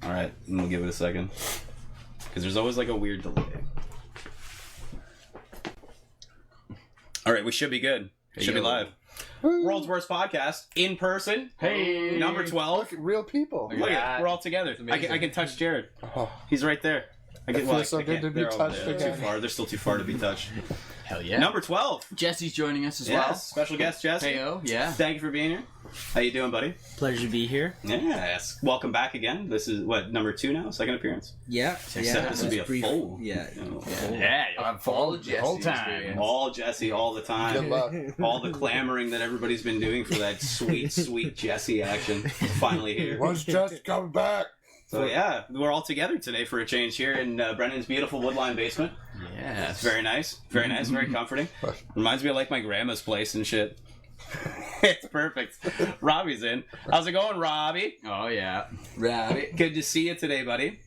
All right, and we'll give it a second because there's always like a weird delay. All right, we should be good. Should be live. World's Worst Podcast in person. Hey, number 12. Look, real people. Look at it. We're all together. I can touch Jarrod. Oh, He's right there. it feels so good to be touched They're too again. far. They're still too far to be touched. Hell yeah. Number 12. Jesse's joining us as Yes, well. special guest Jessie. Heyo, yeah. Thank you for being here. How you doing, buddy? Pleasure to be here. Yes. Welcome back again. This is what, number 2 now? Second appearance. Yeah. Except this will be a full. Yeah. Yeah, I'm full Jessie whole time. experience. All Jessie all the Good time. luck. All the clamoring that everybody's been doing for that sweet, sweet Jessie action is finally here. When's Jess coming back? So yeah, we're all together today for a change here in Brendan's beautiful woodline basement. Yeah. It's very nice, very comforting. Reminds me of like my grandma's place and shit. It's perfect. Robbie's in. How's it going, Robbie? Oh, yeah. Rabbit. Good to see you today, buddy.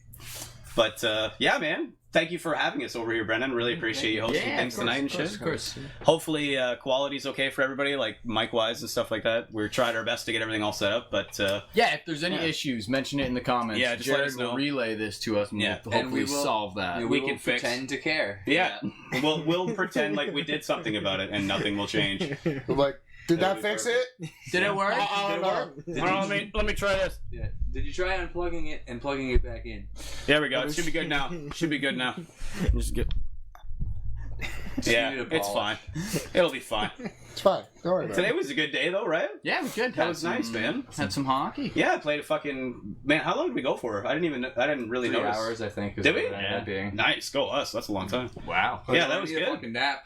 But yeah, man. Thank you for having us over here, Brendan. Really appreciate you hosting things tonight and shit. Of course. Hopefully, quality's okay for everybody, like mic-wise and stuff like that. We're trying our best to get everything all set up, but Yeah, if there's any issues, mention it in the comments. Yeah, just let us Jared know. will relay this to us and Yeah. we'll And hopefully we will- solve that. Yeah, We we can can fix- pretend to care. yeah, we'll pretend like we did something about it and nothing will change. I'm like, did That'll that be fix perfect. it? Did it work? I don't know. Let me try this. Yeah. Did you try unplugging it and plugging it back in? There we go. It should be good now. Should be good now. Just get. Yeah, need a it's fine. polish. It'll be fine. It's fine. Don't worry about Today it. was a good day though, right? Yeah, it was good. That Had was nice, man. Had some hockey. Yeah, I played a fucking man. How long did we go for? I didn't really 3 notice. hours, I think. Is Did what we? it ended up being. Nice, go us. That's a long time. Wow. Yeah, that was I need a good. fucking nap.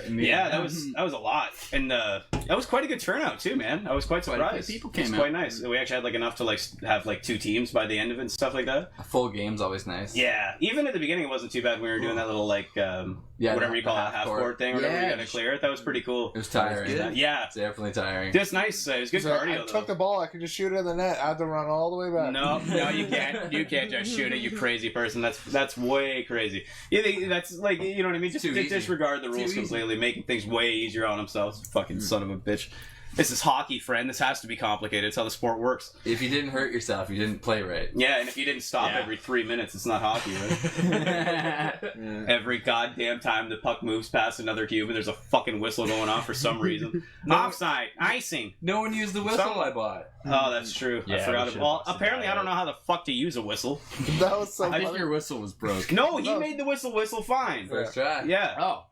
Yeah, that was a lot, and that was quite a good turnout too, man. I was quite Quite a few surprised. people It came was out. quite nice. We actually had like enough to like have like 2 teams by the end of it and stuff like that. A full game's always nice. Yeah, even at the beginning it wasn't too bad when we were doing that little like whatever you call it, half court thing or whatever. Yeah. You got to clear it. That was pretty cool. It was tiring. Good. Yeah, It's definitely tiring. just nice. It was good So I cardio. took the ball. I could just shoot it in the net. I had to run all the way back. No, you can't. You can't just shoot it, you crazy person. That's way crazy. You think that's like, you know what I mean? Just Too easy. disregard the Too rules easy. completely, making things way easier on themselves. Fucking son of a bitch. This is hockey, friend. This has to be complicated. It's how the sport works. If you didn't hurt yourself, you didn't play right. Yeah, and if you didn't stop Yeah. every 3 minutes, it's not hockey, right? Every goddamn time the puck moves past another human, there's a fucking whistle going off for some reason. Offside, icing. No one used the whistle Some- I bought. Oh, that's true. I Yeah, forgot. we should've Well, busted apparently that I don't know how the fuck to use a whistle. That was so I think funny. your whistle was broke. No, he No. made the whistle fine. First try. Yeah. Oh.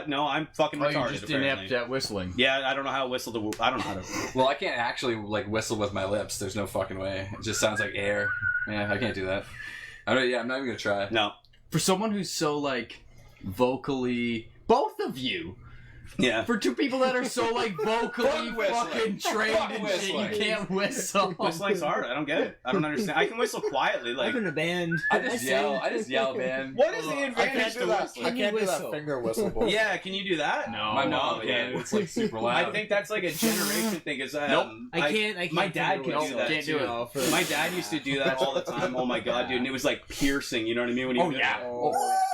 No, I'm fucking Oh, retarded. you just apparently. inept at whistling. Yeah, I don't know how to whistle to. I don't know how to. Well, I can't actually like whistle with my lips. There's no fucking way. It just sounds like air. Yeah, I can't do that. I'm not even gonna try. No. For someone who's so, like, vocally... Both of you! Yeah. For 2 people that are so, like, vocally Fuck whistling. fucking trained Fuck and whistling. shit, you can't whistle. Whistling's hard. I don't get it. I don't understand. I can whistle quietly. Like, I'm in a band. I just yell, man. what is the I advantage can't to do that. whistling? I can't do that Whistle. finger whistle. bullshit. Yeah, can you do that? No. My No, mom, okay. yeah, it's like super loud. I think that's like a generation thing. Is Nope. I can't. My dad finger can do whistle. that Can't too. do it. My dad used to do that all the time. Oh my god, dude! And it was like piercing. You know what I mean? When he Oh, would- yeah. Oh.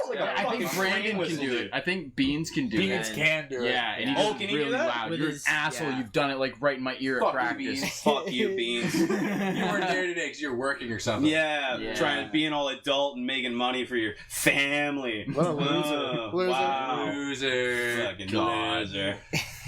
like Yeah, a I fucking think Brandon train can whistle, do it. I think Beans can do Beans it. can do it. Yeah, and he Oh, does it can you do really that? loud. With You're an his- asshole. yeah. You've done it like right in my ear Fuck at you, practice. Beans. Fuck you, Beans. You weren't there today because you were working or something. Yeah, Yeah. trying to being all adult and making money for your family. What a loser. Oh, Loser. Wow. Loser. Fucking God. loser.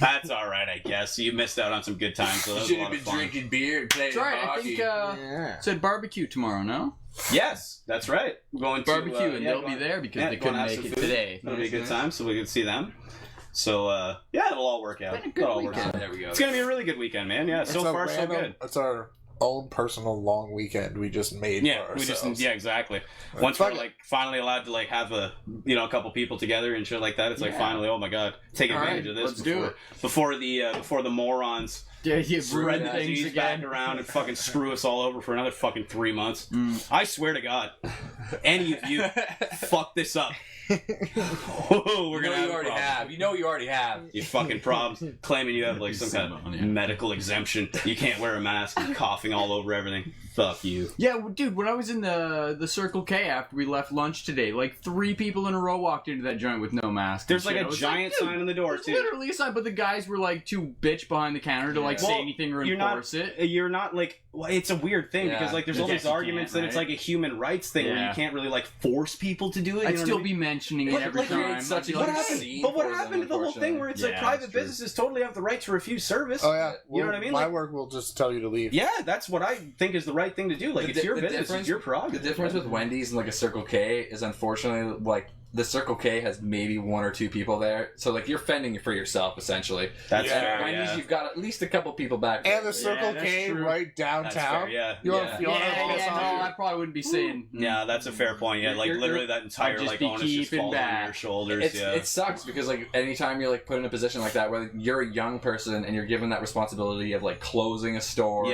That's all right, I guess. You missed out on some good times. So that You was a should lot have of been fun. drinking beer and playing That's right. I hockey. think Yeah. said barbecue tomorrow. No Yes, that's right. We're going to barbecue, and yeah, they'll going- be there because yeah, they going to couldn't have make some it food. today. It'll be a good Nice. time, so we can see them. So yeah, it'll all work out. Been a good It'll all work weekend. out. There we go. It's gonna be a really good weekend, man. Yeah, so It's a far so random- good. It's our own personal long weekend we just made Yeah, for we ourselves. just exactly. Once we're Fuck it. like finally allowed to like have a a couple people together and shit like that, it's like Yeah. finally, oh my god, take All advantage right, of this let's do before the morons Yeah, you spread ruined the things disease back again. around and fucking screw us all over for another fucking 3 months. Mm. I swear to God, any of you fuck this up. Whoa, we're You gonna know have you a already problem. have. You know you already have. You fucking problems claiming you have like some kind of Yeah. medical exemption. You can't wear a mask and coughing all over everything. Fuck you. Yeah, well, dude, when I was in the Circle K after we left lunch today, like 3 people in a row walked into that joint with no mask. There's and like shit. a I was giant dude, sign on the door there's too. literally a sign, but the guys were like too bitch behind the counter to like say anything or enforce it. You're not like. Well, it's a weird thing because like there's all these arguments that it's like a human rights thing where you can't really like force people to do it. I'd still be mentioning it every time. What happened to the whole thing where it's like private businesses totally have the right to refuse service? Oh yeah, you know what I mean. My work will just tell you to leave. Yeah, that's what I think is the right thing to do. Like it's your business, it's your prerogative. The difference with Wendy's and like a Circle K is unfortunately like the Circle K has maybe 1 or 2 people there, so like you're fending for yourself essentially. That's fair. Wendy's, you've got at least a couple people back. And the Circle K right downtown. I probably wouldn't be saying. Yeah, that's a fair point. Yeah, like literally that entire like onus just falls on your shoulders. It sucks because like anytime you're like put in a position like that where you're a young person and you're given that responsibility of like closing a store,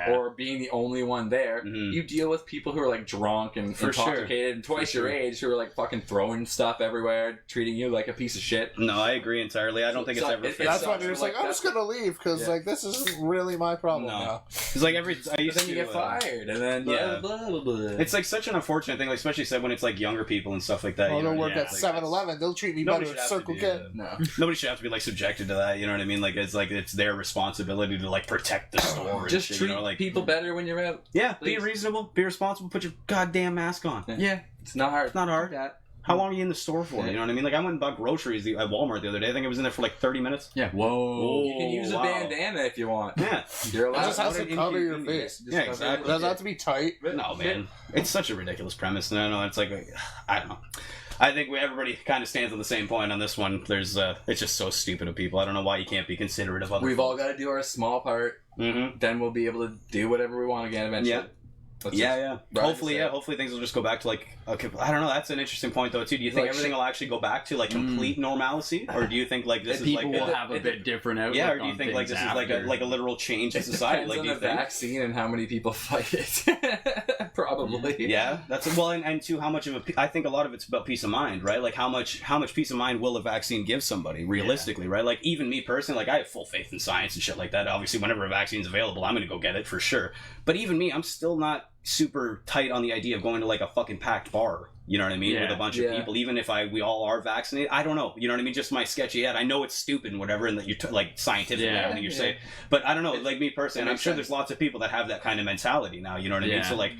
or being the only one there, you deal with people who are like drunk and intoxicated and twice your age who are like fucking throwing stuff everywhere, treating you like a piece of shit. No, I agree entirely. I don't think it's ever fair. That's why they're just like, I'm just gonna leave because like this isn't really my problem now. It's like I used to get fired and then blah, blah, blah. It's like such an unfortunate thing, like especially said when it's like younger people and stuff like that. Well, they'll work at 7-Eleven. They'll treat me better at Circle K. No, nobody should have to be like subjected to that. You know what I mean? Like it's their responsibility to like protect the store. Just shit, treat people better when you're out. Yeah, be reasonable, be responsible, put your goddamn mask on. Yeah, it's not hard. It's not hard. How long are you in the store for? You know what I mean? Like I went and bought groceries at Walmart the other day. I think I was in there for like 30 minutes. Yeah. Whoa. You can use a bandana if you want. Yeah. You're allowed. It just has to cover your face. Yeah, exactly. It doesn't have to be tight. No, man. It's such a ridiculous premise. No, it's like I don't know. I think everybody kind of stands on the same point on this one. There's it's just so stupid of people. I don't know why you can't be considerate of other. We've all got to do our small part. Mm-hmm. Then we'll be able to do whatever we want again eventually. Yeah. Hopefully things will just go back to like okay. I don't know. That's an interesting point though too. Do you think everything will actually go back to like complete normalcy, or do you think like this is like people will have a bit different outlook? Yeah, or do you think like this is like a literal change in society? Like on do you the think vaccine and how many people fight it? Probably. Yeah, that's and to how much of I think a lot of it's about peace of mind, right? Like how much peace of mind will a vaccine give somebody realistically, right? Like even me personally, like I have full faith in science and shit like that. Obviously, whenever a vaccine's available, I'm going to go get it for sure. But even me, I'm still not super tight on the idea of going to like a fucking packed bar, you know what I mean, with a bunch of people, even if we all are vaccinated. I don't know, you know what I mean, just my sketchy head. I know it's stupid and whatever, and that you're like scientifically everything you're saying, but I don't know, like me personally, and I'm sure there's lots of people that have that kind of mentality now, you know what I mean, so like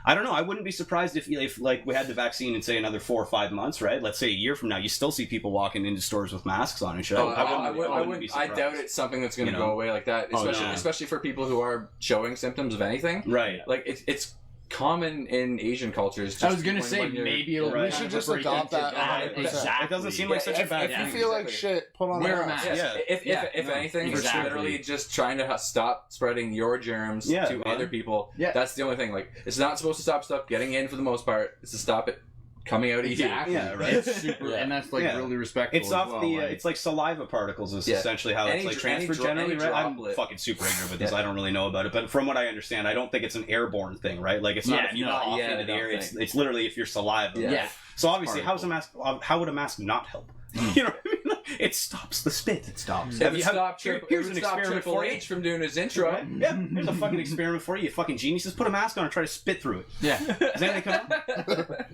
I don't know. I wouldn't be surprised if like we had the vaccine in say another 4 or 5 months, right? Let's say a year from now, you still see people walking into stores with masks on and shit. I wouldn't be surprised. I doubt it's something that's going to go away like that, especially for people who are showing symptoms of anything. Right. Like it's common in Asian cultures. I was gonna say maybe we should just adopt that. Exactly. It doesn't seem like such a bad thing. If you feel like shit, put on a mask. Yeah. If anything, it's literally just trying to stop spreading your germs to other people. Yeah. That's the only thing. Like it's not supposed to stop stuff getting in for the most part. It's to stop it coming out of you. Yeah, right. It's super, and that's like really respectful. It's off it's like saliva particles is essentially how it's like transferred generally, right? I'm fucking super ignorant with this. I don't really know about it, but from what I understand, I don't think it's an airborne thing, right? Like it's not if you off into the air. It's literally if you're saliva. Yeah. So obviously, how would a mask not help? You know what I mean? It stops the spit. It stops. Here's an experiment for H from doing his intro. Right? Yeah, here's a fucking experiment for you. You fucking geniuses. Put a mask on and try to spit through it. Yeah. Does anything come out?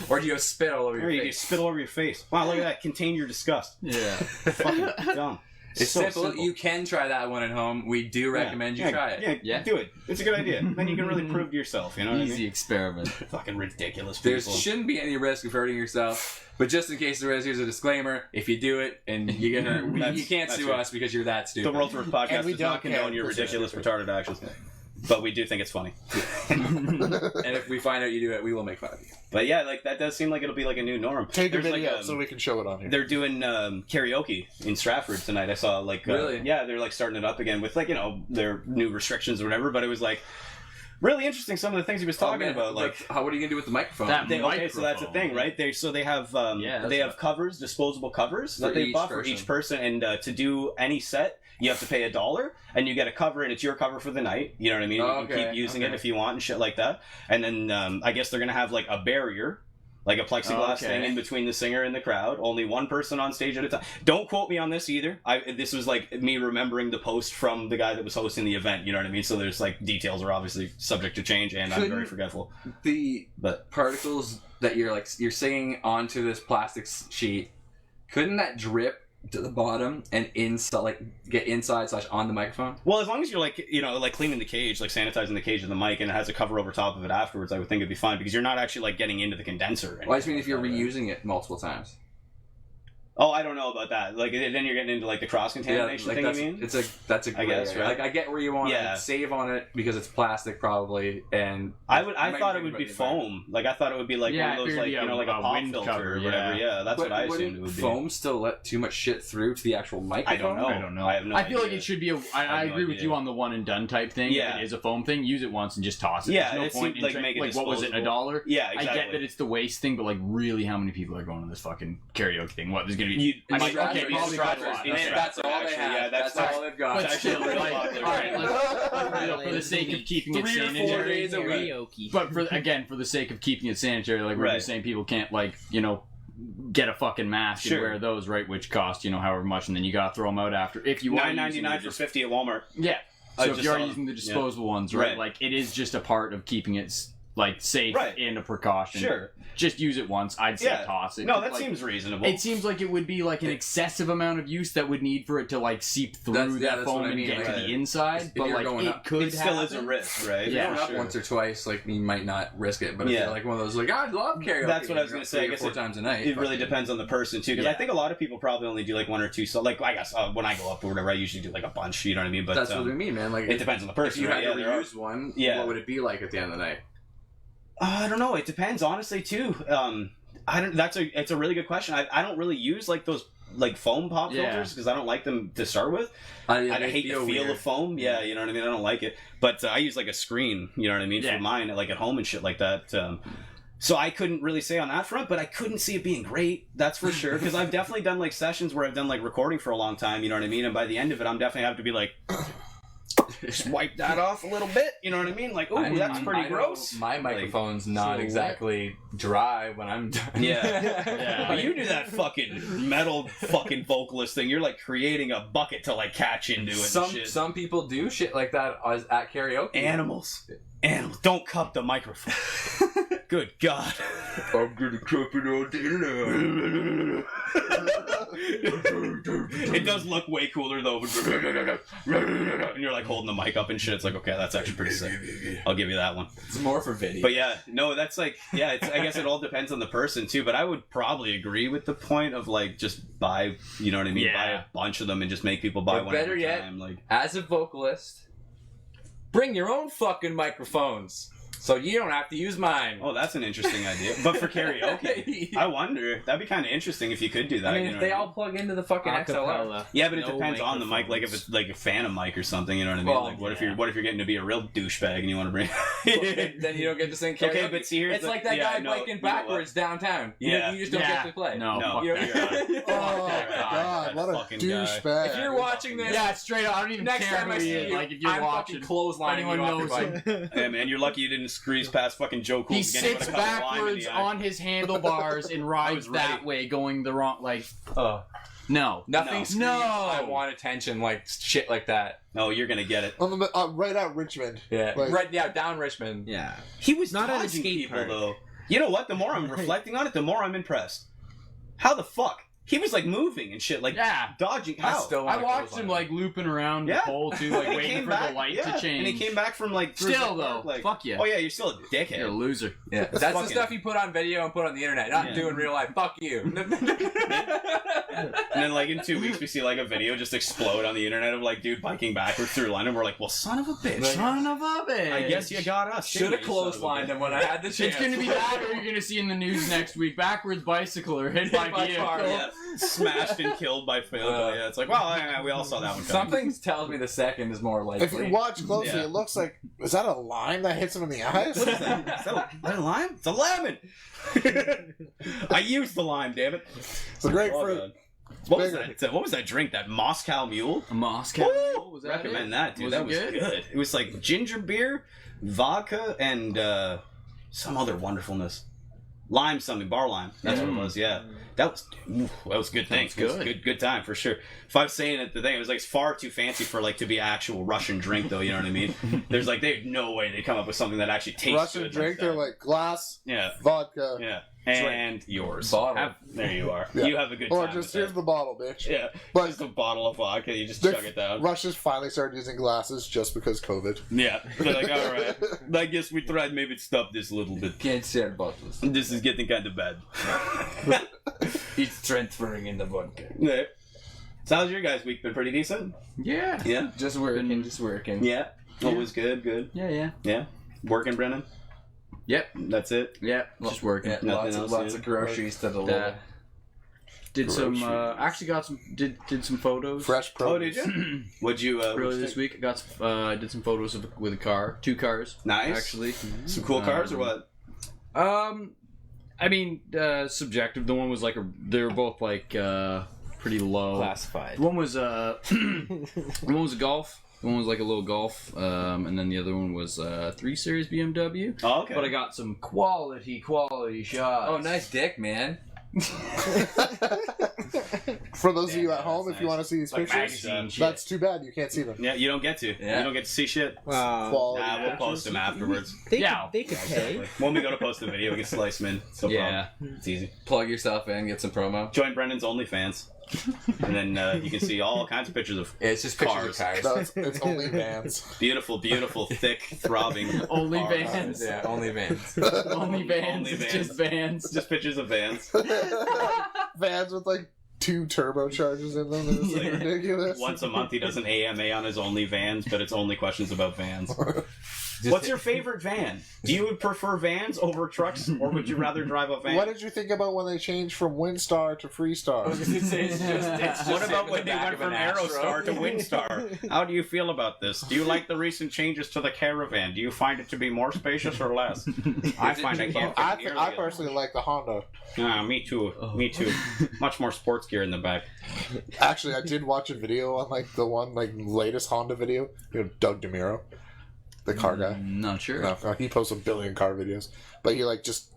Or do you spit all over your face? You spit all over your face. Wow, look at that. Contain your disgust. Yeah. Fucking dumb. It's so simple. You can try that one at home. We do recommend you try it. Yeah, do it. It's a good idea. Then you can really prove to yourself. You know what I mean? Easy experiment. Fucking ridiculous. There shouldn't be any risk of hurting yourself. But just in case there is, here's a disclaimer. If you do it and you get hurt, you can't sue us because you're that stupid. The World's Worst Podcast does not condone your ridiculous, retarded actions. But we do think it's funny. And if we find out you do it, we will make fun of you. But yeah, like that does seem like it'll be like a new norm. Take a video so we can show it on here. They're doing karaoke in Stratford tonight. I saw like really? Yeah, they're like starting it up again with like their new restrictions or whatever. But it was like really interesting. Some of the things he was talking about, like what are you gonna do with the microphone? Okay, so that's the thing, right? They have covers, disposable covers that they bought for each person, and to do any set, you have to pay $1, and you get a cover, and it's your cover for the night. You know what I mean? You can keep using it if you want and shit like that. And then I guess they're gonna have like a barrier. Like a plexiglass thing in between the singer and the crowd. Only one person on stage at a time. Don't quote me on this either. This was like me remembering the post from the guy that was hosting the event. You know what I mean? So there's like details are obviously subject to change, and I'm very forgetful. The particles that you're singing onto this plastic sheet, couldn't that drip to the bottom and inside, like get inside / on the microphone? Well, as long as you're like, you know, like cleaning the cage, like sanitizing the cage of the mic, and it has a cover over top of it afterwards, I would think it'd be fine because you're not actually like getting into the condenser. Well, I just mean if you're reusing it multiple times. Oh, I don't know about that. Like, then you're getting into like the cross contamination like thing. That's, you mean? That's a great guess, area. right? Like I get where you want to save on it because it's plastic probably, and I thought it would be foam. Like I thought it would be like one of those, like, you know, like a pop wind filter cover, or whatever. Yeah, that's what I assumed it would be. Foam still let too much shit through to the actual microphone? I don't know. I have no I idea. feel like it should be I agree with you on the one and done type thing. Yeah. If it is a foam thing, use it once and just toss it. Yeah, There's no point in like make it like what was it, $1? Yeah, exactly. I get that it's the waste thing, but like really, how many people are going to this fucking karaoke thing? What there's gonna be? Okay, probably that's all they have. Yeah, that's all they've got. But still, like, all right, let's, for the sake of keeping it 3 or 4 sanitary, days a week. but for the sake of keeping it sanitary, like we're just saying, people can't like, you know, get a fucking mask and wear those, right? Which cost, you know, however much, and then you gotta throw them out after. If you want $9.99 for 50 at Walmart. Yeah. So if you are using the disposable ones, right? Like it is just a part of keeping it like safe and a precaution. Sure. Just use it once. I'd say toss it. No, that like, seems reasonable. It seems like it would be like an excessive amount of use that would need for it to like seep through that foam and get to the inside. But like it could it still is a risk, right? If you're going up once or twice, like you might not risk it. But if you're like one of those, like I love karaoke. That's what I was going to say. I guess 4 times a night. It really depends on the person too, because I think a lot of people probably only do like 1 or 2. So like I guess when I go up or whatever, I usually do like a bunch. You know what I mean? But that's what I mean, man. Like it depends on the person. If you had to reuse one, what would it be like at the end of the night? I don't know. It depends, honestly, too. It's a really good question. I don't really use like those like foam pop filters because I don't like them to start with. I hate the feel of foam. Yeah, you know what I mean. I don't like it. But I use like a screen. You know what I mean for mine, like at home and shit like that. So I couldn't really say on that front, but I couldn't see it being great. That's for sure. Because I've definitely done like sessions where I've done like recording for a long time. You know what I mean. And by the end of it, I'm definitely have to be like. Just wipe that off a little bit, you know what I mean? Like, oh, that's pretty gross. My microphone's not exactly dry when I'm done. Yeah. But you do that fucking metal fucking vocalist thing. You're like creating a bucket to like catch into it and shit. Some people do shit like that at karaoke. Animals. Don't cup the microphone. Good God. I'm gonna cup it all dinner. It does look way cooler though. And you're like holding the mic up and shit. It's like, okay, that's actually pretty sick. I'll give you that one. It's more for video. But yeah, no, that's like, I guess it all depends on the person too. But I would probably agree with the point of like just buy, you know what I mean? Buy a bunch of them and just make people buy one better at a yet, time. Like, as a vocalist, bring your own fucking microphones. So you don't have to use mine. Oh, that's an interesting idea. But for karaoke, I wonder. That'd be kind of interesting if you could do that. I mean, if they all plug into the fucking XLR. Yeah, but it depends on the mic. Like if it's like a Phantom mic or something, you know what I mean? Like what if you're getting to be a real douchebag and you want to bring? Then you don't get to sing karaoke. Okay, but see, here's it's like that guy biking backwards downtown. You just don't get to play. No. Oh God, what a douchebag! If you're watching this, straight up. I don't even next care time I see you. Like if you're watching, clotheslining anyone knows him. Hey man, you're lucky you didn't squeeze past fucking Joe Cool. He sits backwards on his handlebars and rides that way, going the wrong like. No, nothing. No, I want attention, like shit like that. No, you're gonna get it. Right out Richmond. Yeah, right. Yeah, down Richmond. Yeah, he was not at a skate skate people park. though. You know what? The more I'm reflecting on it, the more I'm impressed. How the fuck? He was like moving and shit, like dodging. How? I watched him like looping around the pole too, like waiting for the light to change. And he came back from like still though. Like, fuck yeah. Oh yeah, you're still a dickhead. You're a loser. Yeah, that's the stuff you put on video and put on the internet. Not doing real life. Fuck you. And then like in 2 weeks we see like a video just explode on the internet of like dude biking backwards through London. We're like, well, son of a bitch. Son of a bitch. I guess you got us. Should have clotheslined him when I had the chance. It's gonna be that, or you're gonna see in the news next week backwards bicycler hit by car. Yeah. Smashed and killed by Phil. Yeah, it's like, well, we all saw that one coming. Something tells me the second is more likely. If you watch closely, it looks like, is that a lime that hits him in the eyes? What is that? Is that a lime? It's a lemon! I used the lime, damn it. It's a grapefruit. What was that drink? That Moscow Mule? A Moscow Mule? Was that recommend that, dude. That was good. It was like ginger beer, vodka, and some other wonderfulness. Lime something, bar lime. That's what it was, yeah. That was good thing. Good time for sure. If I was saying it, the thing, it was like it's far too fancy for like to be actual Russian drink though. You know what I mean? There's like they had no way they come up with something that actually tastes Russian good drink. like they're like glass, yeah, vodka, yeah, and yours. Bottle. There you are. Yeah. You have a good Or time. just with here's the bottle, bitch. Yeah, But just a bottle of vodka. You just the- chug it down. Russia's finally started using glasses just because COVID. Yeah, they're like, all right. I guess we tried maybe to stop this a little bit. Can't share bottles. This is getting kind of bad. It's transferring in the vodka. Yeah. So how's your guys' week been? Pretty decent? Yeah. Yeah? Just working. Yeah. Always good, good. Yeah. Yeah? Working, Brennan? Yep. That's it? Yep. Just working. Yeah, Nothing lots else, of groceries to deliver. Did some actually got some did some photos Fresh produce. Oh, did you? What'd you earlier this week. I got some, did some photos with a car, 2 cars. Nice. Actually. Some cool cars or what? I mean, subjective. The one was like they were both like pretty low. Classified. One was one was a Golf. One was like a little Golf, and then the other one was 3 Series BMW. Oh, okay. But I got some quality shots. Oh, nice dick, man. For those of you at home, that's if you nice. want to see these Like pictures, magazine shit. that's too bad. You can't see them. Yeah, you don't get to. Yeah. You don't get to see shit. Quality Nah, we'll pictures. post them afterwards. They could pay. When we go to post the video, we can slice them in. So Yeah. It's easy. Plug yourself in, get some promo. Join Brendan's OnlyFans. And then you can see all kinds of pictures of It's just pictures Cars. of No, cars. it's only vans. beautiful, thick, throbbing Only cars. vans. Yeah, only vans. Only vans. Only It's vans. just vans. Just pictures of vans. Vans with like 2 turbochargers in them. It's like ridiculous. Once a month, he does an AMA on his OnlyVans, but it's only questions about vans. What's your favorite van? Do you prefer vans over trucks, or would you rather drive a van? What did you think about when they changed from Windstar to Freestar? What about when they went from Aerostar to Windstar? How do you feel about this? Do you like the recent changes to the Caravan? Do you find it to be more spacious or less? I find I can't. I personally like the Honda. Me too. Me too. Much more sports gear in the back. Actually, I did watch a video on like the one like latest Honda video. You know, Doug DeMuro, the car guy. Not sure. No, he posts a billion car videos, but he like just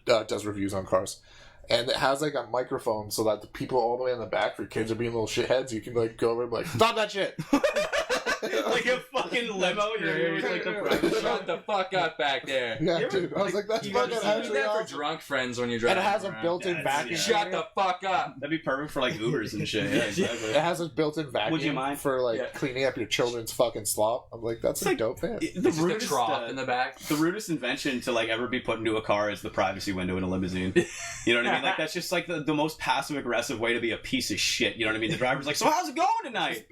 does reviews on cars, and it has like a microphone so that the people all the way in the back, for kids are being little shitheads, you can like go over and be like, stop that shit. Like a fucking limo. You're like Shut the fuck up back there. Yeah, dude. I was like, that's you fucking gotta Do actually that for awesome. drunk friends when you're driving. And it has a around. built-in Yeah, vacuum. yeah. Shut the fuck up. That'd be perfect for like Ubers and shit. Yeah, exactly. It has a built-in vacuum Would you mind? for like Yeah. cleaning up your children's fucking slop. I'm like, that's It's a like- dope fan. The It's just a rudest, trough in the back. the rudest invention to like ever be put into a car is the privacy window in a limousine. You know what I mean? Like that's just like the most passive aggressive way to be a piece of shit. You know what I mean? The driver's like, so how's it going tonight?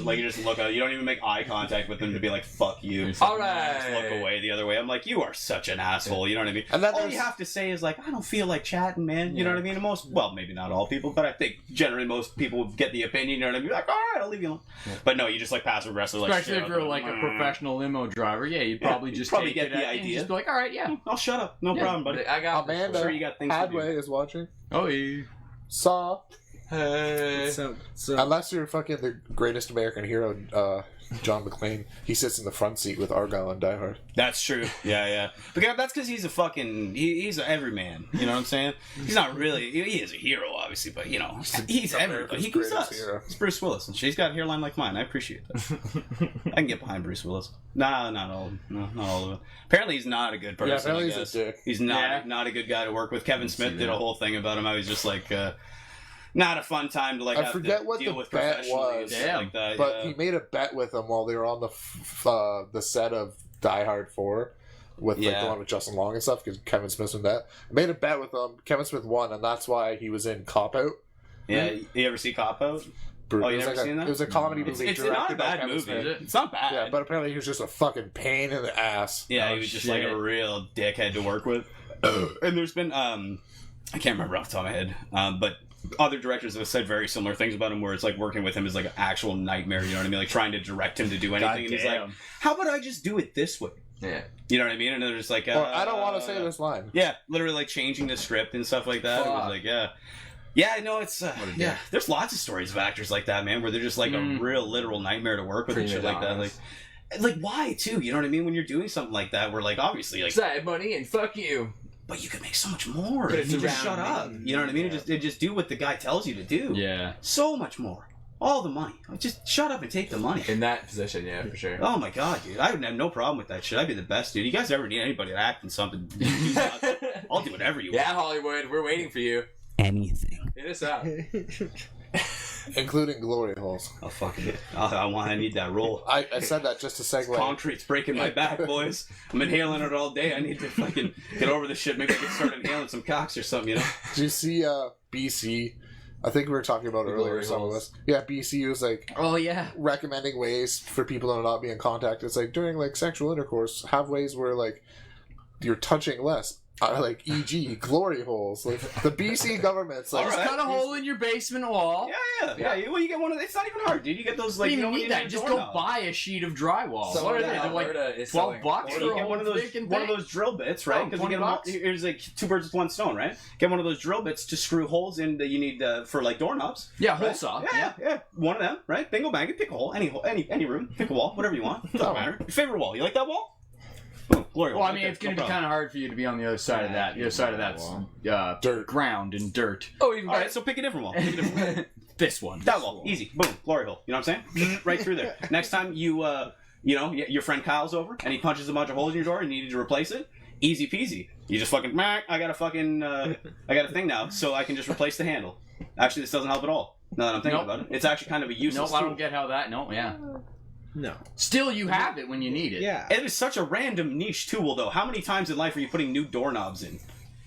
Like you just look at, you don't even make eye contact with them to be like, fuck you. All Just look right. away the other way. I'm like, you are such an asshole. You know what I mean? And then All there's- you have to say is like, I don't feel like chatting, man. You know what I mean? And most, well, maybe not all people, but I think generally most people get the opinion. You know what I mean? Like, all right, I'll leave you alone. But no, you just like passive aggressive, like, Especially shit, if you're I'm like a "Mm." professional limo driver, you'd probably you'd just probably take get it the at- and idea. just be like, all right, yeah. I'll shut up. No Yeah. problem, buddy. I got Amanda Sure, you got things to do. Hadway is watching. Oh, yeah. Saw. Hey. So Unless you're fucking the greatest American hero, John McClane, he sits in the front seat with Argyle and Die Hard. That's true. Yeah. But that's because he's a fucking, he's an everyman. You know what I'm saying? He's not really, he is a hero, obviously, but you know, he's everybody. He's greatest us. hero. It's Bruce Willis, and she's got a hairline like mine. I appreciate that. I can get behind Bruce Willis. Nah, not all. No, not all of it. Apparently, he's not a good person. Yeah, apparently I he's a guess. dick. He's not a good guy to work with. Kevin Smith see did that. a whole thing about him. I was just like, not a fun time to like I have forget to what deal the with bet professionally. was. and shit like that. But yeah. he made a bet with them while they were on the set of Die Hard 4 with like Yeah. the one with Justin Long and stuff, because Kevin Smith's in that. Made a bet with them. Kevin Smith won, and that's why he was in Cop Out. Yeah, you ever see Cop Out? It Oh, you was never like seen that? It was a comedy movie. It's not a directed by bad Kevin movie. Smith. It's not bad. Yeah, but apparently he was just a fucking pain in the ass. Yeah, Oh, he was just like shit. a real dickhead to work with. And there's been, I can't remember off the top of my head, but other directors have said very similar things about him, where it's like working with him is like an actual nightmare, you know what I mean? Like trying to direct him to do anything. And he's like, Goddamn. how about I just do it this way? Yeah. You know what I mean? And they're just like, Or, I don't want to say this line. Yeah, literally like changing the script and stuff like that. It was Fuck. like, yeah. Yeah, no, it's yeah. There's lots of stories of actors like that, man, where they're just like a real literal nightmare to work with and shit like that. Like why too? You know what I mean? When you're doing something like that, where like obviously like, Side money and fuck you. but you could make so much more But if it's you just around shut up. me. You know what I mean? And just do what the guy tells you to do. Yeah. So much more. All the money. Just shut up and take the money. In that position, yeah, for sure. Oh my god, dude. I would have no problem with that shit. I'd be the best, dude. You guys ever need anybody to act in something? I'll do whatever you want. Yeah, Hollywood, we're waiting for you. Anything. Hit us up. Including glory holes. Oh, fuck it. I need that roll. I said that just to segue. Concrete's breaking my back, boys. I'm inhaling it all day. I need to fucking get over this shit. Maybe I can start inhaling some cocks or something, you know? Did you see BC? I think we were talking about earlier, some of us. Yeah, BC was like, oh yeah, recommending ways for people to not be in contact. It's like during like sexual intercourse, have ways where like you're touching less. Like e.g. glory holes. Like the BC government's like just cut a hole in your basement wall. Yeah. Well, you get one of. It's not even hard, dude. You get those like. You don't need that. Just go buy a sheet of drywall. So what are they? Like $12 for you get one of those drill bits, right? Because you get them. Here's like two birds with one stone, right? Get one of those drill bits to screw holes in that you need for like doorknobs. Yeah, hole saw. Yeah. One of them, right? Bingo bang it. Pick a hole, any room. Pick a wall, whatever you want. Doesn't matter. Your favorite wall. You like that wall? Well, I mean, it's going to be kind of hard for you to be on the other side of that. The other side of that dirt, ground and dirt. Oh, even all right. So pick a different wall. This one. That wall, easy. Boom, glory hole. You know what I'm saying? Right through there. Next time your friend Kyle's over and he punches a bunch of holes in your door and you need to replace it. Easy peasy. You just fucking. I got a thing now, so I can just replace the handle. Actually, this doesn't help at all. Now that I'm thinking about it, it's actually kind of a useless. I don't get how that. No. Still, you have it when you need it. Yeah. It is such a random niche tool, though. How many times in life are you putting new doorknobs in?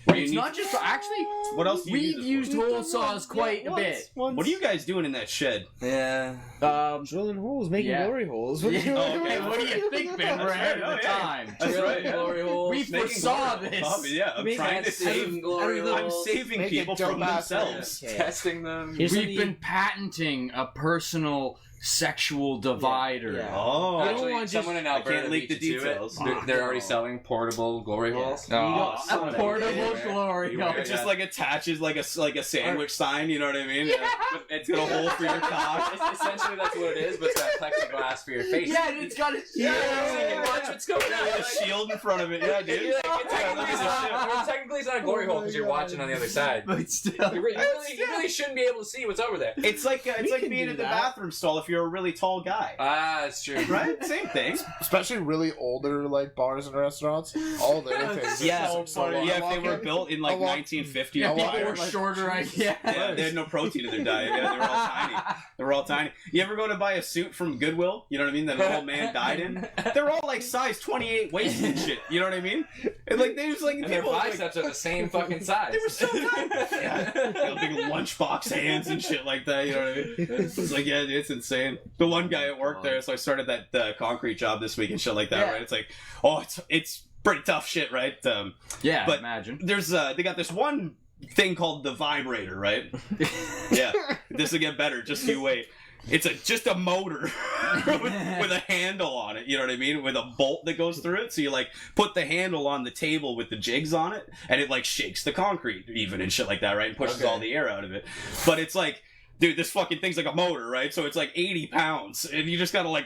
It's not just actually. What else do you We've used hole saws quite a bit. What are you guys doing in that shed? Yeah. Drilling holes, making glory holes. What do you think, Ben? We're ahead of the time. That's right. Glory holes. We foresaw this. I'm trying to save glory holes. I'm saving people from themselves. Testing them. We've been patenting a personal sexual divider. Yeah. Oh, actually, someone in Alberta I can't leak the details. They're already selling portable glory holes. A portable glory hole. It just like attaches like a sandwich sign. You know what I mean? Yeah. It's got a hole for your cock. Essentially, that's what it is. But it's got plexiglass for your face. Yeah, it's got a watch what's going on. A shield in front of it. Yeah, dude. Technically, it's not a glory hole because you're watching on the other side. But still, you really shouldn't be able to see what's over there. It's like being in the bathroom stall if you're a really tall guy. That's true. Right? Same thing. Especially really older like bars and restaurants. All their things. Yeah, if they were built in like 1950 or people were shorter. Yeah, they had no protein in their diet. Yeah, they were all tiny. They were all tiny. You ever go to buy a suit from Goodwill? You know what I mean? That an old man died in. They're all like size 28 waist and shit. You know what I mean? And like they was like and people their biceps are the same fucking size. They were so tiny. Yeah, big lunchbox hands and shit like that. You know what I mean? It's like it's insane. The one guy at work there, so I started that concrete job this week and shit like that. Right? It's like, it's pretty tough shit, right? Yeah, but imagine. There's they got this one thing called the vibrator, right? Yeah, this will get better. Just you wait. It's just a motor with a handle on it, you know what I mean? With a bolt that goes through it. So you like put the handle on the table with the jigs on it, and it like shakes the concrete even and shit like that, right? And pushes all the air out of it. But it's like, dude, this fucking thing's like a motor, right? So it's like 80 pounds, and you just gotta like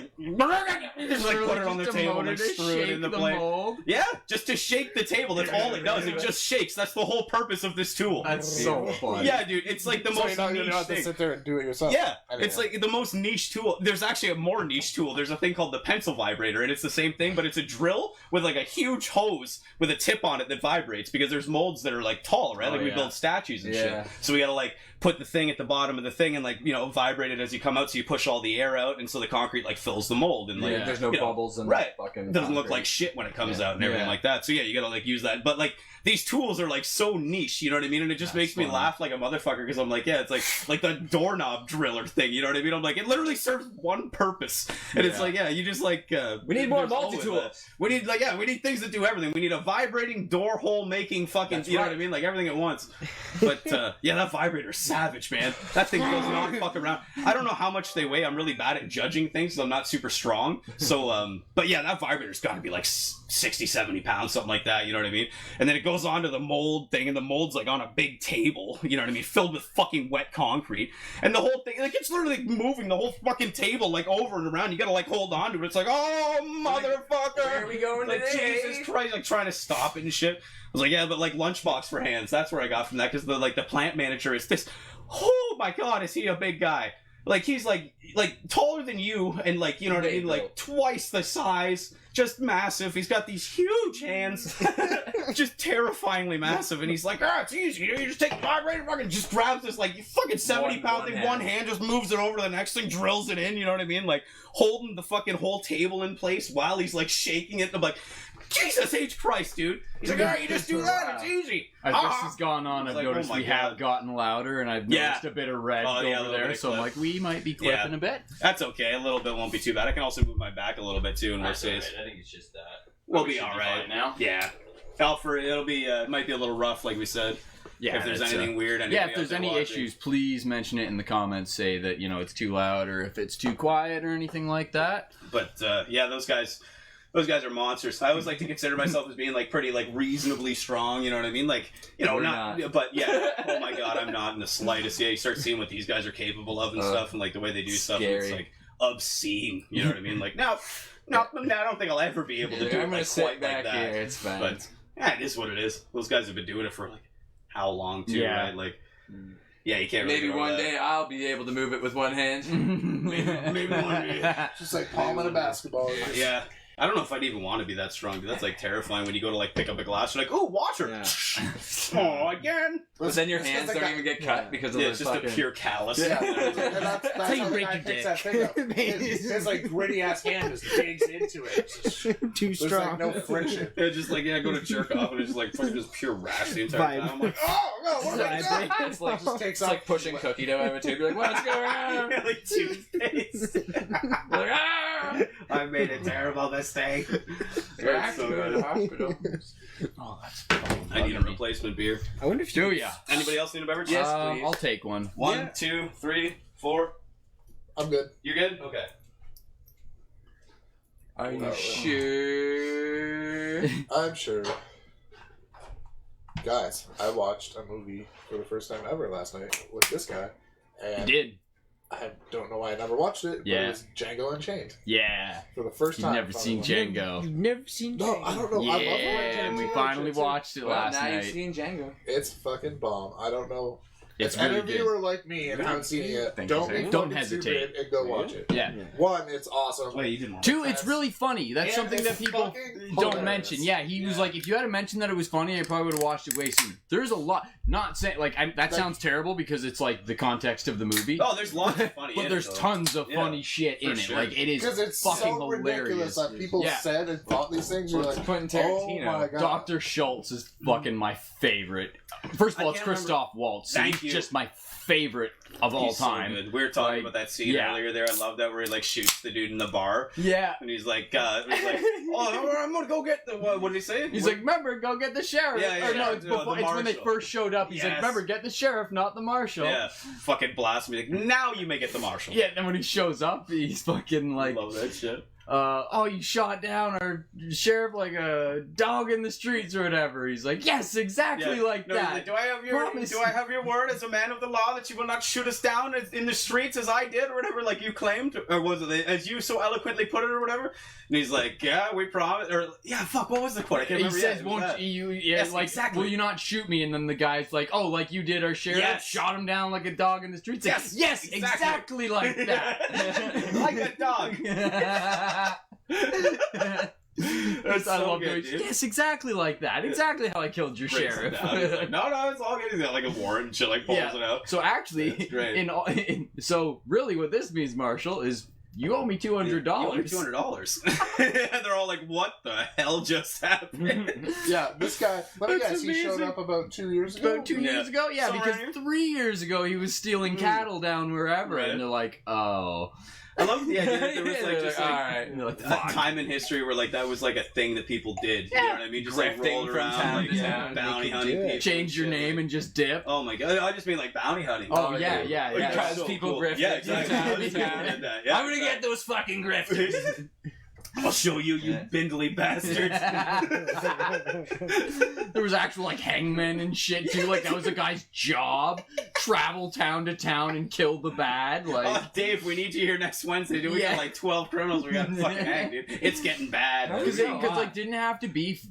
just like put it on the table and like screw it in the plate. Yeah, just to shake the table. That's all it does. It just shakes. That's the whole purpose of this tool. That's so fun. Yeah, dude, it's like the most niche you don't have to thing. sit there and do it yourself. Yeah, it's like the most niche tool. There's actually a more niche tool. There's a thing called the pencil vibrator, and it's the same thing, but it's a drill with like a huge hose with a tip on it that vibrates because there's molds that are like tall, right? Like we build statues and shit. So we gotta like put the thing at the bottom of the thing and like vibrate it as you come out, so you push all the air out, and so the concrete like fills the mold and like there's no bubbles and fucking it doesn't look like shit when it comes out and everything like that. So you gotta like use that, but like these tools are like so niche, you know what I mean? And it just makes me laugh like a motherfucker because I'm like, it's like the doorknob driller thing, you know what I mean? I'm like, it literally serves one purpose, and it's like you just like we need more multi-tools. We need things that do everything. We need a vibrating door hole making fucking you know what I mean? Like everything at once. But that vibrator's savage, man. That thing does not fuck around. I don't know how much they weigh. I'm really bad at judging things, so I'm not super strong. So, but yeah, that vibrator's got to be like 60, 70 pounds, something like that, you know what I mean? And then it goes onto the mold thing, and the mold's like on a big table, you know what I mean? Filled with fucking wet concrete. And the whole thing, like, it's literally moving the whole fucking table, like, over and around. You gotta, like, hold on to it. It's like, oh, motherfucker! Where are we going like, today? Jesus Christ, like, trying to stop it and shit. I was like, yeah, but, like, lunchbox for hands. That's where I got from that, because the plant manager is this... Oh, my God, is he a big guy? Like, he's like taller than you, and like, you know what I mean, like twice the size, just massive. He's got these huge hands, just terrifyingly massive, and he's like, it's easy. You just take the vibrator, fucking just grabs this like fucking 70-pound thing, one hand, just moves it over to the next thing, drills it in. You know what I mean? Like holding the fucking whole table in place while he's like shaking it. And I'm like, Jesus H. Christ, dude. He's like, you just do that. It's easy. As this has gone on, I've noticed we have gotten louder, and I've noticed a bit of red over there, so I'm like, we might be clipping a bit. That's okay. A little bit won't be too bad. I can also move my back a little bit, too, in worst case. I think it's just that. We'll be alright now. Yeah. Alfred, it'll be, it might be a little rough, like we said. Yeah, if there's anything weird. If there's any issues, please mention it in the comments. Say that, it's too loud, or if it's too quiet, or anything like that. But, those guys are monsters. I always like to consider myself as being like pretty like reasonably strong, you know what I mean? Like, not. But yeah, oh my god, I'm not in the slightest. Yeah, you start seeing what these guys are capable of and stuff, and like the way they do stuff, and it's like obscene, you know what I mean? Like, no, I don't think I'll ever be able to do it like, quite like that. Here, it's fine. But yeah, it is what it is. Those guys have been doing it for like how long too, right? Like, yeah, you can't really maybe one day I'll be able to move it with one hand. maybe one day. Just like palming a basketball. Yeah. I don't know if I'd even want to be that strong, dude. That's like terrifying when you go to like pick up a glass. You're like, "Oh, water!" Yeah. Oh, again. But then your hands don't even get cut because of it's just a pure callus. Yeah, and that's how you break your dick. That thing up. His like gritty ass hand just digs into it. Too strong. There's like no friction. It's just like go to jerk off and it's just like fucking just pure rash the entire time. I'm like, oh no, what am I doing? It's like just takes like pushing cookie dough out of a tube. You're like, what's going on? Like Tuesdays. Like, I made a terrible mistake. That's so good. Hospital. Oh, that's fun. I need a replacement beer. I wonder if do ya? Anybody else need a beverage? Yes, please. I'll take one. 1, 2, 3, 4. I'm good. You're good? Okay. Are you sure? I'm sure. Guys, I watched a movie for the first time ever last night with this guy. And You did? I don't know why I never watched it, but it was Django Unchained. Yeah. For the first time. You've never seen Django. You've never seen Django? No, I don't know. Yeah, I love and we finally watched it last now night. you've seen Django. It's fucking bomb. I don't know. It's if really any of you are like me and haven't seen it yet, don't hesitate and go watch it. Yeah. One, it's awesome. Wait, you didn't watch 2, it's really funny. That's something that people don't mention. Yeah, he was like, if you had mentioned that it was funny, I probably would have watched it way sooner. There's a lot. Not saying that sounds terrible because it's like the context of the movie. Oh, there's lots of funny. But there's tons of funny shit in it. Like it is because it's fucking so hilarious. ridiculous that people said and thought these things. You're like, Quentin Tarantino. Oh my god, Dr. Schultz is fucking my favorite. First of all, it's Christoph Waltz. He's just my favorite of all time. So good. We were talking about that scene earlier there. I love that where he like shoots the dude in the bar. Yeah. And he's like, oh, I'm gonna go get the, what did he say? He's like, remember, go get the sheriff. Yeah, or no, it's when they first showed up. He's like, remember, get the sheriff, not the marshal. Yeah. Fucking blast me. Like, now you may get the marshal. Yeah, then when he shows up, he's fucking like, love that shit. You shot down our sheriff like a dog in the streets or whatever. He's like, yes, exactly like that. Like, do I have your word as a man of the law that you will not shoot us down in the streets as I did or whatever, like you claimed, or was it as you so eloquently put it or whatever? And he's like, yeah, we promise, or what was the quote? I can't remember. He says, won't you? Yeah, like, exactly. Will you not shoot me? And then the guy's like, oh, like you did our sheriff, shot him down like a dog in the streets. Like, yes, exactly like that. Like a dog. That's so love good, dude. Yes, exactly like that. Exactly how I killed your sheriff. Like, no, it's all good. He's got like a warrant and shit, like pulls it out. So actually, so really, what this means, Marshall, is you owe me $200. You owe me $200. They're all like, "What the hell just happened?" Yeah, this guy. Let me guess. He showed up about 2 years ago. About 2 years ago, yeah, because 3 years ago he was stealing cattle down wherever, and they're like, "Oh." I love the idea that there was like just like a time in history where like that was like a thing that people did. You know what I mean? Just like roll around, like bounty hunting people. Change your name and just dip. Oh my god! I just mean like bounty hunting. Oh yeah. Because people grift. Yeah, exactly. I'm gonna get those fucking grifters. I'll show you, you bindly bastards. There was actual like hangmen and shit too. Like that was a guy's job. Travel town to town and kill the bad. Like, Dave, we need you here next Wednesday. Dude, we got like 12 criminals. We got to fucking hang, dude. It's getting bad. Because like didn't have to be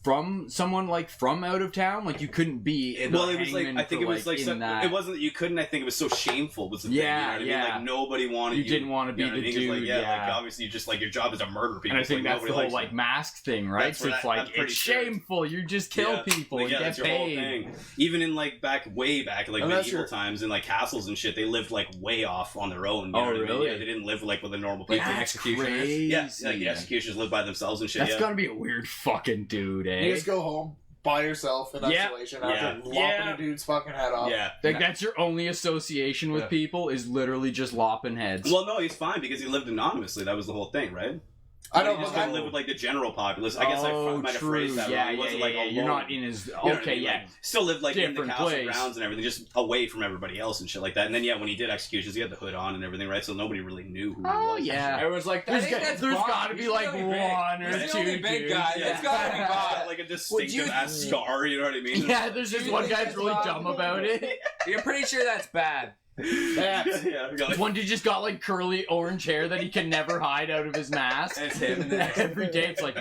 from someone like from out of town, like you couldn't be. It was like I think it was like it wasn't that you couldn't. I think it was so shameful. Was the thing? You know what I mean? Like nobody wanted you. Didn't want to be the dude. Like, like obviously you just like your job is to murder people. And I think that's the whole like mask thing, right? So it's like it's shameful. You just kill people and get paid. Even in like way back, like medieval times in like castles and shit, they lived like way off on their own. You know what I mean? Yeah, they didn't live like with the normal people. Like the executioners. Yeah, like the executioners live by themselves and shit. That's gotta be a weird fucking dude, eh? You just go home by yourself in isolation after lopping a dude's fucking head off. Yeah. Like that's your only association with people is literally just lopping heads. Well, no, he's fine because he lived anonymously. That was the whole thing, right? I don't just didn't live with like the general populace. I guess I might have phrased that wrong. He wasn't like alone. You're not in his still lived like in the castle place. grounds and everything, just away from everybody else and shit like that. And then when he did executions, he had the hood on and everything, right? So nobody really knew who he was. Yeah. Everyone's like, there's got to be like one or two big guy. It's got to be Bob. Like a distinctive ass scar. You know what I mean? Yeah, there's just one guy that's really dumb about it. You're pretty sure that's bad. One dude just got like curly orange hair that he can never hide out of his mask. That's him. Every day it's like,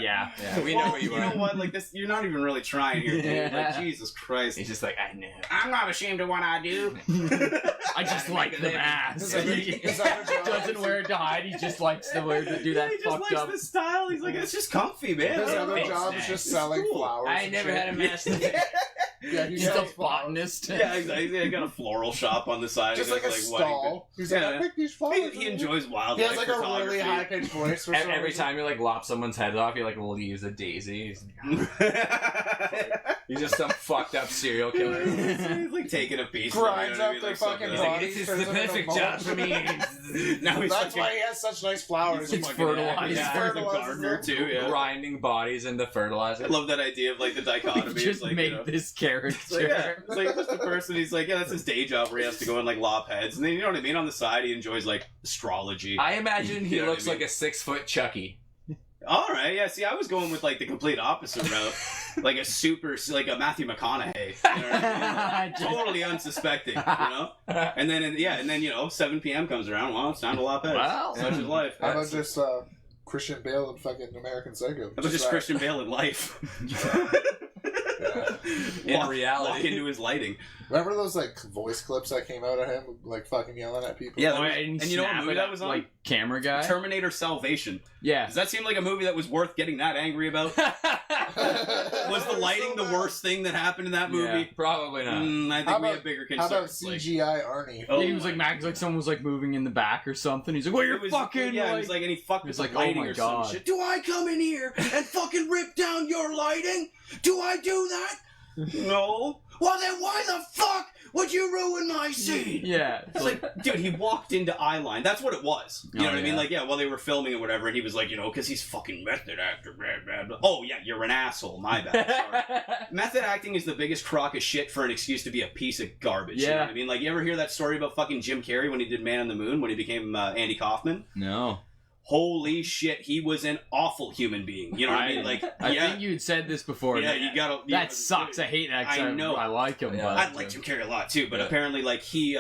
we know what you are. You know what? Like this, you're not even really trying here, dude. Like Jesus Christ. He's just like, I know. I'm not ashamed of what I do. I just like the mask. He doesn't wear it to hide. He just likes to do that fucked up. He just likes the style. He's like, it's just comfy, man. His other job is just selling flowers. I never had a mask. Yeah, he's a botanist. Yeah, exactly. He got a floral shop on the side. Just like a stall. He's like, I pick these flowers. He enjoys wildlife. He has like a really high pitched voice. Every time you like lop someone's head off, he like leaves a daisy. He's just some fucked up serial killer. He's like taking a piece. Grinds up their fucking body. This is the perfect job for me. That's why he has such nice flowers. He's fertilized. He's a gardener too. Yeah, grinding bodies into fertilizer. I love that idea of like the dichotomy. Just like, make this character. It's like just the person. He's like, that's his day job where he has to go and like lop heads, and then you know what I mean. On the side, he enjoys like astrology. I imagine he looks like a 6-foot Chucky. All right, yeah. See, I was going with like the complete opposite route, like a Matthew McConaughey. You know what I mean? Totally unsuspecting, you know. And then 7 p.m. comes around. Well, it's time to lop heads. Well, such is life. How about just Christian Bale and fucking American Psycho? How about just Christian Bale in life? In reality, walk into his lighting. Remember those like voice clips that came out of him, like fucking yelling at people? Yeah, and you know what movie that was on? Like camera guy. Terminator Salvation. Yeah. Does that seem like a movie that was worth getting that angry about? Was the lighting the worst thing that happened in that movie? Yeah, probably not. I think we have bigger concerns. How about CGI Arnie? Yeah, he was like Max, like someone was like moving in the back or something. He's like, "Well, you're fucking." Yeah, he was like, and he fucked with like, lighting oh my or God. some shit. Do I come in here and fucking rip down your lighting? Do I do that? No. Well, then why the fuck would you ruin my scene? Yeah. It's like, dude, he walked into eyeline. That's what it was. You know what I mean? Like, while they were filming or whatever, and he was like, because he's fucking method actor, blah, blah, blah. Oh, yeah, you're an asshole. My bad. Sorry. Method acting is the biggest crock of shit for an excuse to be a piece of garbage. Yeah. You know what I mean? Like, you ever hear that story about fucking Jim Carrey when he did Man on the Moon, when he became Andy Kaufman? No. Holy shit, he was an awful human being. You know what I mean? Like, I think you'd said this before. Yeah, you gotta. That sucks. I hate that. I know. I like him. Yeah, but I like Jim Carrey a lot too, but apparently, like he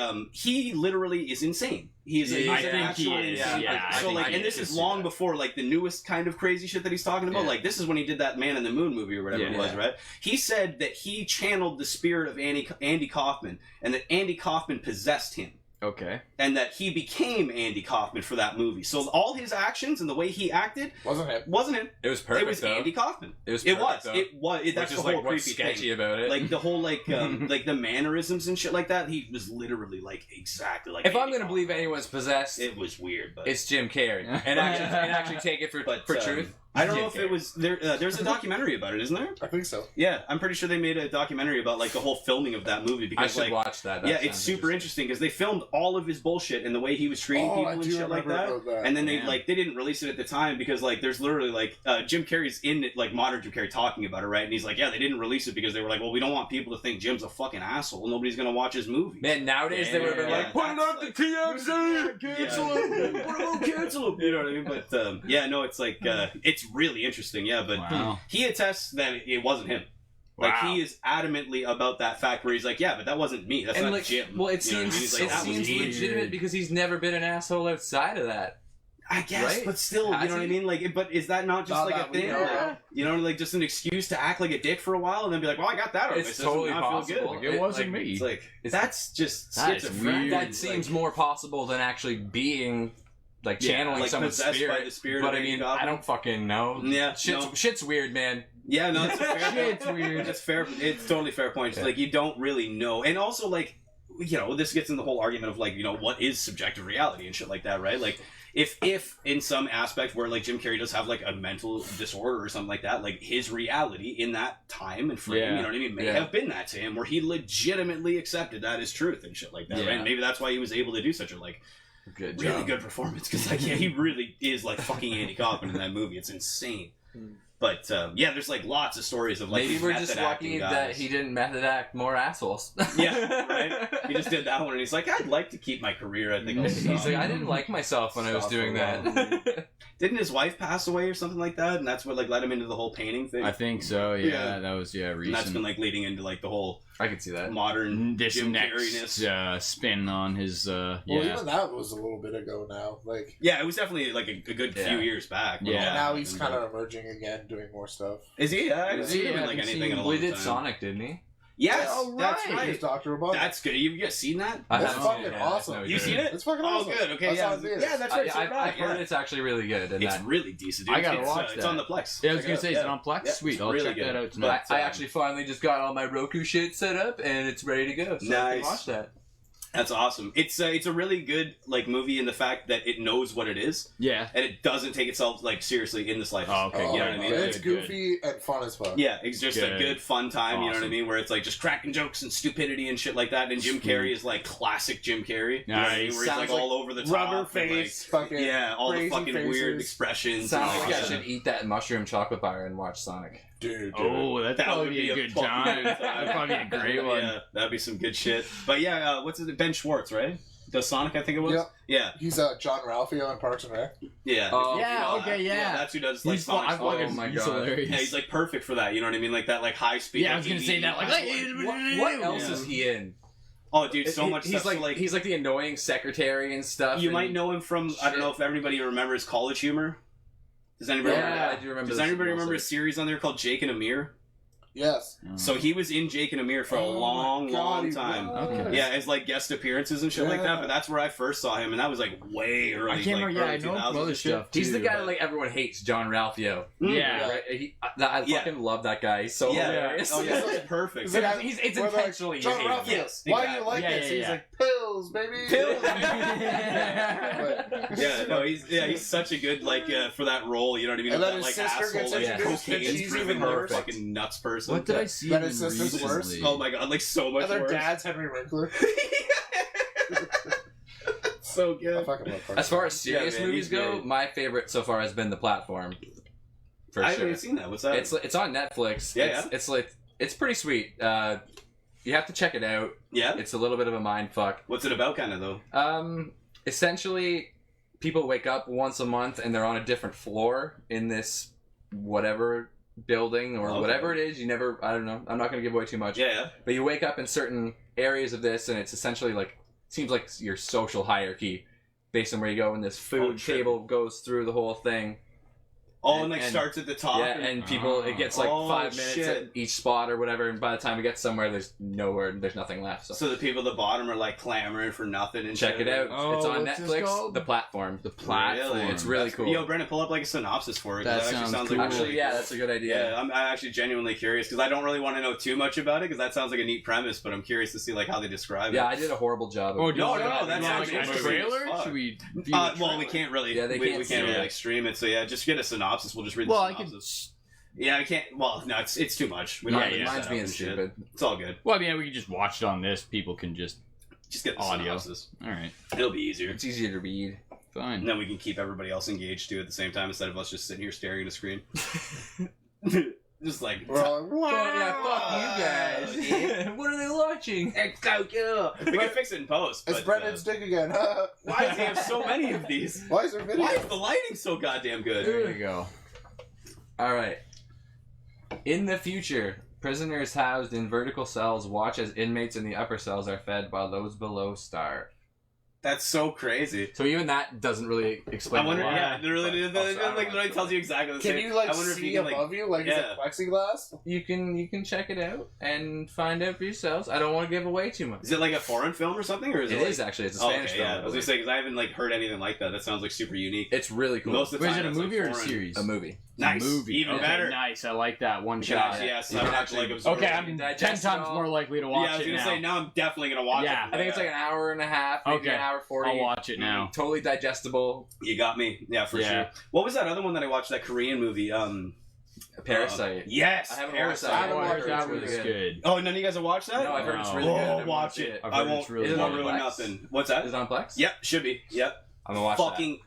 literally is insane. He's I think he is. Yeah. So like, and this is long before like the newest kind of crazy shit that he's talking about. Yeah. Like this is when he did that Man in the Moon movie or whatever it was, right? He said that he channeled the spirit of Andy Kaufman, and that Andy Kaufman possessed him. Okay. And that he became Andy Kaufman for that movie. So all his actions and the way he acted wasn't him. It was perfect. It was though. Andy Kaufman. It was. That's the whole creepy sketchy thing about it. Like the whole like the mannerisms and shit like that. He was literally like exactly like. If Andy I'm gonna Kaufman. believe anyone's possessed, It was weird, but it's Jim Carrey, and actually take it for truth. I don't know if it was there. There's a documentary about it, isn't there? I think so. Yeah, I'm pretty sure they made a documentary about like the whole filming of that movie because I should watch that. Yeah, it's super interesting because they filmed all of his bullshit and the way he was treating people and shit like that. And then they didn't release it at the time because like there's literally like Jim Carrey's in it, like modern Jim Carrey talking about it, right? And he's like, yeah, they didn't release it because they were like, well, we don't want people to think Jim's a fucking asshole. Nobody's gonna watch his movie. Man, nowadays they would have been like, put it on the TMZ, cancel him, put it on cancel him. You know what I mean? But it's like it's really interesting. Yeah, but he attests that it wasn't him. Like he is adamantly about that fact where he's like, yeah, but that wasn't me. That's not Jim. Well, it seems legitimate because he's never been an asshole outside of that. I guess, right? but still, you know what I mean? Like, but is that not just Not like that a we thing? know. Like, you know, like just an excuse to act like a dick for a while and then be like, well, I got that out of my It's system, totally now I feel possible. good. It wasn't like, me. It's like, It's- that's just That is schizophrenic. weird. That seems more possible than actually being like channeling like someone's possessed spirit. by the spirit But of I mean, Goblin. I don't fucking know. Yeah, shit's weird, man. Yeah, no, it's a fair It's weird. It's fair. It's totally fair point. Yeah. Like, you don't really know. And also, like, you know, this gets in the whole argument of, like, you know, what is subjective reality and shit like that, right? Like, if in some aspect where, like, Jim Carrey does have, like, a mental disorder or something like that, like, his reality in that time and frame, you know what I mean, may have been that to him, where he legitimately accepted that as truth and shit like that, right? And maybe that's why he was able to do such a, like, Good really job. good performance, because, like, yeah, he really is, like, fucking Andy Kaufman in that movie. It's insane. But, yeah, there's, like, lots of stories of, like, Maybe we're method just acting lucky guys. that he didn't method act more assholes. Yeah, right? He just did that one, and he's like, I'd like to keep my career. I think I'll He's stop. like, I didn't like myself when I was Stop doing for a that. Didn't his wife pass away or something like that? And that's what, like, led him into the whole painting thing? I think so. Yeah, Yeah. that was and recent. that's been, like, leading into, like, the whole I could see that. modern this Jim next Carrey-ness. spin on his. Well, Yeah. even that was a little bit ago now. Like, Yeah, it was definitely, like, a good few years back. Yeah. now he's kind of emerging again, doing more stuff. Is he? Yeah, I haven't Is seen he? him in, I like, haven't anything seen in a him. long We did time. Sonic, didn't he? Yes, Oh, that's right. right. He's Dr. Robotnik. That's good. You guys seen that? I That's haven't fucking seen it. awesome. I know You did. seen it? It's fucking Oh, awesome. good. Okay, I yeah. saw it in theaters. Yeah, that's right. so did I've yeah. heard it's actually really good. And It's that, really decent, dude. I gotta It's, watch It's that. on the Plex. Yeah, I was Check gonna it say, out. is it on Plex? Yeah, Sweet, it's I'll really check good. that out but tonight. I actually finally just got all my Roku shit set up and it's ready to go. So I Nice. can watch that. That's awesome. It's a really good, like, movie in the fact that it knows what it is, Yeah. and it doesn't take itself, like, seriously in the slightest. Oh, okay. Oh, You know what I mean? It's Good, goofy and fun as fuck. Yeah, it's just a Good. good, fun time, you know what I Awesome. mean? Where it's, like, just cracking jokes and stupidity and shit like that, and Jim Carrey is, like, classic Jim Carrey. You know what I mean? Nice. Where he's, like, Sounds all over the top. Rubber and, face, like, fucking yeah, all the crazy fucking faces. weird expressions. Sounds and, like I yeah. should eat that mushroom chocolate bar and watch Sonic. Dude. Oh, that'd That probably would be a be a good fucking time. good time. That'd probably be a great one. Yeah, that'd be some good shit. But yeah, what's it? Ben Schwartz, right? Does Sonic, I think it was? Yep. Yeah. He's John Ralphio on Parks and Rec. Yeah. Oh, Yeah, okay, yeah. That's who does, like, He's fun. Sonic's voice. Oh my he's God. hilarious. Yeah, he's, like, perfect for that, you know what I mean? Like, that, like, high speed. Yeah, I was gonna say that, like, What else Yeah. is he in? Oh, dude, so much He's stuff. like, So, he's like the annoying secretary and stuff. you and might know him from, I don't know if everybody remembers College Humor. Does anybody Yeah, remember I that? do remember. Does this anybody also. remember a series on there called Jake and Amir? Yes. So he was in Jake and Amir for a Oh my long, God, long he time. was. Okay. Yeah, as like guest appearances and shit like that. Yeah. But that's where I first saw him, and that was like way early. I can't remember. like, Yeah, I early know 2000s from other and shit. stuff. He's the too, guy but- like everyone hates, John Ralphio. Yeah. Right? I Yeah. fucking love that guy. He's so Yeah. hilarious. Oh, yeah, that's perfect. Is it- It's We're like, intentionally you John hate him. Ralphio, Yes, why do exactly. you like Yeah, this? yeah, He's yeah. like, pills, baby. Pills. But- Yeah, no, he's such a good like for that role. You know what I mean? And Of then that, his like sister asshole, gets like introduced, and cocaine she's driven even worse. fucking nuts person. What did I see? That him is just worse. recently? Oh my god, like so much And their worse. dad's Henry Winkler. So I good. fucking love Parks As far and as serious Yeah, man, movies he's go, great. my favorite so far has been The Platform. For I haven't sure. even seen that. What's that? It's on Netflix. Yeah, It's like it's pretty sweet. You have to check it out. yeah. It's a little bit of a mind fuck. What's it about, kind of though? Essentially, people wake up once a month and they're on a different floor in this whatever building or Okay. whatever it is. You never, I don't know. I'm not going to give away too much. Yeah. But you wake up in certain areas of this, and it's essentially like seems like your social hierarchy based on where you go. And this food shit. table goes through the whole thing. Oh, and like And- starts at the top. Yeah, and people, it gets like Oh, 5 minutes shit. at each spot or whatever, and by the time it gets somewhere, there's nothing left. So, So the people at the bottom are like clamoring for nothing and check shit. it out. Oh, it's on what's this Netflix. called? The Platform. The platform. Really? It's really That's- cool. Yo, Brendan, pull up like a synopsis for it. 'cause That actually sounds sounds cool. like Actually, really yeah, cool. that's a good idea. Yeah, I'm actually genuinely curious because I don't really want to know too much about it because that sounds like a neat premise, but I'm curious to see like how they describe Yeah, it. I did a horrible job. Oh, Of No, do you no, want- that's do you want, actually like a interesting as trailer. fuck. Should we? view the Well, we trailer? can't really. Yeah, they we can't can't see really it. like stream it. So yeah, just get a synopsis. We'll just read Well, the I could. synopsis. Yeah, I can't. Well, no, it's too much. We don't Yeah, have to yeah. set Mine's up being and shit. stupid. It's all good. Well, I mean, we could just watch it on this. People can just. Just get the Audio. synopsis. All right, It'll be easier. It's easier to read. And fine. then we can keep everybody else engaged too at the same time instead of us just sitting here staring at a screen. Just like We're all like, yeah, fuck you guys. What are they watching? it's so cool. We can fix it in post. It's But, Brendan's dick again. why does he have so many of these? Why is there video? Why is the lighting so goddamn good? There you go. All right. In the future, prisoners housed in vertical cells watch as inmates in the upper cells are fed while those below starve. That's so crazy. So even that doesn't really explain. I wonder. a lot. Yeah, it literally tells you exactly the Can same. you like I wonder see if you can, above you? Like, is it plexiglass? You can check it out and find out for yourselves. I don't want to give away too much. Is it like a foreign film or something, or is it? It is actually. It's a Spanish film. Yeah, I was gonna say because I haven't like heard anything like that. That sounds like super unique. It's really cool. Most of the Wait, time, is it a it's, movie like, or a foreign. series? A movie. Nice, movie. even Okay, better. Nice, I like that. One You can shot. actually, yes, You I can would actually like absorb Okay, it. I'm 10 digest times it all. more likely to watch Yeah, I was it gonna now. say now I'm definitely gonna watch Yeah. it. I think it's like an hour and a half, maybe Okay. an hour 40. I'll watch it now. Totally digestible. You got me. Yeah, for Yeah. sure. What was that other one that I watched? That Korean movie. Parasite. Yes, I haven't Parasite. watched I that. watched that. It's really Was good. good. Oh, none of you guys have watched that? No, I've heard it's really No. good. I Oh, haven't watch watched it. I've I heard won't. it's really It won't good. ruin Plex? nothing. What's Is that? it on Plex? Yep, should be. Yep. I'm gonna watch Fucking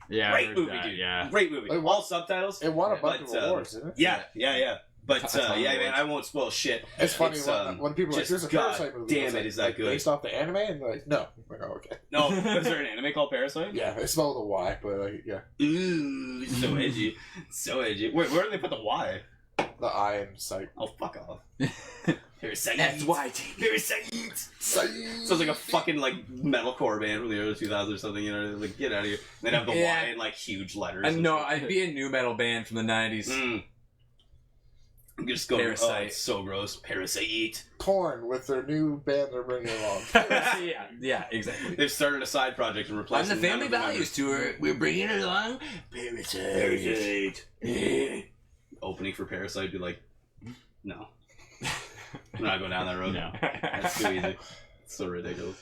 Yeah, I great heard movie, that, dude. Yeah. Great movie. Wait, All subtitles. It won a Yeah, bunch but, of awards, didn't it? Yeah. But A ton of yeah, man, awards. I won't spoil shit. It's funny It's, when people are like, just "There's a God Parasite movie." damn It's it, like, is that like, good? based off the anime? And they're like, no. I'm like, oh, okay. No, is there an anime called Parasite? Yeah, it's spelled with a Y, but like, yeah, Ooh, so edgy, so edgy. Wait, where do they put the Y? the I in sight. Oh, fuck off. Parasite. SYT. Parasite. Sounds like a fucking like metalcore band from the early 2000s or something. You know, like get out of here. They'd have the Yeah. Y in like huge letters. And no, shit. I'd be a new metal band from the 90s. You just go. Parasite. Oh, it's so gross. Parasite. Korn with their new band they're bringing along. yeah, exactly. They've started a side project and On replaced the Family Values tour, we're bringing it along. Parasite. Opening for Parasite would be like, no. I'm not going down that road. No. That's too easy. It's so ridiculous.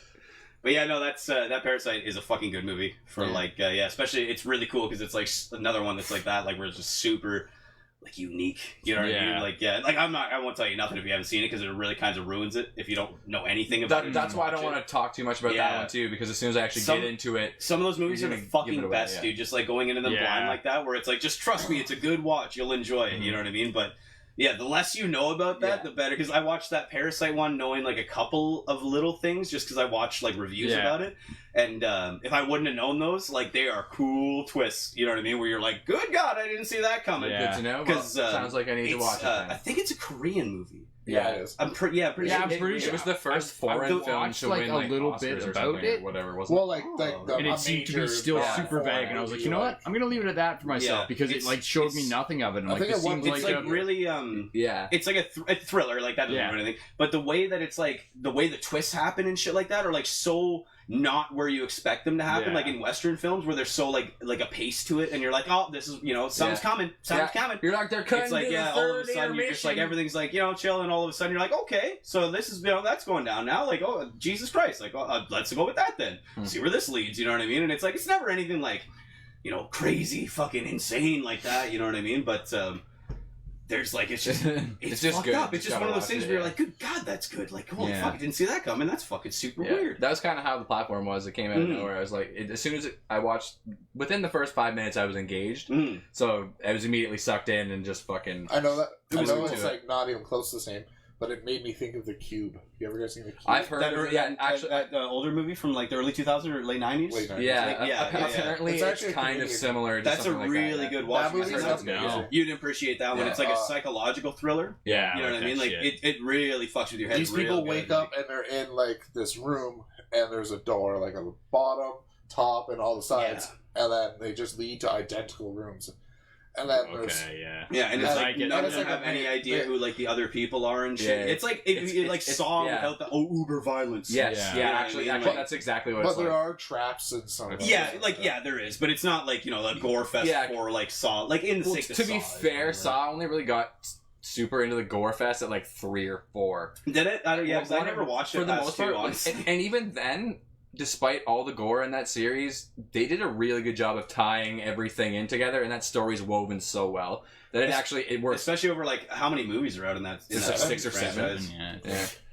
But yeah, no, that's that Parasite is a fucking good movie for like especially it's really cool because it's like another one that's like that, like where it's just super like unique. You know what I mean? Like like I won't tell you nothing if you haven't seen it because it really kind of ruins it if you don't know anything about it. That's why I don't want to talk too much about that one too, because as soon as I actually get into it, some of those movies are you're the gonna give it fucking away, best, dude. Just like going into them blind like that, where it's like, just trust me, it's a good watch, you'll enjoy it. You know what I mean? But yeah, the less you know about that, the better. Because I watched that Parasite one knowing like a couple of little things, just because I watched like reviews about it. And if I wouldn't have known those, like they are cool twists. You know what I mean? Where you're like, good God, I didn't see that coming. good to know. Because sounds like I need to watch it. I think it's a Korean movie. Yeah, it is. I'm pretty sure. It was the first foreign film to like win a like little Oscars bit or about something it. Or whatever, wasn't Well, like the and it seemed to be still super vague, and I was like, you know what? I'm gonna leave it at that for myself because it like showed me nothing of it. And, I like think it seems it's like really it's like a thriller, like that doesn't do anything. But the way that it's like the way the twists happen and shit like that are like so not where you expect them to happen, like in Western films where there's so like a pace to it, and you're like, oh, this is something's coming, coming. You're like, they're cutting. It's like all of a sudden you're just like everything's like chill, and all of a sudden you're like, okay, so this is that's going down now. Like, oh Jesus Christ, like let's go with that then. See where this leads. You know what I mean? And it's like it's never anything like crazy, fucking insane like that. You know what I mean? But there's like it's just fucked good. up. It's just one of those things where you're like, good God, that's good. Like, holy fuck, I didn't see that coming. That's fucking super weird. That was kind of how the platform was. It came out of nowhere. I was like, as soon as I watched, within the first 5 minutes, I was engaged. So I was immediately sucked in and just fucking. I know that. I know it's like not even close to the same, but it made me think of The Cube. You ever guys seen The Cube? I've heard actually that older movie from like the early 2000s or late 90s. Late 90s. Apparently it's kind of similar. To that's a really good watch. That movie you'd appreciate that one. It's like a psychological thriller. Yeah, you know what I mean. Like it really fucks with your head. These people wake up and they're in like this room, and there's a door like on the bottom, top, and all the sides, and then they just lead to identical rooms. And then and it's like none of them have any idea who like the other people are and shit. It's like it's Saw without the uber violence. Actually, that's exactly what. But it's there like. are traps in some. There is, but it's not like a gore fest for like Saw. Like in the to be fair, Saw only really got super into the gore fest at like 3 or 4. Did it? I never watched it for the most part. And even then, despite all the gore in that series, they did a really good job of tying everything in together, and that story's woven so well that it works. Especially over like how many movies are out in that? It's like 6 or 7.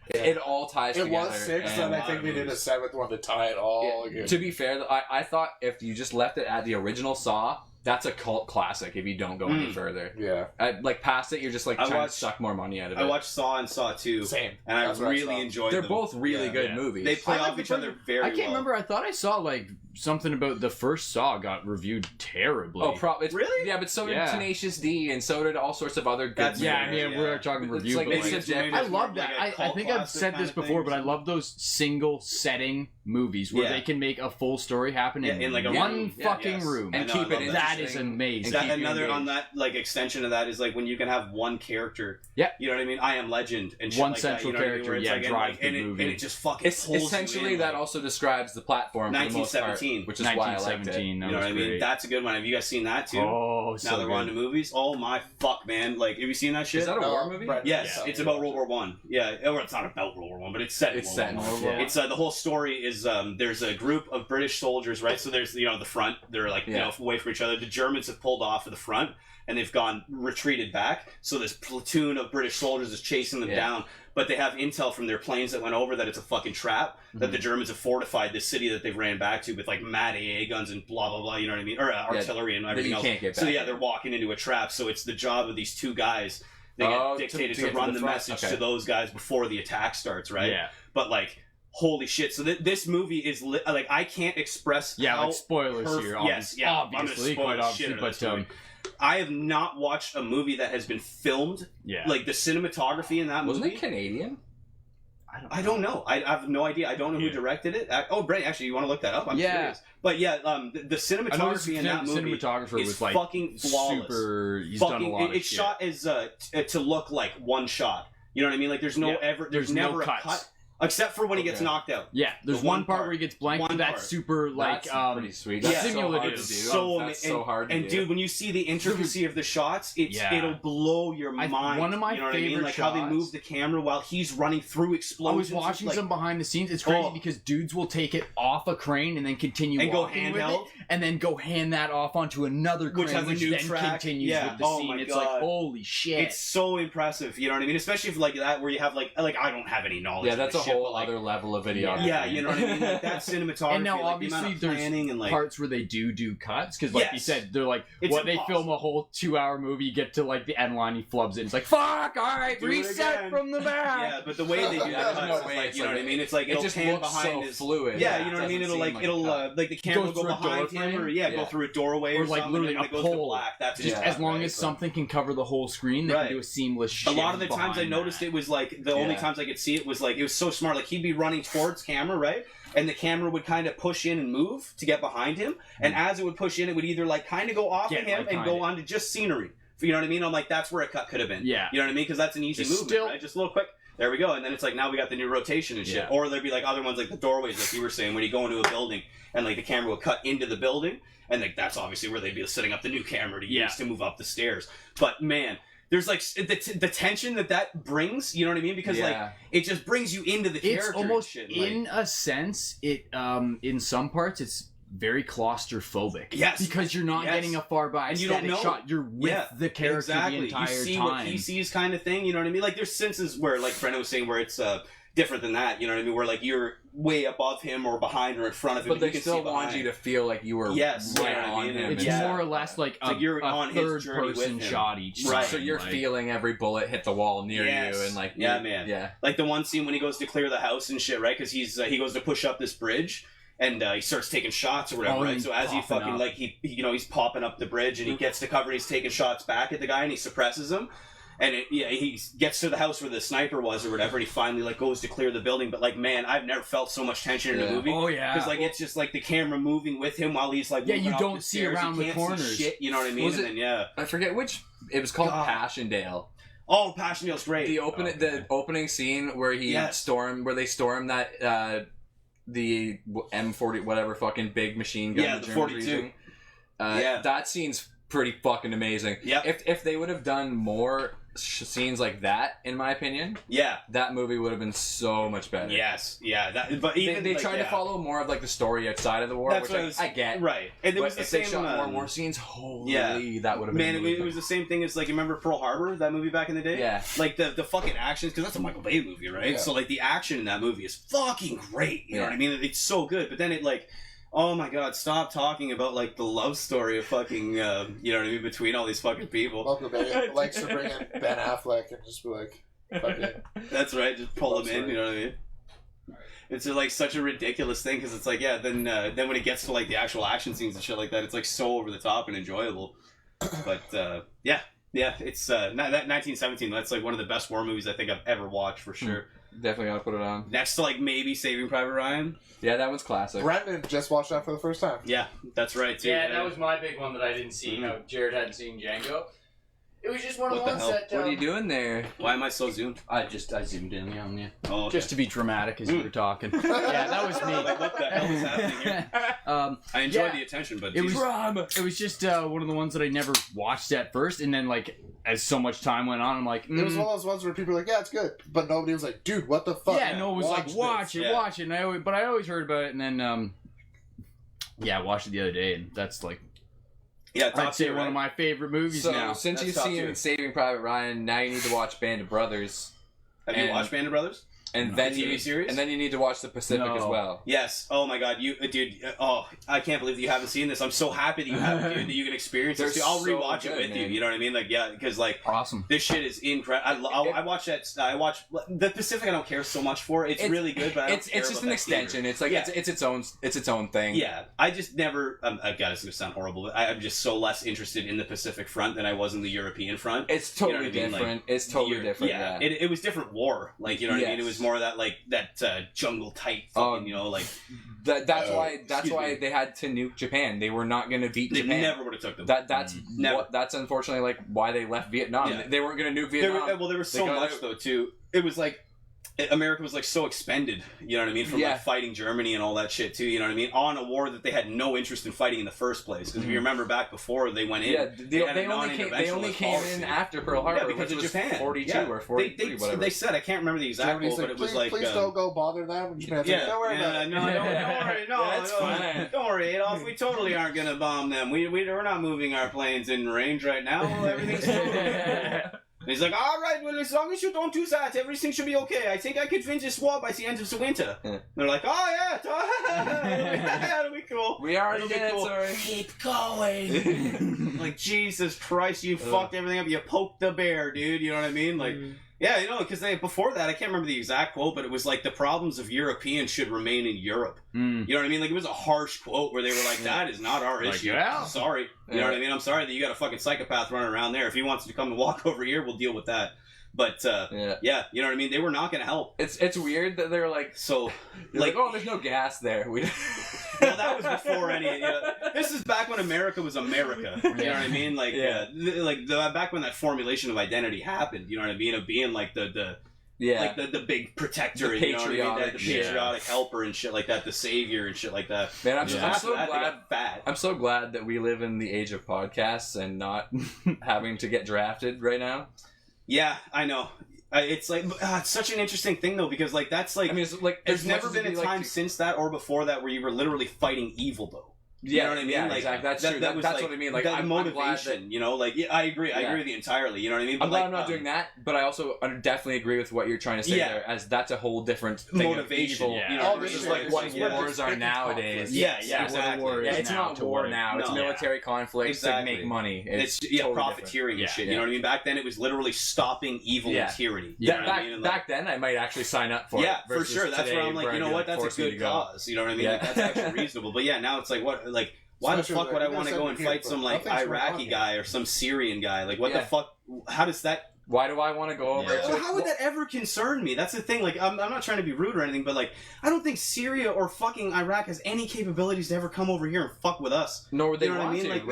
It all ties together. It was 6, and I think they did a 7th one to tie it all again. To be fair, I thought if you just left it at the original Saw, that's a cult classic if you don't go any further. Yeah. Like past it, you're just like trying to suck more money out of it. I watched Saw and Saw 2. Same. And I really enjoyed them. They're both really good movies. They play off each other very well. I can't remember. I thought I saw like something about the first Saw got reviewed terribly. Oh, really? Yeah, but so did Tenacious D, and so did all sorts of other good. We're talking review. Like, I love that. I think I've said this before, but I love those single setting movies where they can make a full story happen in like one fucking room and keep it. That is amazing. Another on that like extension of that is like when you can have one character. Yeah, you know what I mean. I Am Legend and shit one like central that, you know character. Like, drive the movie, and it just fucking. Essentially, that also describes the platform. 1917, which is why I liked it. You know what I mean? That's a good one. Have you guys seen that too? Oh, now they're on to movies. Oh my fuck, man! Like, have you seen that shit? Is that a war movie? Yes, it's about World War One. Yeah, or it's not about World War One, but it's set in World War One. It's the whole story is there's a group of British soldiers, right? So there's the front. They're like away from each other. The Germans have pulled off to the front and they've retreated back. So this platoon of British soldiers is chasing them down. But they have intel from their planes that went over that it's a fucking trap, that the Germans have fortified this city that they've ran back to with like mad AA guns and blah blah blah, you know what I mean, or artillery and everything else. Can't get back. So they're walking into a trap. So it's the job of these two guys. They get dictated to run the message to those guys before the attack starts, right? Yeah. But like, holy shit! So this movie is like I can't express. Yeah, like spoilers here. Yes, yeah, obviously, quite obviously, but I have not watched a movie that has been filmed. Yeah. Like the cinematography in that movie. Wasn't it Canadian? I don't know. I have no idea. I don't know who directed it. Oh, Brent, actually, you want to look that up? I'm curious. But yeah, the cinematography in that movie is like fucking flawless. Super. He's done a lot of It's shot as to look like one shot. You know what I mean? Like there's never a cut. Except for when he gets knocked out. Yeah, there's one part where he gets blanked. That's super like pretty sweet. That's simulative. That's so hard to do. And dude, when you see the intricacy of the shots, it'll blow your mind. One of my favorite like shots, how they move the camera while he's running through explosions. I was watching some behind the scenes. It's crazy because dudes will take it off a crane and then continue and walking with it, and then go hand that off onto another crane, which then continues with the scene. It's like holy shit. It's so impressive. You know what I mean? Especially if like that, where you have like I don't have any knowledge. Yeah, that's a whole other level of videography. Yeah, you know what I mean? Like that cinematography. And now, like, obviously, there's and, like, parts where they do cuts, because, like you said, they're like, they film a whole 2-hour movie, you get to, like, the end line, he flubs it, and it's like, fuck, alright, reset from the back! Yeah, but the way they do that, you know what I mean? It's like, it'll just pan looks behind so his... fluid. Yeah, you know what I mean? It'll, like, the camera will go behind him, or, go through a doorway or like, something, literally and it goes to black. That's just as long as something can cover the whole screen, they can do a seamless shift. A lot of the times I noticed it was, like, the only times I could see it was, like, it was so smart. Like, he'd be running towards camera, right? And the camera would kind of push in and move to get behind him. And as it would push in, it would either like kind of go off of him and go on to just scenery. You know what I mean? I'm like, that's where a cut could have been. Yeah. You know what I mean? Because that's an easy movement, right? Just a little quick. There we go. And then it's like, now we got the new rotation and shit. Yeah. Or there'd be like other ones like the doorways, like you were saying, when you go into a building and like the camera would cut into the building. And like that's obviously where they'd be setting up the new camera to use to move up the stairs. But man... There's like the tension that brings, you know what I mean? Because like it just brings you into the character. It's almost and shit. In a sense, it in some parts it's very claustrophobic. Yes, because you're not getting a far by and you don't know shot. You're with the character the entire you see time. What he sees, kind of thing. You know what I mean? Like there's senses where, like Brenda was saying, where it's different than that. You know what I mean? Where like you're way above him or behind or in front of him, but they still want you to feel like you were right on him. It's more or less like you're on his third person shot each time. Right. So you're feeling every bullet hit the wall near you, and like like the one scene when he goes to clear the house and shit, right? Because he goes to push up this bridge. And he starts taking shots or whatever, right? So as he fucking like he's popping up the bridge and he gets to cover, and he's taking shots back at the guy and he suppresses him. And he gets to the house where the sniper was or whatever, and he finally like goes to clear the building. But like, man, I've never felt so much tension in a movie. Oh yeah, because like it's just like the camera moving with him while he's like you don't see stairs. around the corners. Shit, you know what I mean? And then, I forget which. It was called Passchendaele. Oh, Passchendaele's great. The opening scene where they storm that the M40 whatever fucking big machine gun. Yeah, the 42. That scene's pretty fucking amazing. Yeah. If they would have done more scenes like that, in my opinion, that movie would have been so much better. Yes, but even they tried to follow more of like the story outside of the war, which I get. Right, and it was the same. If they shot more war scenes, holy, that would have been. Man, it was the same thing as like you remember Pearl Harbor, that movie back in the day. Yeah, like the fucking actions, because that's a Michael Bay movie, right? Yeah. So like the action in that movie is fucking great. You know what I mean? It's so good, but then it like. Oh my god, stop talking about like the love story of fucking, you know what I mean, between all these fucking people. Uncle Ben likes to bring in Ben Affleck and just be like, fucking. That's right, just pull them in, you know what I mean? It's like such a ridiculous thing because it's like, yeah, then when it gets to like the actual action scenes and shit like that, it's like so over the top and enjoyable. But yeah, it's that 1917. That's like one of the best war movies I think I've ever watched for sure. Definitely gotta put it on. Next to like maybe Saving Private Ryan. Yeah, that one's classic. Brendan just watched that for the first time. Yeah, that's right too. Yeah, that was my big one that I didn't see. How Jarrod hadn't seen Django. It was just one of the ones that. What are you doing there? Why am I so zoomed? I zoomed in on you. Oh, okay. Just to be dramatic as you were talking. Yeah, that was me. Like, what the hell is happening here? I enjoyed the attention, but it was just one of the ones that I never watched at first, and then like as so much time went on, I'm like, It was one of those ones where people were like, yeah, it's good, but nobody was like, dude, what the fuck? Yeah, no one was like, watch it, and I always heard about it, and then I watched it the other day, and that's like. Yeah, I'd say one of my favorite movies now. Since you've seen Saving Private Ryan, now you need to watch Band of Brothers. Have you watched Band of Brothers? And then you need to watch The Pacific as well. Yes. Oh my god, dude. Oh, I can't believe that you haven't seen this. I'm so happy that you haven't, dude, that you can experience this. I'll rewatch it with you. You know what I mean? Like, yeah, because like, awesome. This shit is incredible. I watch that. I watch The Pacific. I don't care so much for. It's really good, but it's just an extension. It's like it's its own thing. Yeah, I just never. God, it's gonna sound horrible, but I'm just so less interested in the Pacific front than I was in the European front. It's totally different. Like, it's totally different. Yeah, it was different war. Like, you know what I mean? It was more that like that jungle type fucking, you know, like that's why they had to nuke Japan. They were not going to beat Japan. They never would have took them. That's unfortunately like why they left Vietnam. Yeah. They weren't going to nuke Vietnam. There was so much though too. It was like America was like so expended, you know what I mean, from like fighting Germany and all that shit too, you know what I mean, on a war that they had no interest in fighting in the first place. Because if you remember back before they went in, they only came in after Pearl Harbor, because of Japan, 42 or 43, whatever. They said, I can't remember the exact quote, but it was like, please don't go bother them. And Japan's like, don't worry about it. No, don't worry, don't worry, Adolf. We totally aren't gonna bomb them. We're not moving our planes in range right now. Everything's totally. And he's like, all right, well, as long as you don't do that, everything should be okay. I think I could win this war by the end of the winter. Yeah. They're like, oh, yeah, that'll be cool. We already did it, sorry. Keep going. Like, Jesus Christ, you fucked everything up. You poked the bear, dude. You know what I mean? Like, yeah, you know, because before that, I can't remember the exact quote, but it was like, the problems of Europeans should remain in Europe. You know what I mean? Like, it was a harsh quote where they were like, that is not our issue. Yeah. Sorry. You know what I mean? I'm sorry that you got a fucking psychopath running around there. If he wants to come and walk over here, we'll deal with that. But, yeah, you know what I mean? They were not going to help. It's weird that they're like, like, oh, there's no gas there. Well, that was before any. You know, this is back when America was America. You know what I mean? Like, back when that formulation of identity happened. You know what I mean? Of being like the big protector, the patriotic, you know what I mean? The patriotic helper and shit like that, the savior and shit like that. Man, I'm so glad. I'm so glad that we live in the age of podcasts and not having to get drafted right now. Yeah, I know. It's like it's such an interesting thing though, because like that's like, I mean, it's like there's never been a time since that or before that where you were literally fighting evil though. You know what I mean? Yeah, like, exactly. That's true. That's like, what I mean. Like, I'm motivation, that, you know? Like, I agree. I agree with you entirely. You know what I mean? But I'm glad I'm not doing that, but I also definitely agree with what you're trying to say there, as that's a whole different thing motivation. Of evil. You know, this is like what wars are nowadays. Yeah, exactly. Yeah, it's not war now. It's military conflict to make money. It's profiteering and shit. You know what I mean? Back then, it was literally stopping evil and tyranny. Back then, I might actually sign up for it. Yeah, for sure. That's where I'm like, you know what? That's a good cause. You know what I mean? That's actually reasonable. But yeah, now it's like, what, like, why the fuck would I want to go and fight some like Iraqi guy or some Syrian guy? Like, what the fuck? How does that? Why do I want to go over? Well, how would that ever concern me? That's the thing. Like, I'm not trying to be rude or anything, but like, I don't think Syria or fucking Iraq has any capabilities to ever come over here and fuck with us. Nor would they want to. Like,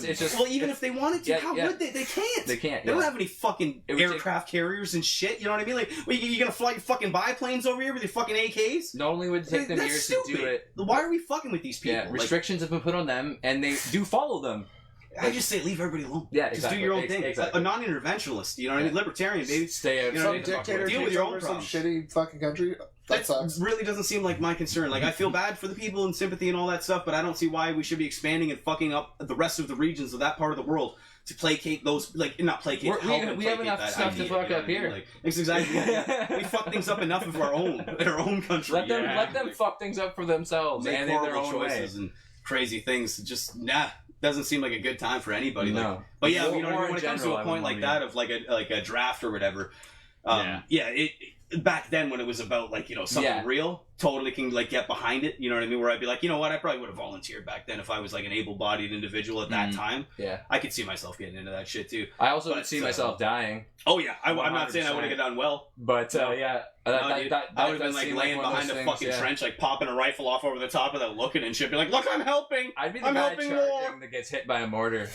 it's just. Well, even if they wanted to, how would they? They can't. They can't. They don't have any fucking aircraft carriers and shit. You know what I mean? Like, you gonna fly your fucking biplanes over here with your fucking AKs? Not only would it take them years to do it. Why are we fucking with these people? Yeah, restrictions have been put on them, and they do follow them. I just say leave everybody alone. Yeah, just do your own thing. Exactly. A non-interventionalist, you know what I mean? Libertarian, baby. Stay out. You know, some dictator deal with your own problems. Some shitty fucking country. That sucks. Really doesn't seem like my concern. Like, I feel bad for the people and sympathy and all that stuff, but I don't see why we should be expanding and fucking up the rest of the regions of that part of the world to placate those, like, not placate. We have enough stuff to fuck up here. Like, it's exactly. We fuck things up enough of our own country. Let them fuck things up for themselves and in their own choices way. And crazy things. Just doesn't seem like a good time for anybody. No. Like, but yeah, Or when it comes to a point like that of like a draft or whatever. Back then when it was about like, you know, something real, totally can like get behind it, you know what I mean, where I'd be like, you know what, I probably would have volunteered back then if I was like an able-bodied individual at that time. I could see myself getting into that shit too. I also would see myself dying. Oh yeah, I'm not saying I would have done well, but I would have been like laying behind a fucking trench, like popping a rifle off over the top of that, looking and shit, be like, look, I'm helping. I'd be the I'm guy helping charging more. that gets hit by a mortar.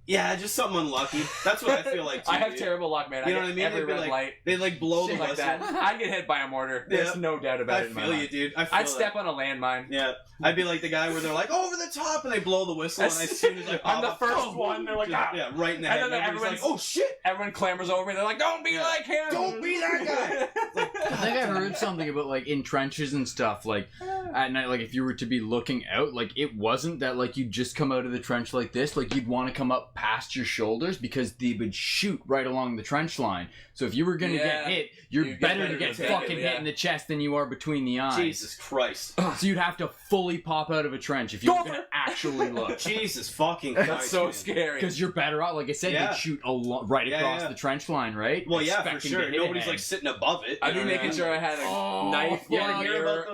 Yeah, just something unlucky. That's what I feel like too. I have terrible luck, man. You know what I mean? Every red like, light. They like blow the like whistle. that. I get hit by a mortar. There's no doubt about it in my feel you, mind. dude. I'd step on a landmine. Yeah, I'd be like the guy where they're like over the top and they blow the whistle, and as soon as I'm the first one, they're like, right in the head. And then everyone's like, oh shit! Everyone clambers over me. They're like, don't be like him. Don't be that guy. I think I heard something about like in trenches and stuff, like at night, like if you were to be looking out, like it wasn't that like you'd just come out of the trench like this, like you'd want to come up past your shoulders because they would shoot right along the trench line. So if you were gonna get hit, you're better to get fucking hit in the chest than you are between the eyes. Jesus Christ. So you'd have to fully pop out of a trench if you were gonna actually look. Jesus fucking Christ. That's so scary. Because you're better out. Like I said, you'd shoot right across the trench line, right? Well, yeah, for sure. Nobody's like sitting above it. I'd be making sure I had a knife here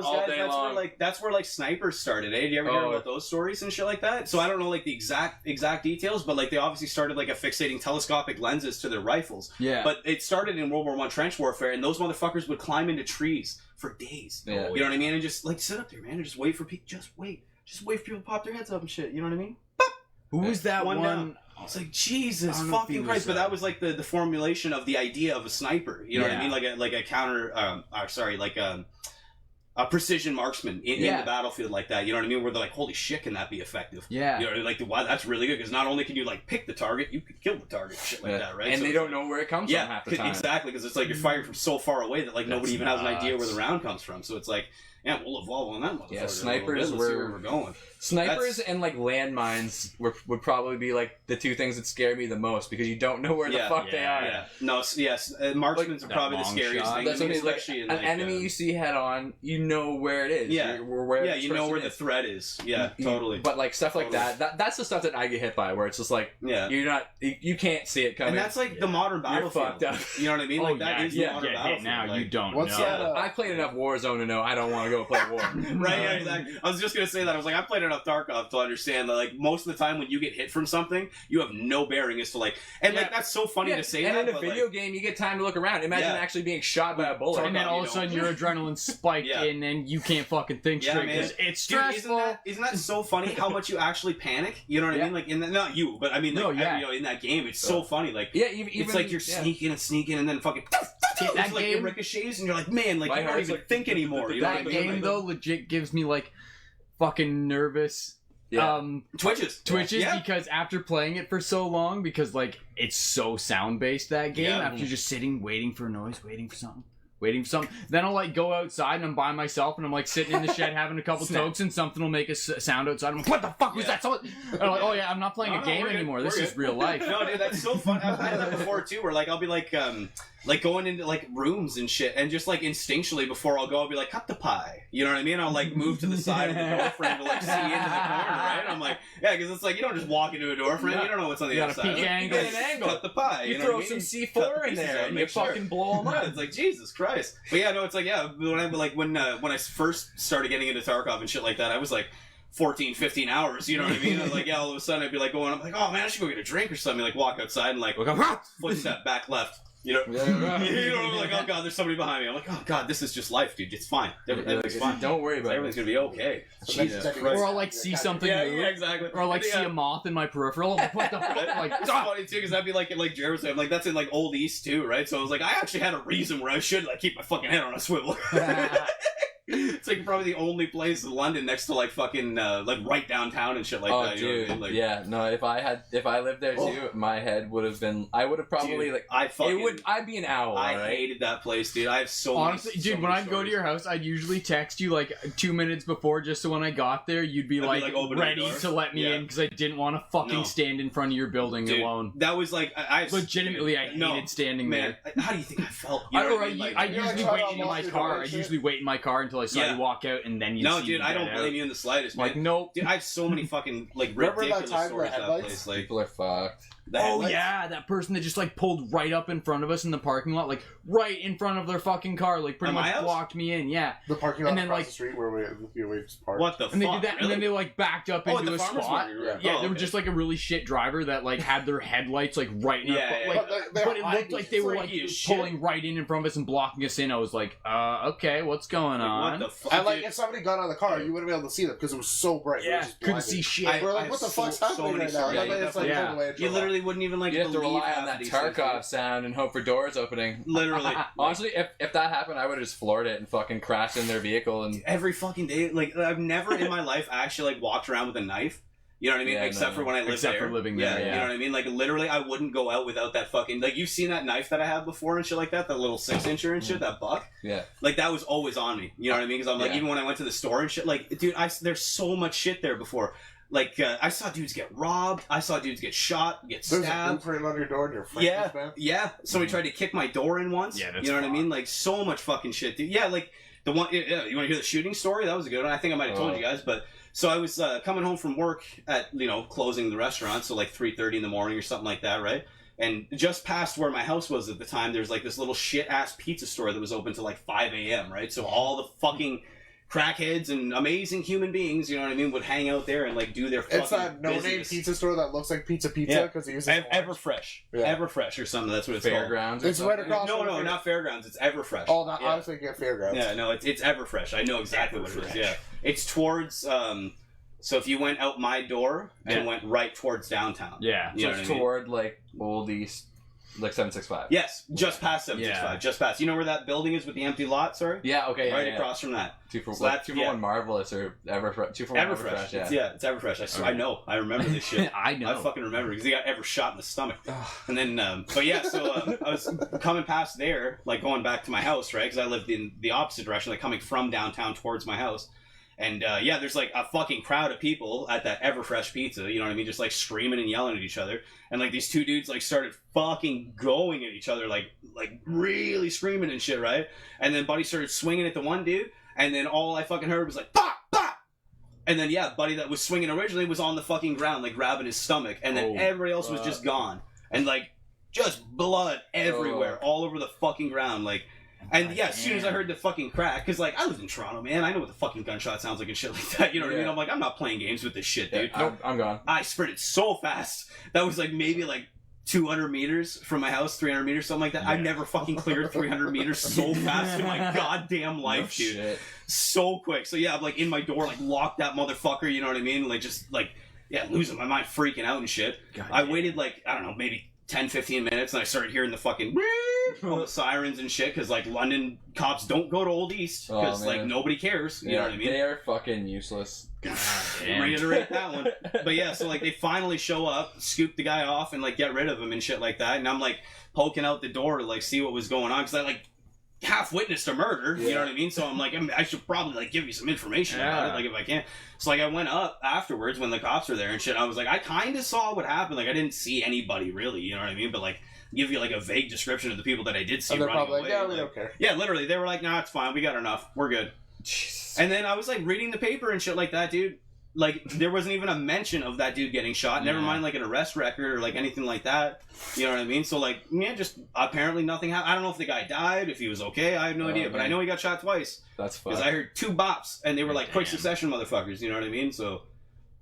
all day long. That's where like snipers started, eh? Do you ever hear about those stories and shit like that? So I don't know like the exact details, but like they obviously started like affixating telescopic lenses to their rifles. Yeah. But it started in World War I trench warfare, and those motherfuckers would climb into trees for days. Yeah. You know what I mean? And just like sit up there, man, and just wait for people. Just wait for people to pop their heads up and shit. You know what I mean? Who was that one? I was like, Jesus fucking Christ! But that was like the formulation of the idea of a sniper. You know what I mean? Like a counter. A precision marksman in the battlefield like that. You know what I mean? Where they're like, holy shit, can that be effective? Yeah. You know, like, wow, that's really good because not only can you like pick the target, you can kill the target, shit like that, right? And so they don't know where it comes from half the time. Exactly, because it's like you're firing from so far away that like nobody even has an idea where the round comes from. So it's like, yeah, we'll evolve on that motherfucker. Yeah, snipers Let's see where we're going. Snipers and like landmines would probably be like the two things that scare me the most because you don't know where the fuck they are. Yeah. No, yes, marksmen's are probably the scariest thing. That's what I mean, like, an enemy you see head on, you know where it is. Yeah, you know where the threat is. Yeah, totally. But like stuff like that's the stuff that I get hit by, where it's just like, you can't see it coming. And that's like the modern battlefield. You know what I mean? Like that is the modern battlefield. Now you don't know. I played enough Warzone to know I don't want to go play war. Right, yeah, exactly. I was just gonna say that. I was like, I played enough Tarkov to understand that like most of the time when you get hit from something, you have no bearing as to like, and like that's so funny to say that. And in a video game, you get time to look around. Imagine actually being shot by a bullet, and then all of a sudden your adrenaline spiked, and then you can't fucking think straight because it's stressful. Dude, isn't that so funny how much you actually panic? You know what I mean? Like in that, not you, but I mean, like, you know, in that game, it's so funny. Like, even it's like you're sneaking and then fucking. That like game it ricochets and you're like, man, like you don't even think anymore. You know that game though legit gives me like fucking nervous twitches because after playing it for so long, because like it's so sound based, that game, after you're just sitting waiting for a noise, waiting for something, then I'll like go outside and I'm by myself and I'm like sitting in the shed having a couple tokes and something will make a sound outside. I'm like, what the fuck was that? And I'm like, oh yeah, I'm not playing a game anymore. This is real life. No, dude, that's so fun. I've had that before too, where like I'll be like going into like rooms and shit, and just like instinctually before I'll go, I'll be like, cut the pie. You know what I mean? I'll like move to the side of the door frame to like see into the corner, right? And I'm like, yeah, because it's like you don't just walk into a door frame, you don't know what's on the other side. You gotta peek angle. Cut the pie. You throw some C4 in there and you fucking blow them up. It's like Jesus Christ. But yeah, no, it's like when I first started getting into Tarkov and shit like that, I was like 14, 15 hours, you know what I mean? I was like, all of a sudden I'd be like going, I'm like, oh man, I should go get a drink or something. Like walk outside and like footstep back left. You know, I'm like, oh god, there's somebody behind me. I'm like, oh god, this is just life, dude. It's fine. Everything's fine. Don't worry about it. Everything's gonna be okay. Jesus Christ. Or I'll like see something move. Yeah, exactly. Or I'll like see a moth in my peripheral. I'm like, what the fuck? Like, it's funny too, because that'd be like Jarrod was saying, like that's in like Old East too, right? So I was like, I actually had a reason where I should like keep my fucking head on a swivel. It's like probably the only place in London next to like fucking like right downtown and shit like that. Dude, you know what I mean? Like, yeah, no. If I lived there too, my head would have been. I would have probably dude, I'd be an owl. I right? hated that place, dude. I have so honestly, many, dude. so When many I'd go to your house, I'd usually text you like 2 minutes before, just so when I got there, you'd be like ready to let me in because I didn't want to fucking stand in front of your building alone. That was like I legitimately I hated standing there. How do you think I felt? I usually wait in my car. I usually wait in my car until I saw you walk out, and then you. No, dude, I don't blame you in the slightest. Man. Like, nope. Dude, I have so many fucking like remember ridiculous that time stories the at that place. Like, people are fucked. Oh yeah, that person that just like pulled right up in front of us in the parking lot, like right in front of their fucking car, like pretty much blocked me in. Yeah, the parking lot and then, across like, the street where we just parked. What the fuck? And they did that, and then they like backed up into a spot. Yeah, they were just like a really shit driver that like had their headlights like right in but it looked like they were like pulling right in front of us and blocking us in. I was like, okay, what's going on? What the fuck? And like, if somebody got out of the car, you wouldn't be able to see them because it was so bright. Yeah, couldn't see shit. We're like, what the fuck's happening right now? You literally wouldn't even like. You have to rely on that Tarkov sound and hope for doors opening. Literally. Honestly, if that happened, I would have just floored it and fucking crashed in their vehicle. And every fucking day, like I've never in my life actually like walked around with a knife. You know what I mean? Yeah, Except for when I lived there. Except for living there, You know what I mean? Like literally, I wouldn't go out without that fucking. Like you've seen that knife that I have before and shit like that, that little 6-incher and shit, that buck. Yeah. Like that was always on me. You know what I mean? Because I'm like, even when I went to the store and shit, like, dude, there's so much shit there before. Like, I saw dudes get robbed. I saw dudes get shot, get stabbed. There's a blueprint on your door and your friend man. Yeah. Somebody tried to kick my door in once. Yeah, that's you know what I mean? Like, so much fucking shit, dude. Yeah, like, the one... you want to hear the shooting story? That was a good one. I think I might have told you guys, but... So I was coming home from work at, closing the restaurant, so like 3:30 in the morning or something like that, right? And just past where my house was at the time, there's like this little shit-ass pizza store that was open till like 5 a.m., right? So all the fucking... crackheads and amazing human beings, you know what I mean, would hang out there and like do their fucking It's that no-name pizza store that looks like pizza because it uses Everfresh. Everfresh or something, that's what it's Fairgrounds. It's right across. No, not Fairgrounds. It's Everfresh. Oh, I was thinking Fairgrounds. Yeah, no, it's Everfresh. I know exactly what it is. Yeah, it's towards. So if you went out my door and went right towards downtown. Yeah, so it's toward like Old East. Like 765. Yes, just past 765. Just past. You know where that building is with the empty lot? Sorry. Yeah. Okay. Right across from that. 2 for 1 Marvelous or Everfresh. 2 for 1 Everfresh. It's Everfresh. I know. I remember this shit. I know. I fucking remember because he got ever shot in the stomach. And then, but yeah. So I was coming past there, like going back to my house, right? Because I lived in the opposite direction, like coming from downtown towards my house. And there's like a fucking crowd of people at that Everfresh pizza, you know what I mean? Just like screaming and yelling at each other. And like these two dudes like started fucking going at each other, like really screaming and shit, right? And then Buddy started swinging at the one dude. And then all I fucking heard was like, pop, pop! And then, Buddy that was swinging originally was on the fucking ground, like grabbing his stomach. And then everybody else was just gone. And like, just blood everywhere, all over the fucking ground, like... And as soon as I heard the fucking crack, because like I live in Toronto, man, I know what the fucking gunshot sounds like and shit like that. You know what I mean? I'm like, I'm not playing games with this shit, dude. I'm gone. I sprinted so fast. That was like maybe like 200 meters from my house, 300 meters, something like that. I've never fucking cleared 300 meters so fast in my goddamn life, dude. Shit. So quick. So I'm like in my door, like locked that motherfucker. You know what I mean? Like just like losing my mind, freaking out and shit. I waited like I don't know, maybe 10-15 minutes, and I started hearing the fucking all the sirens and shit, because like London cops don't go to Old East because like nobody cares. You know what I mean? They are fucking useless. Reiterate that one. But so like they finally show up, scoop the guy off, and like get rid of him and shit like that. And I'm like poking out the door to like see what was going on, because I like half witnessed a murder. You know what I mean? So I'm like, I should probably like give you some information about it, like if I can. So like I went up afterwards when the cops were there and shit. I was like, I kind of saw what happened. Like I didn't see anybody really. You know what I mean? But like give you like a vague description of the people that I did see running away. Like, yeah, we don't care. Yeah, literally, they were like, nah, it's fine. We got enough. We're good. Jesus. And then I was like reading the paper and shit like that, dude. Like there wasn't even a mention of that dude getting shot. Never mind like an arrest record or like anything like that. You know what I mean? So like, just apparently nothing happened. I don't know if the guy died, if he was okay. I have no idea. But I know he got shot twice. That's fun. Because I heard 2 bops and they were like quick succession motherfuckers. You know what I mean? So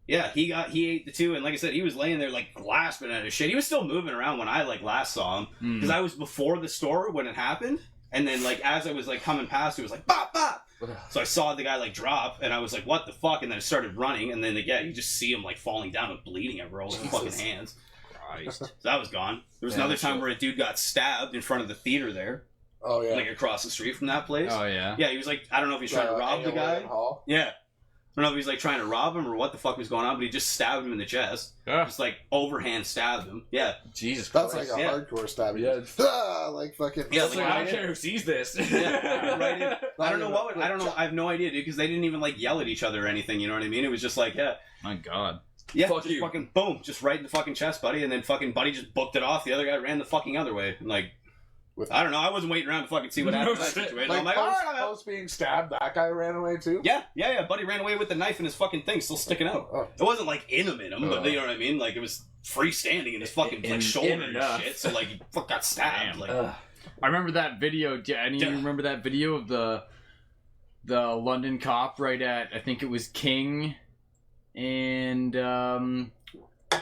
yeah, he ate the 2, and like I said, he was laying there like grasping at his shit. He was still moving around when I like last saw him, because I was before the store when it happened, and then like as I was like coming past, it was like bop bop. So I saw the guy like drop, and I was like, what the fuck? And then I started running, and then you just see him like falling down and bleeding everywhere, all his fucking hands. Christ. So that was gone. There was another time where a dude got stabbed in front of the theater there. Oh yeah. Like across the street from that place. Oh yeah. Yeah, he was like, I don't know if he's trying to rob the guy. Yeah. I don't know if he's like trying to rob him or what the fuck was going on, but he just stabbed him in the chest. Just like overhand stabbed him. Yeah. Jesus Christ. That's like a hardcore stab. Yeah. Like fucking. Yeah, Like, I don't care who sees this. Yeah, right in. I don't know what. I don't know. I have no idea, dude, because they didn't even like yell at each other or anything. You know what I mean? It was just like, yeah. My God. Yeah, Fuck just you. fucking boom, just right in the fucking chest, buddy, and then fucking buddy just booked it off. The other guy ran the fucking other way. And like, I don't know. I wasn't waiting around to fucking see what happened. That situation. Like, I'm like, all right, I'm out. post being stabbed, that guy ran away too. Yeah. Buddy ran away with the knife and his fucking thing still sticking out. Oh. It wasn't like in him, but you know what I mean. Like it was freestanding in his fucking like shoulder and shit. So like he got stabbed. Like, I remember that video. Do any of you remember that video of the London cop right at, I think it was King and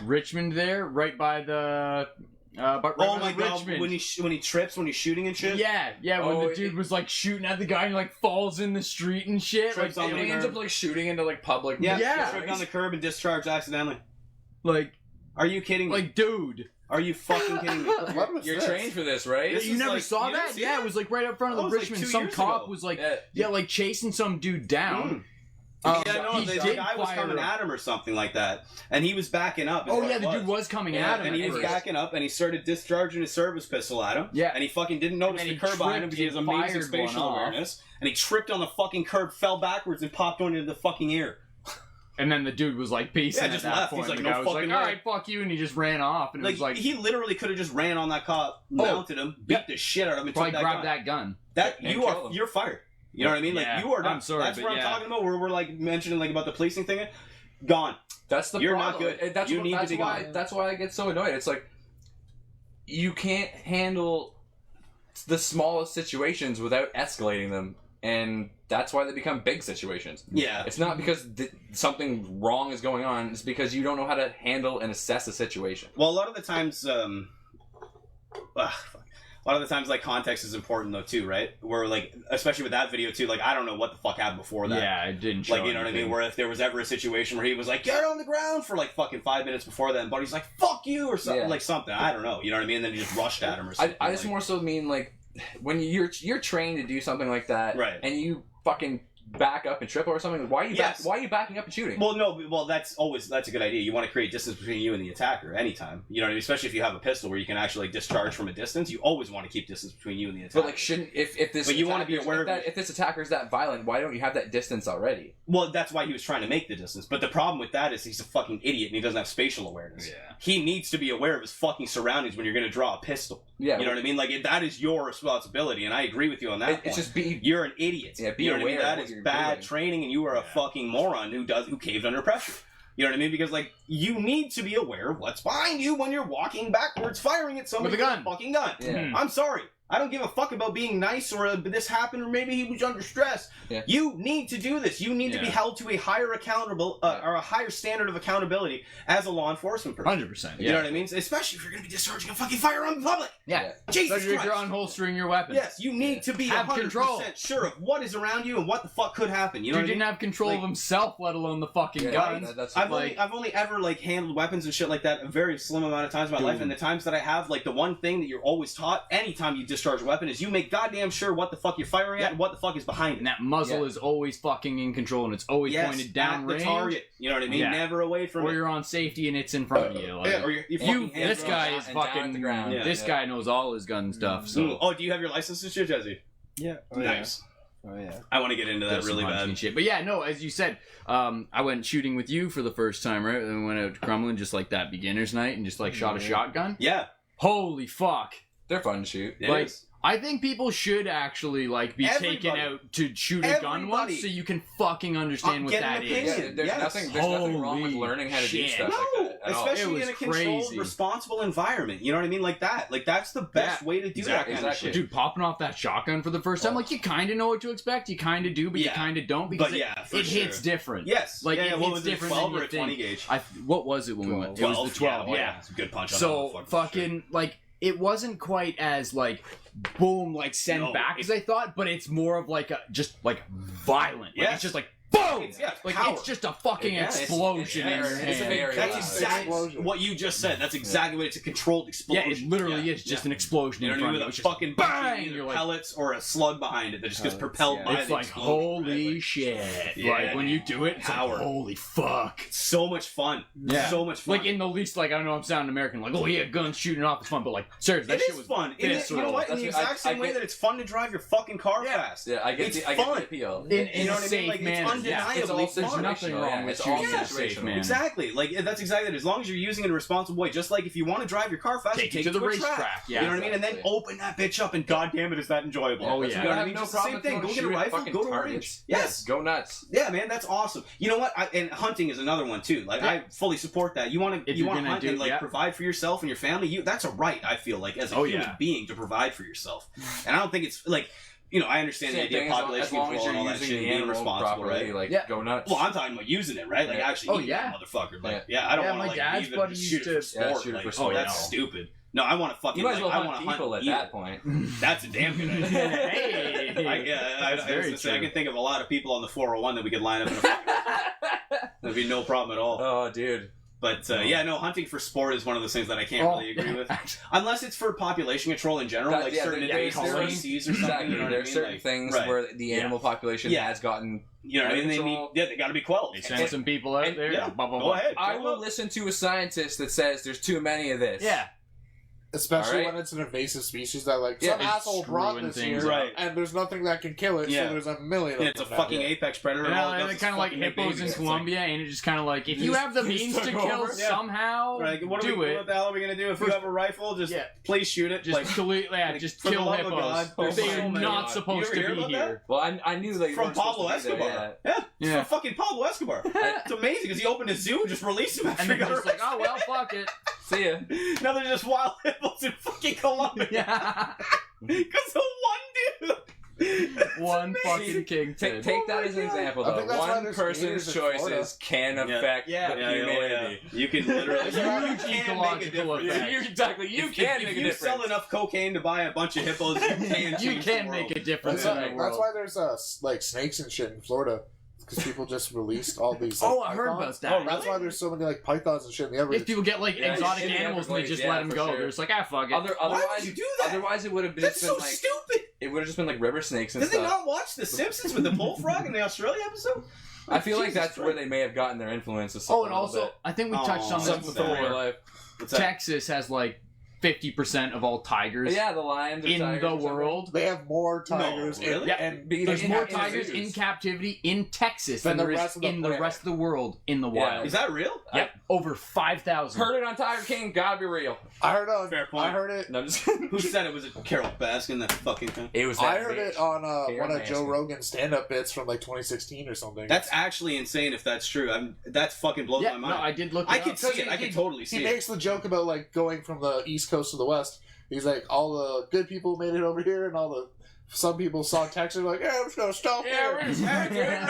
Richmond there, right by the right oh by my god! Richmond. When he trips, when he's shooting and shit. Yeah. When the dude was like shooting at the guy and he, like falls in the street and shit. Trips Like on the He ends up like shooting into like public. Yeah. Tripped on the curb and discharged accidentally. like, Are you kidding me? like, dude. Are you fucking kidding me? What was You're this? trained for this, right? This You is never like- saw you didn't that? see Yeah, that? it was like right up front of That the was like Richmond. 2 Some years cop ago. was like, like chasing some dude down. Yeah, no, he the did guy was fire coming him. at him or something like that, and he was backing up. is Oh what yeah, it the dude was coming Yeah, at him. and he at was first. backing up, and he started discharging his service pistol at him. Yeah. and he fucking didn't notice And the then curb he behind him tripped because he has and amazing fired spatial one off. awareness, and he tripped on the fucking curb, fell backwards, and popped one into the fucking ear. And then the dude was like peacing Yeah, at just that left. point. He's like, The no guy was fucking like, way. all right, fuck you, and he just ran off. And it was like, he literally could have just ran on that cop, mounted him, beat the shit out of him, and probably took grabbed gun. that gun. That And you kill are, him. you're fired. You know what I mean? Yeah. Like you are done. I'm sorry, That's but what I'm yeah. talking about. Where we're like mentioning like about the policing thing. Gone. That's the You're problem. not good. That's You what, need to that's be why. gone. That's why I get so annoyed. It's like you can't handle the smallest situations without escalating them, and that's why they become big situations. Yeah. It's not because something wrong is going on. It's because you don't know how to handle and assess a situation. Well, a lot of the times, a lot of the times, like context is important though too, right? Where like, especially with that video too, like I don't know what the fuck happened before that. Yeah, it didn't show Like, you know what I mean? anything. Where if there was ever a situation where he was like, get on the ground for like fucking 5 minutes before that, and Buddy's like, fuck you, or something, Yeah. like something. I don't know. You know what I mean? And then he just rushed at him or something. I just like, more so mean like when you're trained to do something like that, Right. and you fucking back up and triple or something. Why are you Yes. why are you backing up and shooting? Well, no, well, that's a good idea. You want to create distance between you and the attacker anytime. You know what I mean? Especially if you have a pistol where you can actually like, discharge from a distance. You always want to keep distance between you and the attacker. But like, shouldn't if this? But you wanna be attacker's- aware if, of that, it. if this attacker is that violent, why don't you have that distance already? Well, that's why he was trying to make the distance. But the problem with that is he's a fucking idiot and he doesn't have spatial awareness. Yeah. He needs to be aware of his fucking surroundings when you're going to draw a pistol. Yeah, You know what I mean? Like, that is your responsibility, and I agree with you on that It's point. just be. You're an idiot. Yeah, be you know what I mean? aware of That what is you're bad doing. training, and you are a fucking moron who caved under pressure. You know what I mean? Because, like, you need to be aware of what's behind you when you're walking backwards, firing at somebody With a gun. fucking gun. Yeah. I'm sorry. I don't give a fuck about being nice or this happened or maybe he was under stress. Yeah. You need to do this. You need to be Yeah. held to a higher or a higher standard of accountability as a law enforcement person. 100%. You know what I mean? Especially if you're going to be discharging a fucking firearm in public. Yeah. Jesus Especially if Christ. you're unholstering your weapon. Yes, you need to be Have 100% control. sure of what is around you and what the fuck could happen. You know Dude what I mean? didn't have control Like- of himself, let alone the fucking Yeah, guns. that's I've like, only ever like handled weapons and shit like that a very slim amount of times in my life, and the times that I have, like the one thing that you're always taught anytime you discharge a weapon is you make goddamn sure what the fuck you're firing at and what the fuck is behind And it. that muzzle Yeah. is always fucking in control, and it's always Yes, pointed down at the range. target. You know what I mean? Yeah. Never away from Or it. you're on safety and it's in front of you. Like, Yeah, or your you, fucking hands this are guy on is and down at fucking. the ground. Yeah. This guy knows all his gun stuff. So Mm. Oh, do you have your license and shit, Jesse? Yeah. Nice. Oh yeah. I want to get into that does some really hunting bad. and shit. But yeah, no, as you said, I went shooting with you for the first time, right? And we went out to Crumlin just like that beginner's night and just like shot a shotgun. Yeah, Holy fuck! they're fun to shoot. it Like, is. I think people should actually like be taken Everybody. out to shoot a gun once Everybody. so you can fucking understand what Get an that opinion. is. Yeah, there's Yes. nothing wrong with Holy learning how to do shit. stuff No, like that at all. especially It in a was controlled, crazy. responsible environment. You know what I mean? Like that. Like that's the best Yeah, way to do that kind exactly. of shit. Dude, popping off that shotgun for the first time, like you kind of know what to expect, you kind of do, but you Yeah. kind of don't because But yeah, for it hits sure. different. Yes. Like yeah, it what hits was it, different 12 than or you a 20 think. gauge? What was it when we went? It was the 12. Yeah. It's a good punch on So that motherfucker, for fucking like it wasn't quite as like boom like send No, back as I thought, but it's more of like a just like violent. Like Yes. it's just like boom! Power. It's just a fucking explosion in your hand. That's exactly what you just said. That's exactly what it's a controlled explosion. Yeah, it literally is just an explosion in front of you. With a fucking bang! Either pellets or a slug behind it that just gets propelled by it's like, holy shit. Like, when you do it, it's like, holy fuck. So much fun. Yeah. So much fun. Like, in the least, like, I don't know, I'm sounding American, like, oh yeah, guns shooting off is fun, but like, seriously, that shit was fun. You know what? In the exact same way that it's fun to drive your fucking car fast. Yeah, I get the appeal. You know what I mean? Like, it's undeniably fun. There's nothing wrong with shooting in a safe manner. Exactly. Like, that's exactly it. As long as you're using it in a responsible way. Just like if you want to drive your car fast, take it to the racetrack. You know what I mean? And then open that bitch up, and goddamn it, is that enjoyable. Oh, yeah. You know what I mean? Just the same thing. Go get a rifle, go to a range. Yes. Go nuts. Yeah, man, that's awesome. You know what? And hunting is another one, too. Like, I fully support that. You want to hunt and, like, provide for yourself and your family. That's a right, I feel like, as a human being to provide for yourself. And I don't think it's, like... You know, I understand the idea of population control and all that shit, being responsible, right? Like, go nuts. Well, I'm talking about using it, right? Like, actually eating that motherfucker. Like, I don't want to, like, leave it and shoot it for sport. That's stupid. No, I want to fucking, you might as well hunt people at that point. That's a damn good idea. Hey! I can think of a lot of people on the 401 that we could line up in a fucking... That'd be no problem at all. Oh, dude. But, hunting for sport is one of those things that I can't really agree with. Unless it's for population control in general, like certain invasive species or something. Exactly. You know there are certain things where the animal population has gotten... You know what I mean? They got to be quelled. They send some people out there. Yeah, go ahead. I will listen to a scientist that says there's too many of this. Yeah. Especially when it's an invasive species that, like, some asshole brought this here, and there's nothing that can kill it, so there's a million of them. It's a fucking apex predator. And it's kind of like hippos in Colombia, and it's just kind of like, if you have the means to kill somehow, do it. What the hell are we going to do? If you have a rifle, just please shoot it. Just kill hippos. They are not supposed to be here. Well, I knew they from Pablo Escobar. Yeah. From fucking Pablo Escobar. It's amazing, because he opened his zoo and just released him after he got arrested. Like, oh, well, fuck it. See ya. Now they're just wild hippos in fucking Colombia. Yeah. Because of one dude. One fucking kingpin. Take that as an example, though. One person's choices can affect humanity. You can literally... huge ecological effect. Exactly. You can make a difference. If you sell enough cocaine to buy a bunch of hippos, you can make a difference in the world. That's why there's like snakes and shit in Florida. Because people just released all these. Like, I heard about that. Oh, that's why there's so many like pythons and shit in the Everglades. If people get like exotic animals and they just let them go, they're just like, fuck it. Otherwise, would you do that? Otherwise, it would have been That's so like, stupid. It would have just been like river snakes and stuff. Did they not watch The Simpsons with the bullfrog in the Australia episode? I feel like that's where they may have gotten their influences. Oh, and also, I think we touched on this before. Texas has like 50% of all tigers. Yeah, the lions in the world. They have more tigers. No, really? And there's more tigers in captivity in Texas than there is in the rest of the world in the wild. Is that real? Yep, over 5,000. Heard it on Tiger King. Gotta be real. I heard on. Fair point. I heard it. No, just who said it? Was it Carol Baskin? That fucking thing. It was. I heard it on one of Joe Rogan's stand-up bits from like 2016 or something. That's actually insane if that's true. That fucking blows my mind. No, I did look. I could see it. I could totally see it. He makes the joke about like going from the East Coast to the West. He's like, all the good people made it over here, and some people saw Texas like, yeah, I'm just gonna stop here. We're just right here.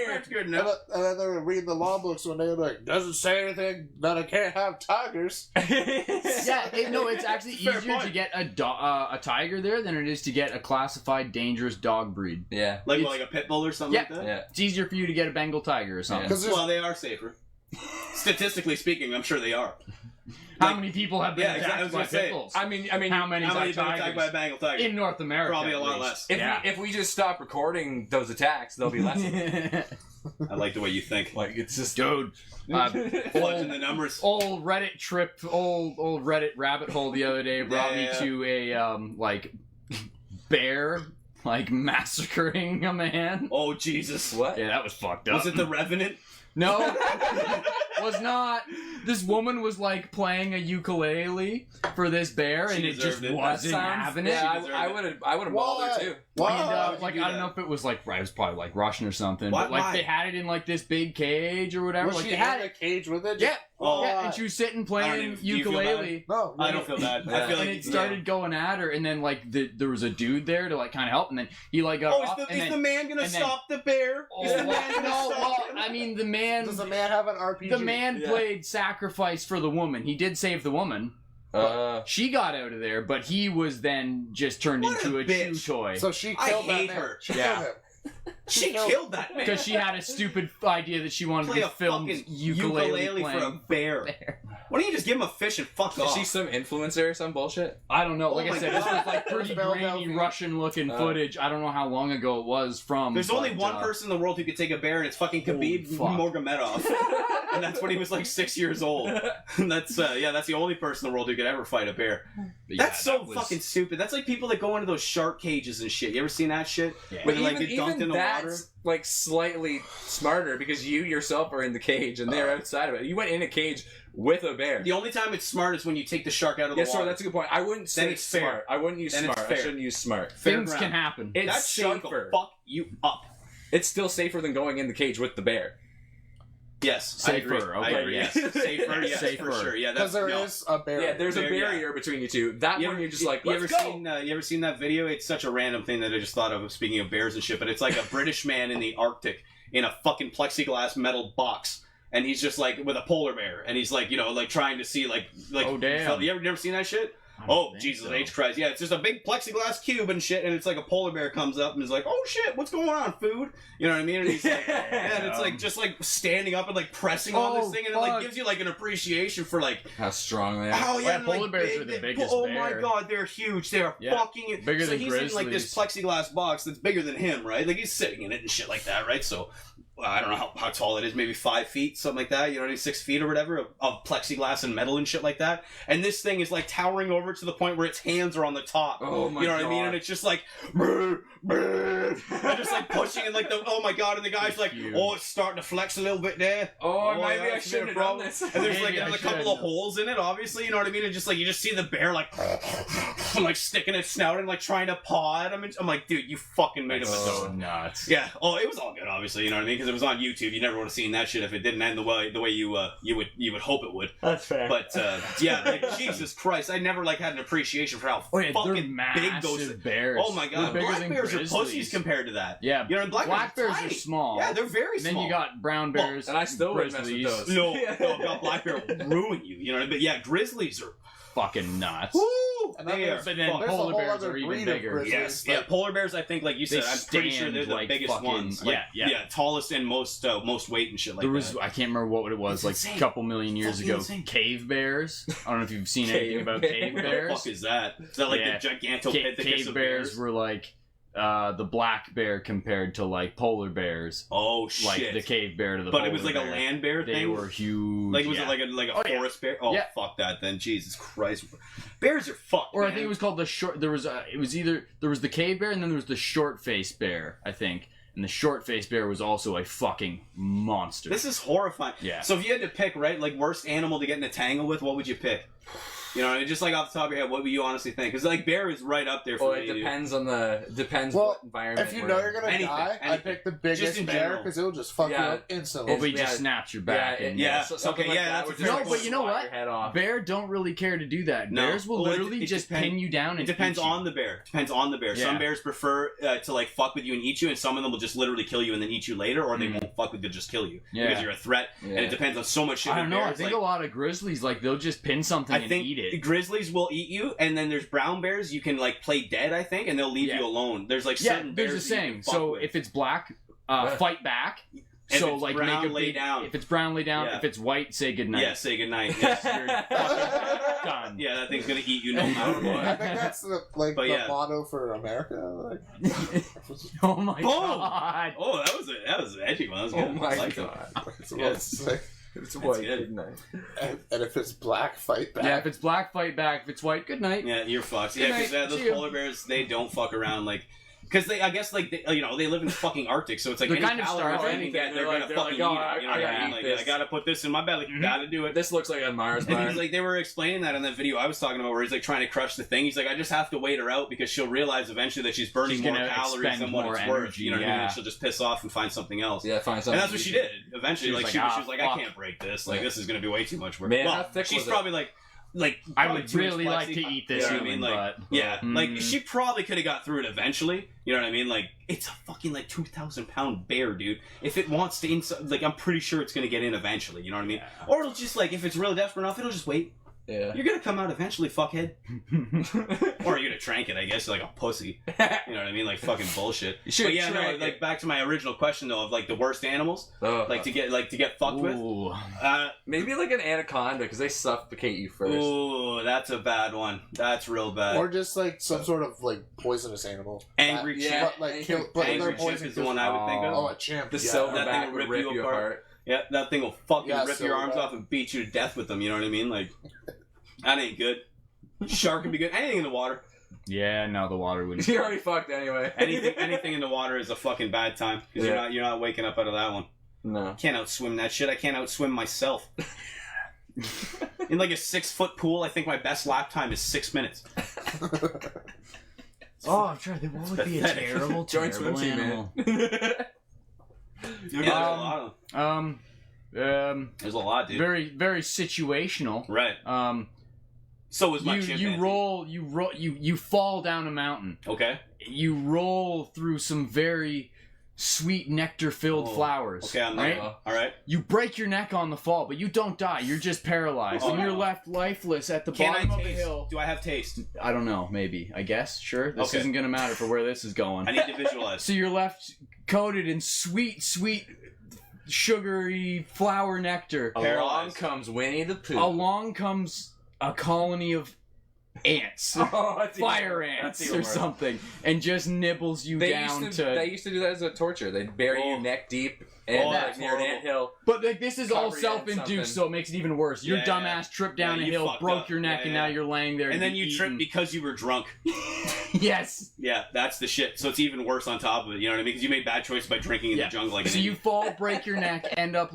That's good enough. And then they were reading the law books when they were like, doesn't say anything that I can't have tigers. It's actually easier to get a tiger there than it is to get a classified dangerous dog breed. Yeah, like a pit bull or something like that. Yeah, it's easier for you to get a Bengal tiger or something. Well, they are safer. Statistically speaking, I'm sure they are. How many people have been attacked by pit bulls? I mean, how many been attacked by a Bengal tiger in North America? Probably a lot less. If we just stop recording those attacks, they'll be less. I like the way you think. Like it's just dude. Fudging the numbers. Old Reddit rabbit hole the other day brought me to a bear massacring a man. Oh Jesus! What? Yeah, that was fucked up. Was it the Revenant? No, was not. This woman was playing a ukulele for this bear, and it just wasn't having it. Yeah, I would have mauled her too. And, I don't know if it was it was probably Russian or something. Why? But they had it in this big cage or whatever. Was she they had in a cage with it? Yeah. Yeah, and she was sitting playing ukulele. No, I don't feel bad. I feel and it started going at her, and then there was a dude there to kind of help, and then he got off. Is the man gonna stop the bear? Is the man gonna stop him? I mean, the man. Does the man have an RPG? The man played sacrifice for the woman. He did save the woman. She got out of there, but he was then just turned into a chew toy. So she killed her. She killed him. She killed that man. Because she had a stupid idea that she wanted Play to a film fucking ukulele for a bear. Why don't you just give him a fish and fuck off? Is she some influencer or some bullshit? I don't know. Like I said, this was like pretty Bell grainy Delphine. Russian-looking footage. I don't know how long ago it was from. There's only one person in the world who could take a bear, and it's fucking Khabib Nurmagomedov. And that's when he was like 6 years old. And that's that's the only person in the world who could ever fight a bear. That's fucking stupid. That's like people that go into those shark cages and shit. You ever seen that shit? Yeah. Where they like get dunked in the that's water? like slightly smarter because you yourself are in the cage and they're outside of it. You went in a cage with a bear. The only time it's smart is when you take the shark out of the water. Sorry, that's a good point. I wouldn't say it's smart. fair. I wouldn't use Then smart. it's I fair. shouldn't use smart. Things Fair can ground. happen. It's That shark safer. will fuck you up. It's still safer than going in the cage with the bear. Yes, Safer, I agree. okay, Yes, yes. safer, yes, Safer. for sure. Yeah, Because that's there is a barrier. Yeah, there's a There, yeah. barrier between you two. That one you're just like, you let's ever go. seen you ever seen that video? It's such a random thing that I just thought of. Speaking of bears and shit, but it's like a British man in the Arctic in a fucking plexiglass metal box, and he's just like with a polar bear, and he's like like trying to see like Oh, damn. You ever never seen that shit? I don't Oh, think Jesus so. H Christ! Yeah, it's just a big plexiglass cube and shit, and it's like a polar bear comes up and is like, "Oh shit, what's going on, food?" You know what I mean? And he's like, and it's like just like standing up and like pressing on this thing, and it like gives you like an appreciation for like How strong they are. oh yeah, Yeah, and, polar like, bears are the biggest Oh bear. my god, they're huge. They're fucking Bigger so than he's in like this grizzlies. plexiglass box that's bigger than him, right? Like he's sitting in it and shit like that, right? So. I don't know how tall it is, maybe 5 feet, something like that, 6 feet or whatever, of plexiglass and metal and shit like that. And this thing is like towering over to the point where its hands are on the top. Oh my You know what I mean? God. And it's just like, brr, brr, and just like pushing and like, oh my god, and the guy's like, Huge. oh, it's starting to flex a little bit there. Oh, maybe yeah, I it's shouldn't been have a done problem. this. And there's like Maybe I a couple should. of holes in it, obviously, you know what I mean? And just like, you just see the bear like, and, like sticking its snout and like trying to paw at him. And I'm like, dude, you fucking made him a So nuts. yeah. Oh, it was all good, obviously. You know what I mean? Because it was on YouTube. You never would have seen that shit if it didn't end the way you would hope it would. That's fair. But yeah, like, Jesus Christ, I never like had an appreciation for how Oh yeah, they're fucking big massive those. bears. Oh my god, They're bigger black than bears grizzlies. are pussies compared to that. Yeah, You know, black bears tiny. are small. Yeah, they're very And then small. you got brown bears, and I still wouldn't mess with grizzlies. those. no, black bear will ruin you. You know what I mean? But yeah, grizzlies are. Fucking nuts. Woo! And then They are. But then fucked. There's a polar whole bears other are even breed of bigger. grizzlies. Yes, Like, yeah, polar bears. I think, like you They said, I'm pretty sure they're stand, the like, biggest fucking- ones. yeah, yeah. tallest and most weight and shit like There was that. I can't remember what it was, It's like insane. a couple million years Fucking ago. insane. Cave bears. I don't know if you've seen Cave anything about bears. cave What the bears. fuck is that? Is that like Yeah. the Gigantopithecus Cave of bears bears? were like the black bear compared to like polar bears. Oh shit! Like the cave bear to the but polar it was like bear. a land bear They thing. were huge. Like was yeah. it like a Oh, yeah. forest bear? Oh Yeah. fuck that then! Jesus Christ, bears are fucked. Or I man. think it was called the short. There was it was either there was the cave bear and then there was the short faced bear. I think, and the short faced bear was also a fucking monster. This is horrifying. Yeah. So if you had to pick, right, like worst animal to get in a tangle with, what would you pick? You know, just like off the top of your head, what would you honestly think? Because like bear is right up there for Well, me. it dude. depends Well, what environment. if you we're know in. you're gonna Anything, die, I anything. pick the Just biggest in bear general. because it'll just fuck you Yeah. up instantly. Or we Yeah. just snapped your back. Yeah, and yeah. So something Okay, like yeah, that that's would a just fair like point. No, but you know swat what? your head off. Bear don't really care to do that. No. Bears will Well, it- literally it just depends- pin you down. And It depends eat you. on the bear. Depends on the bear. Some Yeah. bears prefer to like fuck with you and eat you, and some of them will just literally kill you and then eat you later, or they Mhm. won't fuck with you, just kill you Yeah. because you're a threat. Yeah. And it depends on so much shit. I don't with know. I bears, think like, a lot of grizzlies like they'll just pin something I and think eat it. grizzlies will eat you, and then there's brown bears you can like play dead, I think, and they'll leave Yeah. you alone. There's like Yeah, certain there's a bears that you saying. can fuck So with. if it's black, fight back. If So it's like brown, make a lay big, down. If it's brown, lay down. Yeah. If it's white, say goodnight. yeah, say goodnight. Yes, you're fucking Done. yeah, that thing's gonna eat you no matter I what. think that's the But the yeah. motto for America. Like, Oh my Boom! god. Oh, that was an edgy one. That was good. Oh my I liked it. god. that's what Yeah. it's like. It's white, good. And if it's black, fight back. Yeah, if it's black, fight back. If it's white, good night. Yeah, you're fucked. Yeah, Good because night. those See ya. polar bears, they don't fuck around. Like, because I guess like they live in the fucking Arctic, so it's like They're any kind of calorie starving. they can get, they're They're gonna like, fucking oh, eat it. You know I what gotta I mean? eat Like, this. I gotta put this in my belly. You Mhm. gotta do it. This looks like a Mars And bar. he's like, they were explaining that in that video I was talking about, where he's like trying to crush the thing. He's like, I just have to wait her out because she'll realize eventually that she's burning She's more gonna calories expend than what more it's worth. energy, You know what I mean? yeah. And she'll just piss off and find something else. Yeah, find something. And that's what she did. Eventually, She was like, like, she was like, fuck. I can't break this. Like, Yeah. this is gonna be way too much work. Man, how well, thick she's was it? probably like I probably would too much really like to plexi- eat this You know what I human, mean? Like, but yeah, like Mm. she probably could have got through it eventually. You know what I mean? Like, it's a fucking like 2,000-pound bear, dude. If it wants to, like, I'm pretty sure it's gonna get in eventually. You know what I mean? Yeah. Or it'll just like, if it's really desperate enough, it'll just wait. Yeah. You're gonna come out eventually, fuckhead. Or you're gonna trank it, I guess, like a pussy. You know what I mean? Like fucking bullshit. You should but yeah, no, trank like it. back to my original question though, of like the worst animals, like to get fucked Ooh. with. Maybe like an anaconda, because they suffocate you first. Ooh, that's a bad one. That's real bad. Or just like some sort of like poisonous animal. Angry chimp. But like kill. But Angry they're chimp poison is the one I would think of. Oh, a chimp. The yeah. silverback would rip you apart. Yeah, that thing will fucking Yeah, rip your arms silverback. off and beat you to death with them. You know what I mean? Like, that ain't good. Shark can be good. Anything in the water. Yeah, no, the water wouldn't. You're already fucked anyway. Anything in the water is a fucking bad time because you're not waking up out of that one. No. Can't outswim that shit. I can't outswim myself. In like a 6-foot pool, I think my best lap time is 6 minutes. Oh, I'm trying to think. What would be a terrible, Joint swim terrible team, animal? man. Yeah, there's a lot of them. There's a lot, dude. Very, very situational. Right. So was my chimpanzee. You fall down a mountain. Okay. You roll through some very sweet nectar-filled flowers. Okay, I'm right? All right. You break your neck on the fall, but you don't die. You're just paralyzed, and you're left lifeless at the bottom of the hill. Do I have taste? I don't know. Maybe. I guess. Sure. This Okay. isn't going to matter for where this is going. I need to visualize. So you're left coated in sweet, sweet, sugary flower nectar. Along comes Winnie the Pooh. Along comes a colony of ants, fire ants or something, and just nibbles you down to. They used to do that as a torture. They'd bury you neck deep and like near an anthill. But like this is all Cover you in self-induced, something. so it makes it even worse. Your dumbass tripped down a you hill, fucked broke up. your neck, and now you're laying there. And then to you be tripped eaten. because you were drunk. Yes. Yeah, that's the shit. So it's even worse on top of it. You know what I mean? Because you made bad choices by drinking in the jungle. Like so you fall, break your neck, end up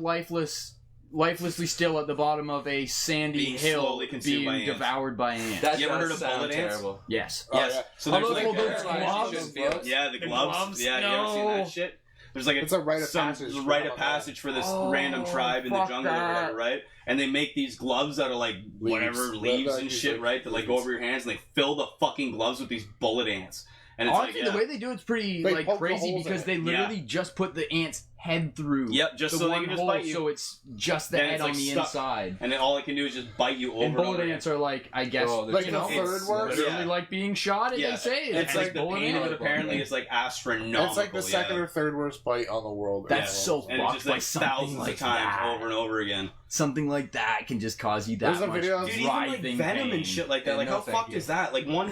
lifelessly still at the bottom of a sandy Being hill, slowly consumed by being ants. devoured by ants. That You ever heard does of bullet sound ants? terrible. Yes. Yes. yeah. So there's those like little gloves. yeah, the gloves. Yeah, you ever seen that shit? There's like It's a rite of passage. Rite of passage for this random tribe in the fuck jungle or that. whatever, right? And they make these gloves out of like whatever leaves and shit, right? That like go over your hands, and they fill the fucking gloves with these bullet ants. And it's Honestly, the way they do it's pretty They like poke the crazy holes because in they it. literally just put the ant's head through. Yep, just the so they one can just hole, bite you. so it's just the Then head it's, on like, the stuck. inside. and then all it can do is just bite you over And bullet over ants are like, I guess, like you the know, third worst. literally like being shot. Yeah. They say It's like the bullet pain of it. ant. Apparently, is like astronomical. It's like the second or third worst bite on the world. That's so and it's fucked just by like something thousands like of times that. over and over again. Something like that can just cause you that There's a much video of- Dude, even like writhing venom pain. and shit like that. Yeah, Like, no, how thank fucked you. is that? Like one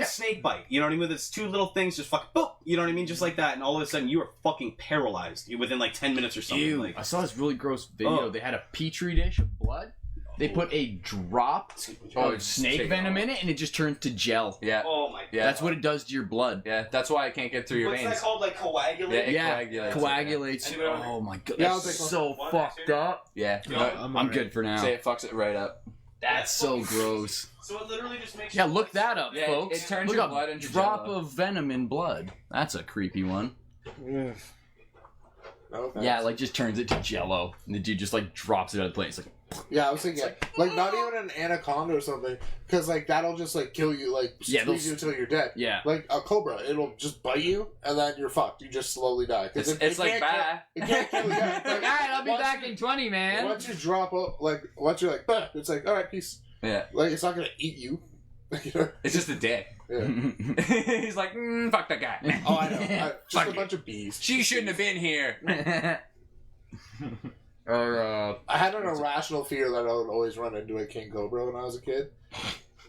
snake bite. You know what I mean? With its two little things, just fucking boop. You know what I mean? Just like that, and all of a sudden you are fucking paralyzed within like 10 minutes or something. Ew. Like, I saw this really gross video. Oh. They had a petri dish of blood. They put a drop Oh, of snake venom in it, and it just turns to gel. Yeah. oh my god. Yeah. That's what it does to your blood. Yeah, that's why it can't get through your What's veins. that called? Like coagulate? Yeah, it coagulates. Anybody want- Oh my god, Yeah, that's I'll take so one. fucked up. Yeah. I'm good for now. Say it fucks it right up. That's so gross. So it literally just makes Yeah, look that up, Yeah, folks. it turns look your up blood into drop Jell-O. of venom in blood. That's a creepy one. Okay. Yeah, like just turns it to jello, and the dude just like drops it out of the plate. It's like, Yeah, I was thinking, like not even an anaconda or something, because like that'll just like kill you, like Yeah, squeeze you until you're dead. yeah. Like a cobra, it'll just bite you, and then you're fucked. You just slowly die. 'Cause It's it like can't bye. kill- It can't kill you. Yeah, it's All like, right, I'll be once back you- in 20, man. Once you drop up, like once you're like, bah, it's like, all right, peace. Yeah. Like it's not gonna eat you. You know? It's just a dick. Yeah. He's like, fuck that guy. Oh, I know. Just Fuck a it. bunch of bees. She shouldn't have been here. Or I had an irrational fear that I would always run into a king cobra when I was a kid.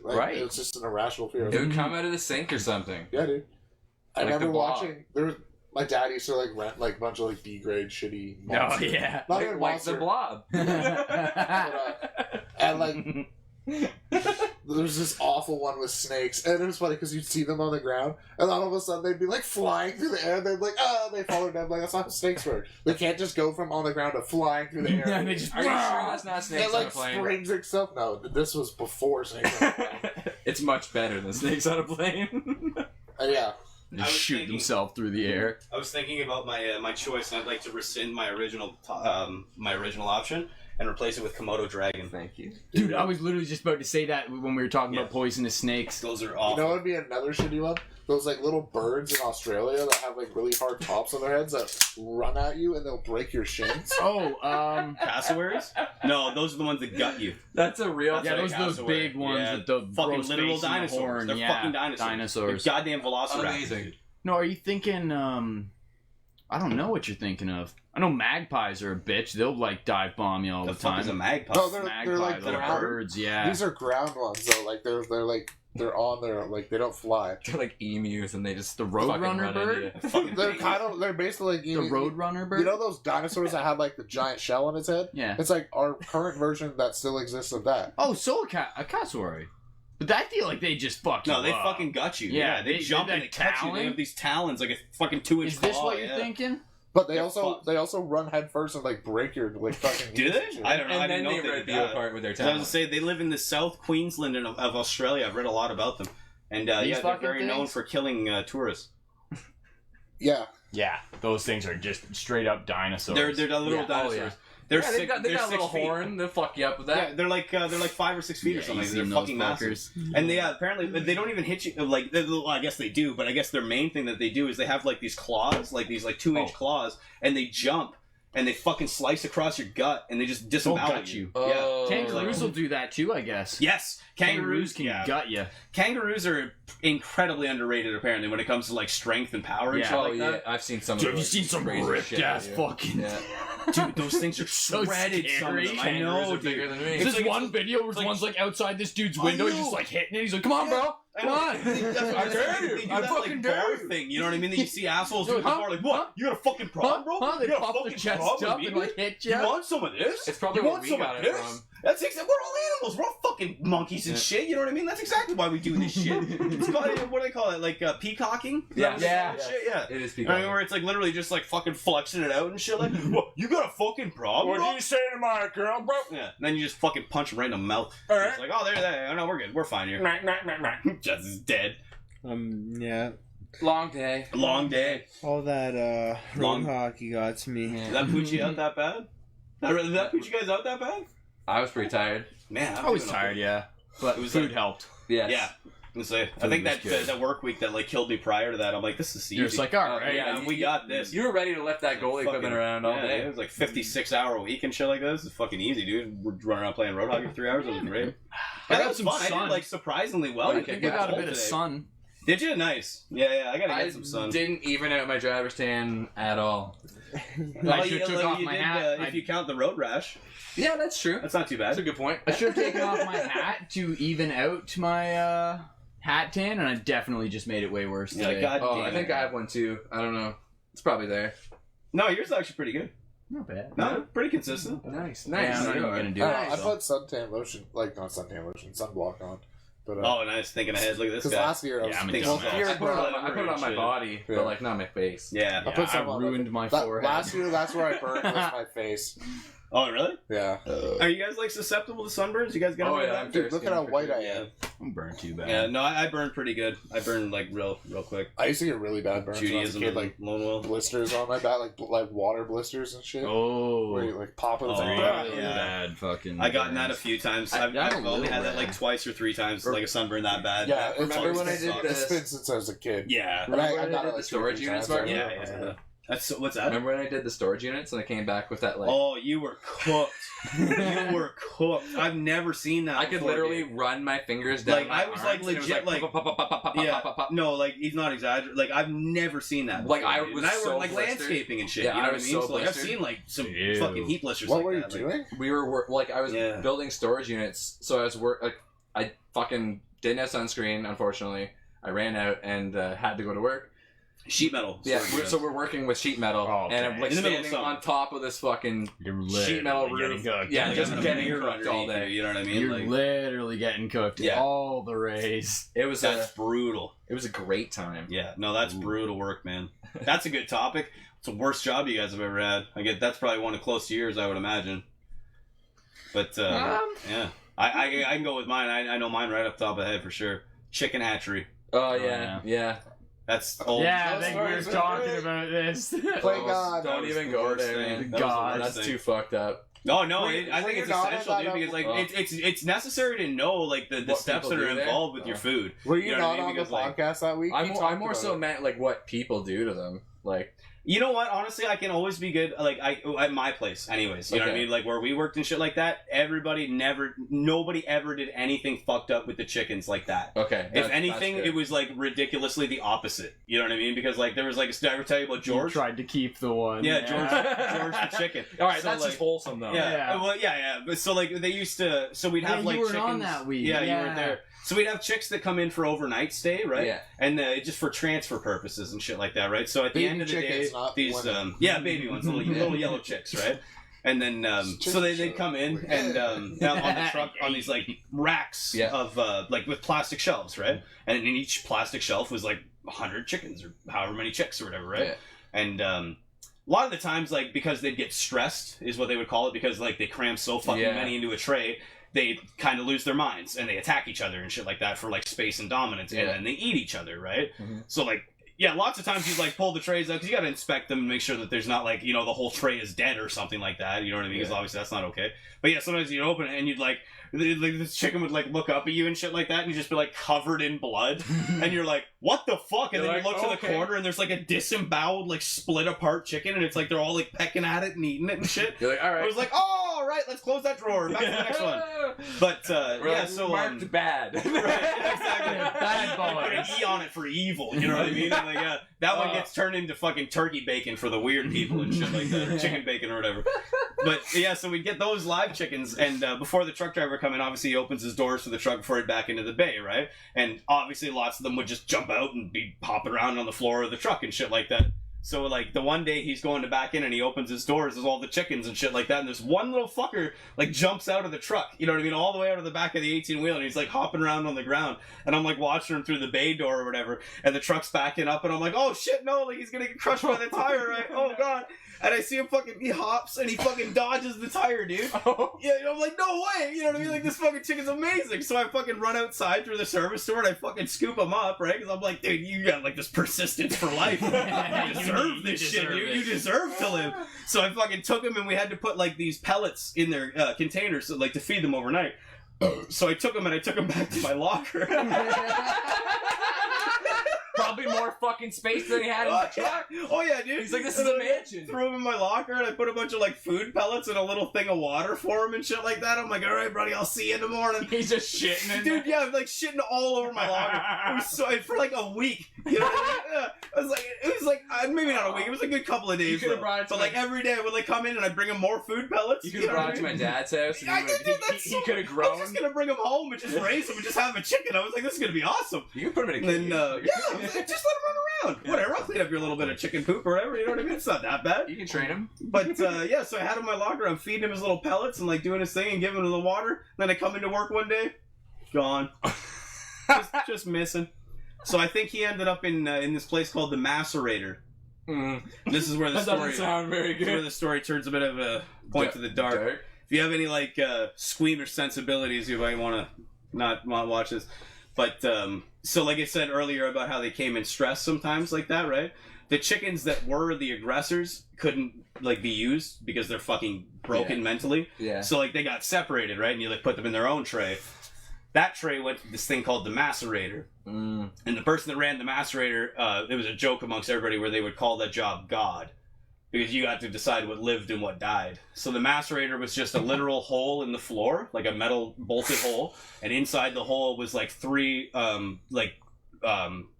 Like, Right. It was just an irrational fear. It would come out of the sink or something. Yeah, dude. I Like remember the blob. watching. There was my dad used to like rent like a bunch of like B grade shitty. oh Monsters. yeah. Not Like, even like the monster. blob. And like there's this awful one with snakes, and it was funny because you'd see them on the ground, and then all of a sudden they'd be like flying through the air. And they'd be like, oh, they fall down. Like that's not how snakes work. They can't just go from on the ground to flying through the air. Yeah, they just- Are you sure that's not snakes It on like a plane? springs and stuff. No, this was before snakes on a plane. It's much better than snakes on a plane. Yeah. I Just was shoot thinking- himself through the air. I was thinking about my my choice, and I'd like to rescind my original option and replace it with Komodo dragon. Thank you. Dude, I was literally just about to say that when we were talking about poisonous snakes. Those are You awful. know what would be another shitty one? those like little birds in Australia that have like really hard tops on their heads that run at you and they'll break your shins. Cassowaries? No, those are the ones that gut you. That's a real. Yeah, those big ones with the fucking gross literal face and dinosaurs. horn. They're fucking dinosaurs. They're goddamn velociraptors. Amazing. No, are you thinking? I don't know what you're thinking of. I know magpies are a bitch. They'll like dive bomb you all the time. Fuck is a magpie? No, they're like ground birds. Yeah, these are ground ones though. Like they're on there. Like they don't fly. They're like emus, and they just the roadrunner bird. They're basically like the roadrunner bird. You know those dinosaurs that had like the giant shell on its head? Yeah, it's like our current version that still exists of that. Oh, so a cassowary. But I feel like they just fuck you No, they up. fucking gut you. Yeah, they jump and they cut you. They have these talons like a fucking 2-inch Is this claw. what you're thinking? But they also run head first and like break your like fucking. Do they? I don't know. And I then didn't know they if they rip did you that. apart with their So I was talons. gonna say they live in the South Queensland of Australia. I've read a lot about them, and yeah, they're very known for killing tourists. Yeah. Yeah, those things are just straight up dinosaurs. They're the little dinosaurs. Oh, yeah. They're Yeah, sick. they They're got a little 6 feet. horn. They'll fuck you up with that. Yeah, they're like 5 or 6 feet or something. you They're seen fucking those massive. fuckers. And they apparently they don't even hit you. Like well, I guess they do, but I guess their main thing that they do is they have like these claws, like these like 2-inch claws, and they jump and they fucking slice across your gut and they just disembowel gut you. Oh. Yeah. Kangaroos will do that too, I guess. Yes, kangaroos can gut you. Kangaroos are incredibly underrated, apparently, when it comes to like strength and power and Yeah. shit Oh like yeah, that. I've seen some. Dude, of have you those seen some crazy ripped shit, ass yeah. fucking? Yeah. Dude, those things are So shredded. Some of them. I Kangaroos know, are bigger dude. than me. There's like- one video where one's like outside this dude's window, he's just like hitting it. He's like, "Come on, bro, come on." They do I dare you. They do I that, fucking like, dare bar you. thing. You know what I mean? That you see assholes do at the Huh? bar like, what? Huh? You got a fucking problem, bro? Huh? They You got a pop the fucking chest problem up with and me? like hit You you. want some of this? It's probably you where want we some got of it this? from. That's exactly. We're all animals. We're all fucking monkeys and shit. You know what I mean? That's exactly why we do this shit. It's called, what do they call it? Like peacocking? Is that what they Yeah. call that shit? Yeah. It is I people. mean, where it's like literally just like fucking flexing it out and shit. Like, what? You got a fucking problem, bro? say to my girl, bro? Yeah. And then you just fucking punch him right in the mouth. All right. It's like, oh, there. Oh, no, we're good. We're fine here. Jess is dead. Yeah. Long day. Long day. All that Long- road hockey got to me. Did that put you out that bad? Did that put you guys out that bad? I was pretty tired. Man, I was tired, yeah, but It was food like- helped. Yes. Yeah. I think was that good. that work week that like killed me prior to that, I'm like, this is easy. You're just like, all right, yeah, we got this. You were ready to lift that goalie equipment around all day. It was like 56-hour week and shit like this. It's fucking easy, dude. We're running around playing road hockey for 3 hours. It was great. I That got was some fun. I sun. did like surprisingly well. I to think kick I got a ass bit of today. sun. Did you? Nice. Yeah, I gotta I get some sun. didn't even out my driver's tan at all. I should have took off my hat. if you count the road rash, Yeah, that's true. that's not too That's a bad. good point. I should have taken off my hat to even out my hat tan, and I definitely just made it way worse Yeah, today. God Oh, damn I think it. I have one too. I don't know. It's probably there. No, yours is actually pretty good. Not bad. No, pretty consistent. Nice, Yeah, I'm not even gonna do I it. put suntan lotion, like not suntan lotion, sunblock on. But Oh, nice. Thinking ahead. Look at this because guy. last year I was Yeah, I'm a thinking dumbass. well, I put it on my Shit. body, Yeah. but like not my face. Yeah. I put I some on ruined my that, forehead. last year. That's where I burned was my face. Oh, really? Yeah, Are you guys like susceptible to sunburns? You guys got Oh any of yeah, that? I'm dude, look at how white I Yeah. am. I'm burned too bad. Yeah, no, I burned pretty good. I burned like real quick. I used to get really bad burns when I was a Judaism kid, and like Lone Wolf. blisters on my back, like water blisters and shit. Oh, Where you like pop it. It's Oh, like, really yeah. bad fucking. I gotten that a few times. I've I've only a little had that bad. like twice or 3 times, like a sunburn that bad. yeah, it's Remember it's- when I did it's this? been since I was a kid. Yeah. And I Remember when got I it did like the storage 2 units, times. Martin? Yeah. That's what's that? Remember when I did the storage units and I came back with that like Oh, you were cooked. You were cooked. I've never seen that. I could before, literally dude. run my fingers down Like, my I was, like, arms, and it was legit, like- pop, pop, pop, pop, pop, pop, Yeah. pop, pop, pop. No, like he's not exaggerating. Like I've never seen that. Like, before, I dude. was and I so work like blistered. landscaping and shit. Yeah, you know I what I was mean? so So, like I've blistered. seen like some Ew. fucking heat blisters. What like were you that. Like, doing? We were like I was Yeah. building storage units, so I was I fucking didn't have sunscreen. Unfortunately, I ran out and had to go to work. sheet metal. Yeah, storage units. so we're working with sheet metal, Oh, okay. and I'm like In the middle of standing summer. on top of this fucking You're sheet metal literally roof. getting cooked. Yeah, Like, just having a getting mirror cooked all underneath day. You know what I mean? You're Like, literally getting cooked. Yeah. All the rays. It was that's brutal. it was a great time. Yeah, no, that's brutal work, man. That's a good topic. It's the worst job you guys have ever had. I get that's probably one of close to yours, I would imagine. But yeah, I can go with mine. I know mine right off the top of the head for sure. Chicken hatchery. Oh yeah. yeah. That's old. Yeah, I those think we were stories are talking great. about this. Play Oh, God. Don't was even the go worst there, thing. man. That was the God, worst That's thing. too fucked up. No, I think it's essential, dude, because like it's necessary to know like the steps that are involved with your food. Were you not on the podcast that week? I more so meant like what people do to them, like. You know what? Honestly, I can always be good. Like at my place, anyways. You know what I mean? Like where we worked and shit like that. Nobody ever did anything fucked up with the chickens like that. Okay. If anything, it was like ridiculously the opposite. You know what I mean? Because like there was like, did I ever tell you about George? You tried to keep the one. Yeah, George the chicken. All right, so, that's like, just wholesome though. Yeah. Well, yeah. But so like they used to. So we'd have like you were chickens. on that week. Yeah, you were there. So we'd have chicks that come in for overnight stay, right? Yeah. And just for transfer purposes and shit like that, right? So at the end of the day, these baby ones, little yellow chicks, right? And then so they'd come in and on the truck on these like racks of like with plastic shelves, right? And in each plastic shelf was like 100 chickens or however many chicks or whatever, right? Yeah. And a lot of the times, like because they'd get stressed is what they would call it, because like they cram so fucking many into a tray. They kind of lose their minds and they attack each other and shit like that for like space and dominance, and then they eat each other, right? Mm-hmm. So like, lots of times you like pull the trays out because you got to inspect them and make sure that there's not like, the whole tray is dead or something like that. You know what I mean? Because obviously that's not okay. But yeah, sometimes you'd open it and you'd like this chicken would like look up at you and shit like that, and you'd just be like covered in blood, and you're like, what the fuck? And then you look to the corner and there's like a disemboweled, like split apart chicken, and it's like they're all like pecking at it and eating it and shit. You're like, all right. I was like, oh, all right, let's close that drawer. Back to the next one. But so marked bad. Right, exactly. Bad boys. Put an E on it for evil. You know what I mean? And like, that one gets turned into fucking turkey bacon for the weird people and shit like that, or chicken bacon or whatever. But yeah, so we'd get those live chickens, and before the truck driver come in, obviously he opens his doors for the truck before he'd back into the bay, right? And obviously lots of them would just jump out and be hopping around on the floor of the truck and shit like that. So like the one day he's going to back in and he opens his doors, there's all the chickens and shit like that, and there's one little fucker like jumps out of the truck, you know what I mean, all the way out of the back of the 18-wheel, and he's like hopping around on the ground, and I'm like watching him through the bay door or whatever, and the truck's backing up, and I'm like, oh shit, no, like he's gonna get crushed by the tire, right? Oh god. And I see him he hops and he fucking dodges the tire, dude. Yeah, I'm like, no way, you know what I mean? Like, this fucking chicken's amazing. So I fucking run outside through the service store and I fucking scoop him up, right? Because I'm like, dude, you got like this persistence for life. You deserve this shit, dude. You deserve to live. So I fucking took him, and we had to put like these pellets in their containers, so, like to feed them overnight. So I took him back to my locker. Probably more fucking space than he had in the truck. Oh yeah, dude. He's like, this is a mansion. Threw him in my locker, and I put a bunch of like food pellets and a little thing of water for him and shit like that. I'm like, all right, buddy, I'll see you in the morning. He's just shitting in dude, yeah, like shitting all over my locker. It was so for like a week. You know what I mean? It was like maybe not a week. It was a good couple of days. You could have brought it to but like every day I would like come in and I'd bring him more food pellets. You could have brought it to my dad's house. And he could have grown. I was just gonna bring him home and just raise him and just have a chicken. I was like, this is gonna be awesome. You can put him in a cage. Just let him run around. Yeah. Whatever, I'll clean up your little bit of chicken poop or whatever, you know what I mean? It's not that bad. You can train him. But, so I had him in my locker, I'm feeding him his little pellets and, like, doing his thing and giving him the water. Then I come into work one day, gone. just missing. So I think he ended up in this place called the Macerator. This is where the story... doesn't sound very good. This is where the story turns a bit of a point to the dark. If you have any, like, squeamish sensibilities, you might want to not watch this. But, so like I said earlier about how they came in stress sometimes like that, right? The chickens that were the aggressors couldn't, like, be used because they're fucking broken mentally. Yeah. So, like, they got separated, right? And you, like, put them in their own tray. That tray went to this thing called the Macerator. And the person that ran the Macerator, it was a joke amongst everybody where they would call that job God. Because you got to decide what lived and what died. So the Macerator was just a literal hole in the floor, like a metal bolted hole, and inside the hole was like three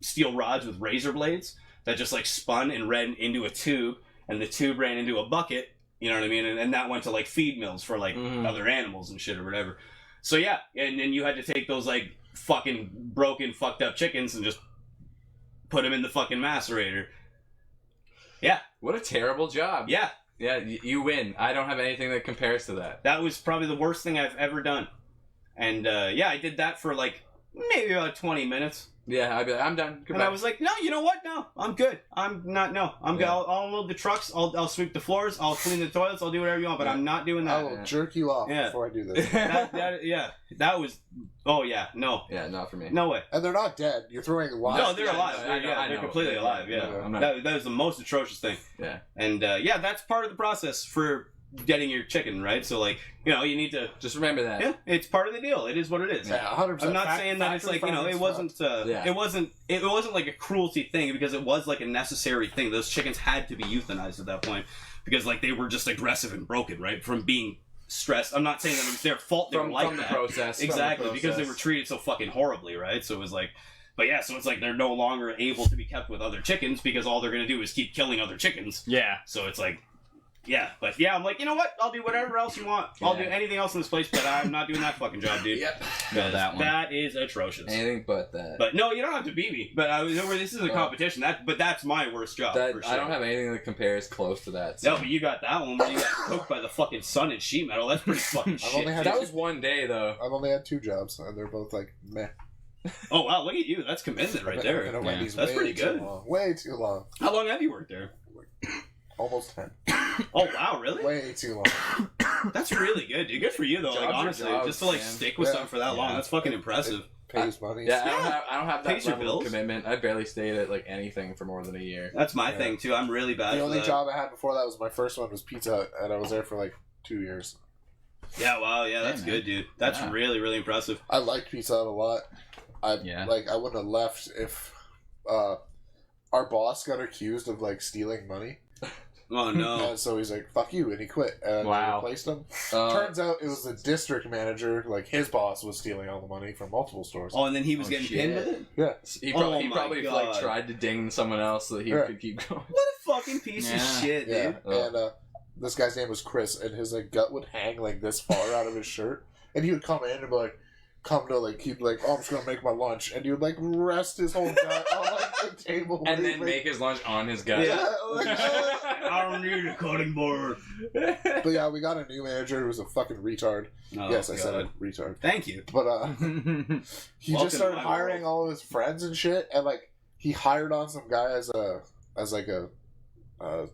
steel rods with razor blades that just like spun and ran into a tube, and the tube ran into a bucket, you know what I mean? And that went to like feed mills for like other animals and shit or whatever. So yeah, and then you had to take those like fucking broken, fucked up chickens and just put them in the fucking Macerator. Yeah. What a terrible job. Yeah. Yeah, you win. I don't have anything that compares to that. That was probably the worst thing I've ever done. And, I did that for, like, maybe about 20 minutes. Yeah, I'd be like, I'm done. Goodbye. And I was like, no, you know what? No, I'm good. I'm good. I'll unload the trucks. I'll sweep the floors. I'll clean the toilets. I'll do whatever you want, but I'm not doing that. I will jerk you off before I do this. That was... Oh, yeah, no. Yeah, not for me. No way. And they're not dead. You're throwing alive. No, they're alive. They're completely alive, yeah. That was the most atrocious thing. Yeah. And, that's part of the process for getting your chicken, right? So like, you know, you need to just remember that. Yeah, it's part of the deal. It is what it is. Yeah, 100%. I'm not saying that it's like, you know, it wasn't like a cruelty thing, because it was like a necessary thing. Those chickens had to be euthanized at that point because like they were just aggressive and broken, right, from being stressed. I'm not saying that it was their fault. They were like from that. The process, exactly, because they were treated so fucking horribly, right? So it was like. But yeah, so it's like they're no longer able to be kept with other chickens because all they're going to do is keep killing other chickens. Yeah. So it's like, yeah. But yeah, I'm like, you know what? I'll do whatever else you want. I'll do anything else in this place, but I'm not doing that fucking job, dude. Yep. No, that one. That is atrocious. Anything but that. But no, you don't have to beat me. But this is a competition. But that's my worst job, for sure. I don't have anything that compares close to that. So. No, but you got that one where you got cooked by the fucking sun and sheet metal. That's pretty fucking shit. That was one day, though. I've only had 2 jobs, and they're both like, meh. Oh wow, look at you! That's commitment right there. That's pretty good. Way too long. How long have you worked there? Almost 10. Oh wow, really? Way too long. That's really good, dude. Good for you though. Like honestly, just to like stick with something for that long, that's fucking impressive. It pays money. Yeah, I don't have that Pays your level of bills? commitment. I barely stayed at like anything for more than a year. That's my thing too. I'm really bad. The only for that. job I had before that was my first one was Pizza Hut, and I was there for like 2 years. Yeah, wow, yeah, that's good, dude. That's really, really impressive. I liked Pizza Hut a lot. I wouldn't have left if our boss got accused of like stealing money. Oh no! And so he's like, "Fuck you," and he quit. And they replaced him. Turns out it was the district manager. Like his boss was stealing all the money from multiple stores. Oh, and then he was getting pinned with it. Yeah, he probably like tried to ding someone else so that he could keep going. What a fucking piece of shit, dude! And this guy's name was Chris, and his like gut would hang like this far out of his shirt, and he would come in and be like. He'd be like, oh, I'm just gonna make my lunch, and he would like rest his whole gut on like the table, and then make his lunch on his gut. Yeah, I don't need a cutting board. But yeah, we got a new manager who was a fucking retard. Oh, yes, I said it, retard. Thank you. But he just started hiring all of his friends and shit, and like he hired on some guy as a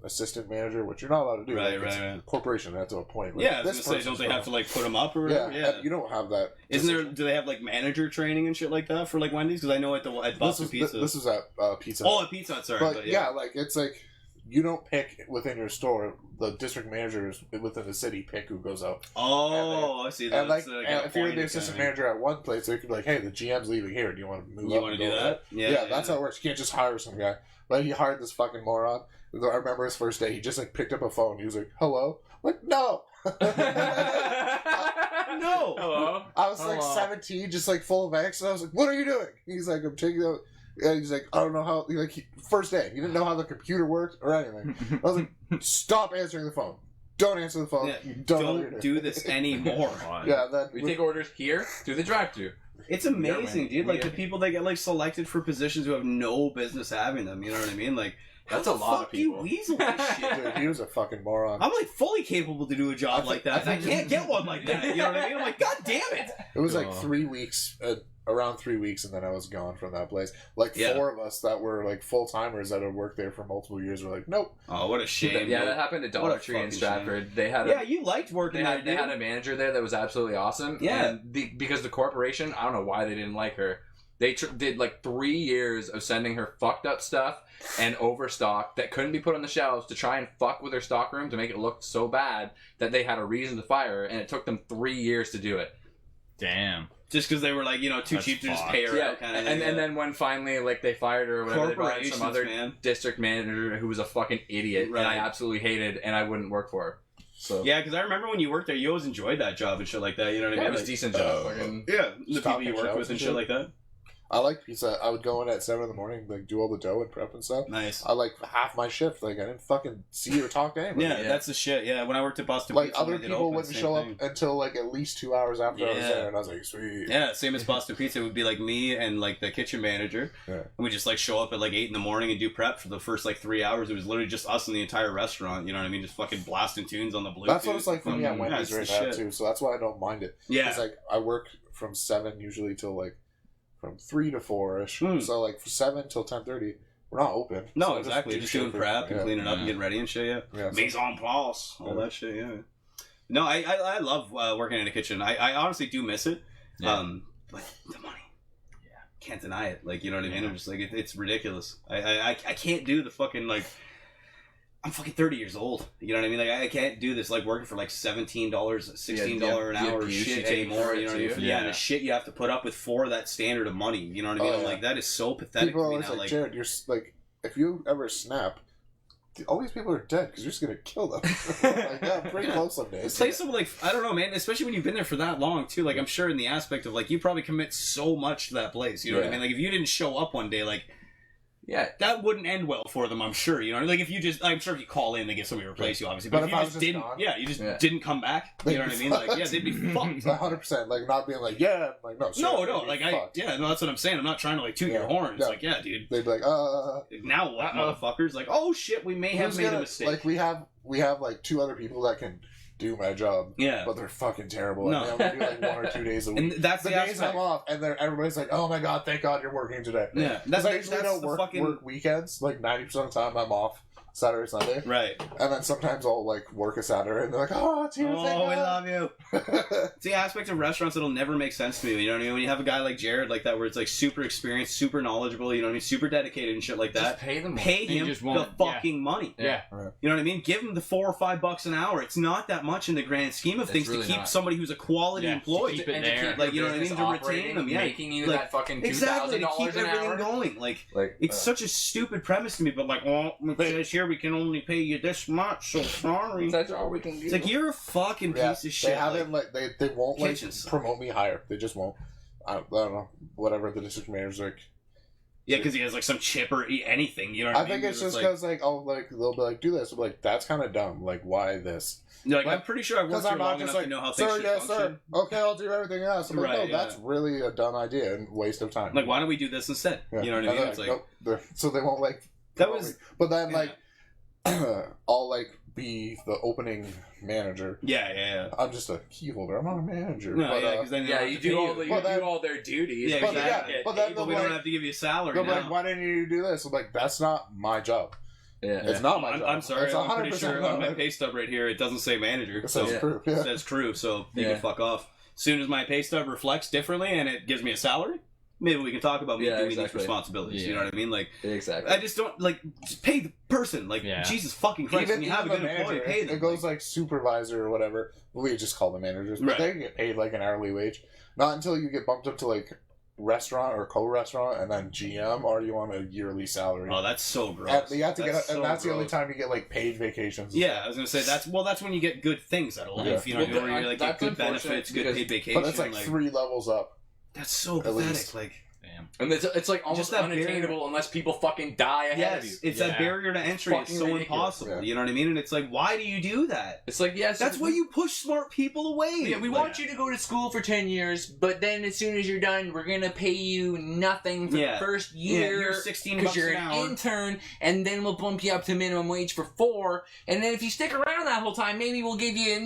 assistant manager, which you're not allowed to do. Right. Corporation at a point. Like, I was gonna say, don't they have to like put them up or whatever? Yeah, you don't have that. Isn't there? Do they have like manager training and shit like that for like Wendy's? Because I know at Boston Pizza. This is at Pizza. Oh, at Pizza Hut, sorry. But yeah, like it's like you don't pick within your store. The district managers within the city pick who goes up. Oh, I see. And like, if you're the assistant manager at one place, they could be like, "Hey, the GM's leaving here. Do you want to move up?" You want to do that? Yeah, that's how it works. You can't just hire some guy. But he hired this fucking moron. I remember his first day. He just like picked up a phone. He was like, "Hello," I'm like, no. No. Hello. I was like 17, just like full of angst. And I was like, "What are you doing?" He's like, "I'm taking out." And he's like, "I don't know how." First day, he didn't know how the computer worked or anything. I was like, "Stop answering the phone. Don't answer the phone. Yeah, You don't do this anymore." Yeah, then we take orders here through the drive-thru. It's amazing, dude. Like the people that get like selected for positions who have no business having them. You know what I mean? Like. That's a lot of people. You weasel this shit. Dude, he was a fucking moron. I'm like fully capable to do a job like that. I can't get one like that. You know what I mean? I'm like, God damn it! It was like 3 weeks, around 3 weeks, and then I was gone from that place. Like 4 of us that were like full timers that had worked there for multiple years were like, nope. Oh, what a shame! Yeah, that happened at Dollar Tree in Stratford. Shame. They had you liked working there. They had a manager there that was absolutely awesome. Yeah, and because the corporation, I don't know why they didn't like her. They did like 3 years of sending her fucked up stuff and overstock that couldn't be put on the shelves to try and fuck with her stockroom to make it look so bad that they had a reason to fire her, and it took them 3 years to do it. Damn. Just because they were like, too cheap to just pay her out kind of thing. And then when finally like they fired her or whatever, they brought in some other district manager who was a fucking idiot, and I absolutely hated, and I wouldn't work for her. So. Yeah, because I remember when you worked there, you always enjoyed that job and shit like that. You know what I mean? It was a decent job. The people you worked with and shit like that. I liked pizza. I would go in at 7 a.m, like do all the dough and prep and stuff. Nice. I like half my shift. Like I didn't fucking see or talk to anybody. Yeah, that's the shit. Yeah, when I worked at Boston like Pizza, other people wouldn't show up until like at least 2 hours after I was there, and I was like, sweet. Yeah, same as Boston Pizza. It would be like me and like the kitchen manager. Yeah. And we just like show up at like 8 a.m. and do prep for the first like 3 hours. It was literally just us in the entire restaurant. You know what I mean? Just fucking blasting tunes on the Bluetooth. That's what it's like for me at Wendy's right now too. So that's why I don't mind it. Yeah. It's like I work from 7 usually till like. From 3 to 4-ish. So like from 7 till 10:30, we're not open. No, so exactly. Just doing prep and cleaning up and getting ready and shit. Yeah. Mise en place, all that shit. Yeah. No, I love working in a kitchen. I honestly do miss it. Yeah. But the money. Yeah. Can't deny it. Like, you know what I mean? I'm just like it's ridiculous. I can't do the fucking like. I'm fucking 30 years old. You know what I mean? Like, I can't do this, like, working for, like, $17, $16 an hour shit anymore. You know what I mean? Yeah, and the shit you have to put up with for that standard of money. You know what I mean? I'm like, that is so pathetic. People are always like, Jarrod, you're, like, if you ever snap, all these people are dead because you're just going to kill them. Like, yeah, I'm pretty close some days. It's like, so, like, I don't know, man, especially when you've been there for that long, too. Like, I'm sure in the aspect of, like, you probably commit so much to that place. You know what I mean? Like, if you didn't show up one day, like... Yeah, that wouldn't end well for them, I'm sure. You know, like if you just, I'm sure if you call in, they get somebody to replace you, obviously. But if you just didn't, you just didn't come back. You know what I mean? Like, yeah, they'd be fucked. 100%. Like not being like, yeah, like no, like that's what I'm saying. I'm not trying to like toot your horn. It's like, yeah, dude. They'd be like, now what, motherfuckers? Like, oh shit, we may have made a mistake. Like we have like 2 other people that can do my job, but they're fucking terrible. No. And they only do like 1 or 2 days a week. And that's the days I'm off, and everybody's like, "Oh my god, thank God you're working today." Yeah, because I usually don't work weekends. Like 90% of the time, I'm off Saturday, Sunday. Right. And then sometimes I'll like work a Saturday, and they're like, "Oh, it's here." Oh, we love you. It's the aspect of restaurants that'll never make sense to me. You know what I mean? When you have a guy like Jarrod like that, where it's like super experienced, super knowledgeable, you know what I mean, super dedicated and shit like that. Just pay them. Pay him the fucking money. Yeah. You know what I mean? Give him the $4 or $5 an hour. It's not that much in the grand scheme of things really to keep somebody who's a quality employee. To keep it there. Like, you know what I mean? To retain them. Yeah. Making you like, that fucking $2,000 exactly, to keep an everything hour. going. Like it's such a stupid premise to me, but like, well, it says here we can only pay you this much, so sorry. That's all we can do. It's like, you're a fucking piece of shit. They haven't they won't like promote me higher. They just won't. I don't know. Whatever the district manager's like. Yeah, because he has like some chip or anything. You know what I mean? I think it's just because like they'll be like, do this. I'm like, that's kind of dumb. Like, why this? Like, I'm pretty sure I've worked here long enough to know how things should function. Sir. Okay, I'll do everything else. I'm like, that's really a dumb idea and waste of time. Like, why don't we do this instead? Yeah. You know what I mean? It's like, nope. So they won't like. That was. But then like, I'll like be the opening manager. Yeah. I'm just a key holder. I'm not a manager. No, because then you do all their duties. Yeah, exactly. But then we don't have to give you a salary. They're like, why didn't you do this? I'm like, that's not my job. Yeah. It's not my job. I'm sorry. I'm pretty sure on my pay stub right here it doesn't say manager. It says crew. Yeah. It says crew, so you can fuck off. As soon as my pay stub reflects differently and it gives me a salary, maybe we can talk about me doing these responsibilities. You know what I mean? Like, exactly. I just don't like just pay the person. Like, Jesus fucking Christ, when you have a good employee, pay them. It goes like supervisor or whatever. We just call them managers, but they get paid like an hourly wage. Not until you get bumped up to like restaurant or co-restaurant and then GM, or you want a yearly salary. Oh, that's so gross. And you have to that's the only time you get like paid vacations. Yeah, I was gonna say that's when you get good things out of life. You know, where you like get good benefits, good paid vacation. But it's like 3 levels up. That's so pathetic. Like, damn. And it's like almost unattainable unless people fucking die ahead of you. It's that barrier to entry. It's so impossible. Yeah. You know what I mean? And it's like, why do you do that? It's like, that's why you push smart people away. Yeah, we want you to go to school for 10 years, but then as soon as you're done, we're gonna pay you nothing for the first year. You're $16 because you're an an hour. Intern, and then we'll bump you up to minimum wage for 4, and then if you stick around that whole time, maybe we'll give you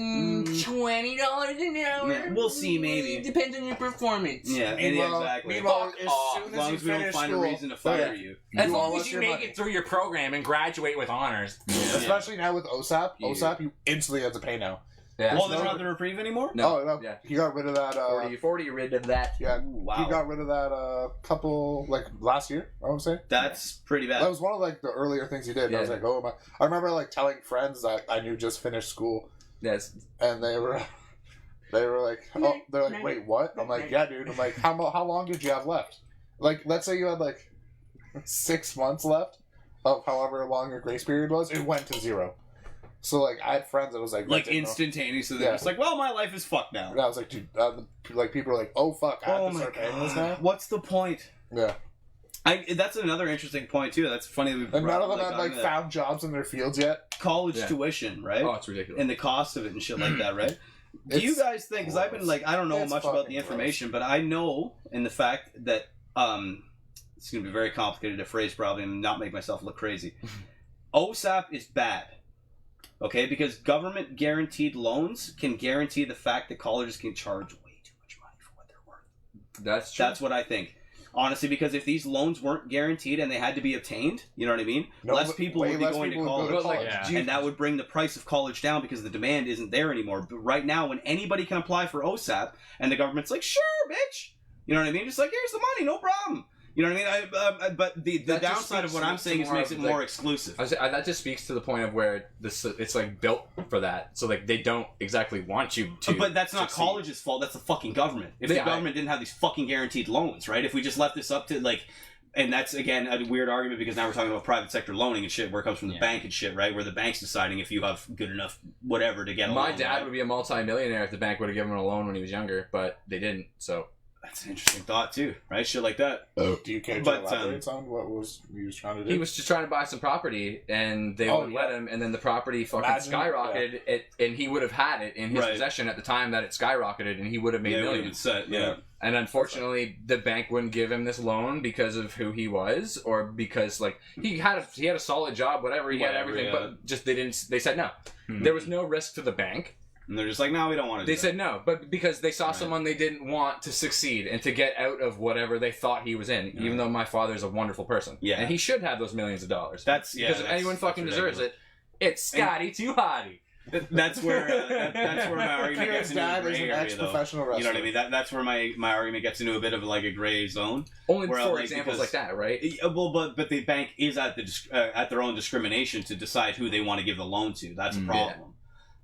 $20 an hour. Yeah, we'll see, maybe. It depends on your performance. Yeah, exactly. Meanwhile, as long as we don't find a reason to fire you. As long as you make it through your program and graduate with honors. Yeah. Especially now with OSAP. OSAP, you instantly have to pay now. Yeah. There's not the reprieve anymore? No. Oh, no. Yeah. He got rid of that. 40 rid of that. Yeah. Ooh, wow. He got rid of that couple, like, last year, I would say. That's pretty bad. That was one of, like, the earlier things he did. Yeah. I was like, oh, my. I remember, like, telling friends that I knew just finished school. Yes. And they were like, oh, they're like, wait, what? I'm like, yeah, dude. I'm like, how long did you have left? Like, let's say you had, like, 6 months left of however long your grace period was. It went to 0. So, like, I had friends that was like instantaneously, they're just like, well, my life is fucked now. And I was like, dude, like, people are like, oh, fuck, I have to start paying this now? What's the point? Yeah. That's another interesting point, too. That's funny that we've and none of them have, like, found jobs in their fields yet. College tuition, right? Oh, it's ridiculous. And the cost of it and shit like that, right? Do you guys think, because I've been, like, I don't know much about the information, but I know in the fact that, it's going to be very complicated to phrase probably and not make myself look crazy. OSAP is bad. Okay? Because government guaranteed loans can guarantee the fact that colleges can charge way too much money for what they're worth. That's true. That's what I think. Honestly, because if these loans weren't guaranteed and they had to be obtained, you know what I mean? Less people would be going to college. And that would bring the price of college down because the demand isn't there anymore. But right now, when anybody can apply for OSAP and the government's like, sure, bitch. You know what I mean? Just like, here's the money, no problem. You know what I mean? But the downside of what I'm saying is makes it more exclusive. That just speaks to the point of where it's like built for that. So like they don't exactly want you to. But that's not college's fault. That's the fucking government. If the government didn't have these fucking guaranteed loans, right? If we just left this up to like. And that's, again, a weird argument because now we're talking about private sector loaning and shit where it comes from the bank and shit, right? Where the bank's deciding if you have good enough whatever to get a loan. My dad would be a multi-millionaire if the bank would have given him a loan when he was younger, but they didn't, so... That's an interesting thought, too, right? Shit like that. Do you care to elaborate on what he was trying to do? He was just trying to buy some property, and they wouldn't let him, and then the property fucking skyrocketed, and he would have had it in his possession at the time that it skyrocketed, and he would have made millions. And unfortunately, the bank wouldn't give him this loan because of who he was, or because like he had a solid job, whatever, he had everything, but just they said no. There was no risk to the bank. And they're just like, no, we don't want to do They said no, but because they saw someone they didn't want to succeed and to get out of whatever they thought he was in, even though my father's a wonderful person. Yeah. And he should have those millions of dollars. Because if anyone fucking deserves it, it's Scotty Too Hotty. That's where my argument gets into a gray area, ex-professional though. You know what I mean? That's where my argument gets into a bit of like a gray zone. Only for examples like that, right? Well, but the bank is at their own discrimination to decide who they want to give the loan to. That's a problem. Yeah.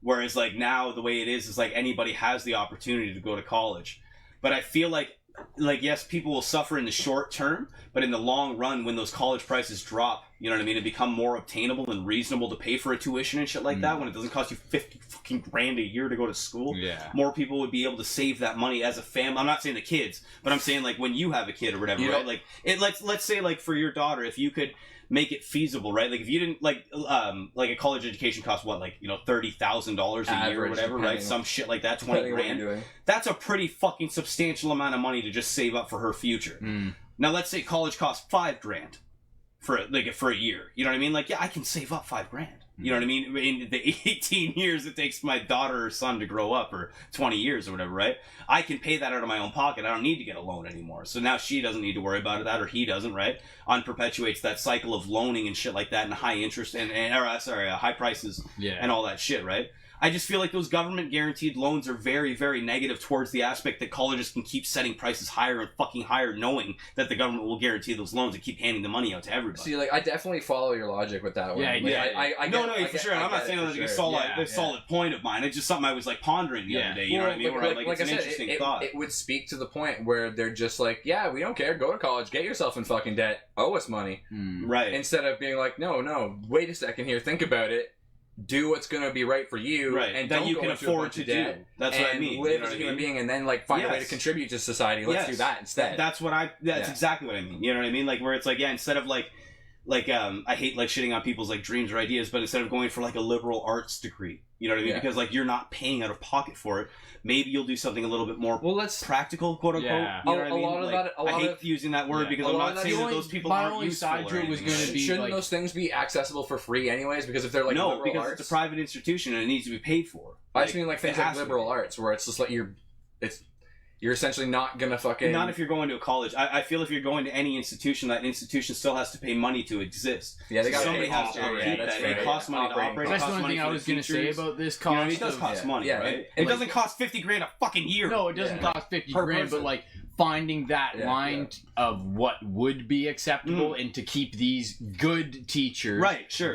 Whereas, like, now, the way it is like anybody has the opportunity to go to college. But I feel like, yes, people will suffer in the short term, but in the long run, when those college prices drop, you know what I mean, it become more obtainable and reasonable to pay for a tuition and shit like that, when it doesn't cost you $50 fucking grand a year to go to school. Yeah. More people would be able to save that money as a family. I'm not saying the kids, but I'm saying, like, when you have a kid or whatever, right? Like, let's say, like, for your daughter, if you could make it feasible, right? Like if you didn't like a college education costs what, like, you know, $30,000 a year or whatever, right? Some shit like that, 20 grand. That's a pretty fucking substantial amount of money to just save up for her future. Now let's say college costs $5 grand for a year. You know what I mean? Like, yeah, I can save up $5 grand. You know what I mean? In the 18 years it takes my daughter or son to grow up, or 20 years or whatever, right? I can pay that out of my own pocket. I don't need to get a loan anymore. So now she doesn't need to worry about that, or he doesn't, right? Perpetuates that cycle of loaning and shit like that, and high interest high prices and all that shit, right? I just feel like those government guaranteed loans are very, very negative towards the aspect that colleges can keep setting prices higher and fucking higher, knowing that the government will guarantee those loans and keep handing the money out to everybody. See, like, I definitely follow your logic with that one. For sure. I'm not saying that's like a solid point of mine. It's just something I was like pondering the other day. You know what I mean? Where it's an interesting thought. It would speak to the point where they're just like, yeah, we don't care. Go to college, get yourself in fucking debt, owe us money, right? Instead of being like, no, wait a second here, think about it. Do what's going to be right for you, and that you can afford to do. That's what I mean. Live as a human being, and then like find a way to contribute to society. Let's do that instead. That's exactly what I mean. You know what I mean? Like, where it's like, instead of like I hate like shitting on people's like dreams or ideas, but instead of going for like a liberal arts degree, you know what I mean? Because like you're not paying out of pocket for it. Maybe you'll do something a little bit more practical, quote unquote. Yeah. You know what I mean? I hate using that word because I'm not saying that those people aren't useful. My only side to it was going to be, shouldn't those things be accessible for free anyways? Because if they're like liberal because arts, it's a private institution and it needs to be paid for. I just mean like things like liberal arts, where it's just like you're essentially not gonna fucking... Not if you're going to a college. I feel if you're going to any institution, that institution still has to pay money to exist. Yeah, they got somebody has to keep that. It costs money to operate. That's the only thing I was going to say about this cost. You know, it does cost money, right? It doesn't cost $50 grand a fucking year. No, it doesn't cost $50 grand, but like finding that line of what would be acceptable and to keep these good teachers,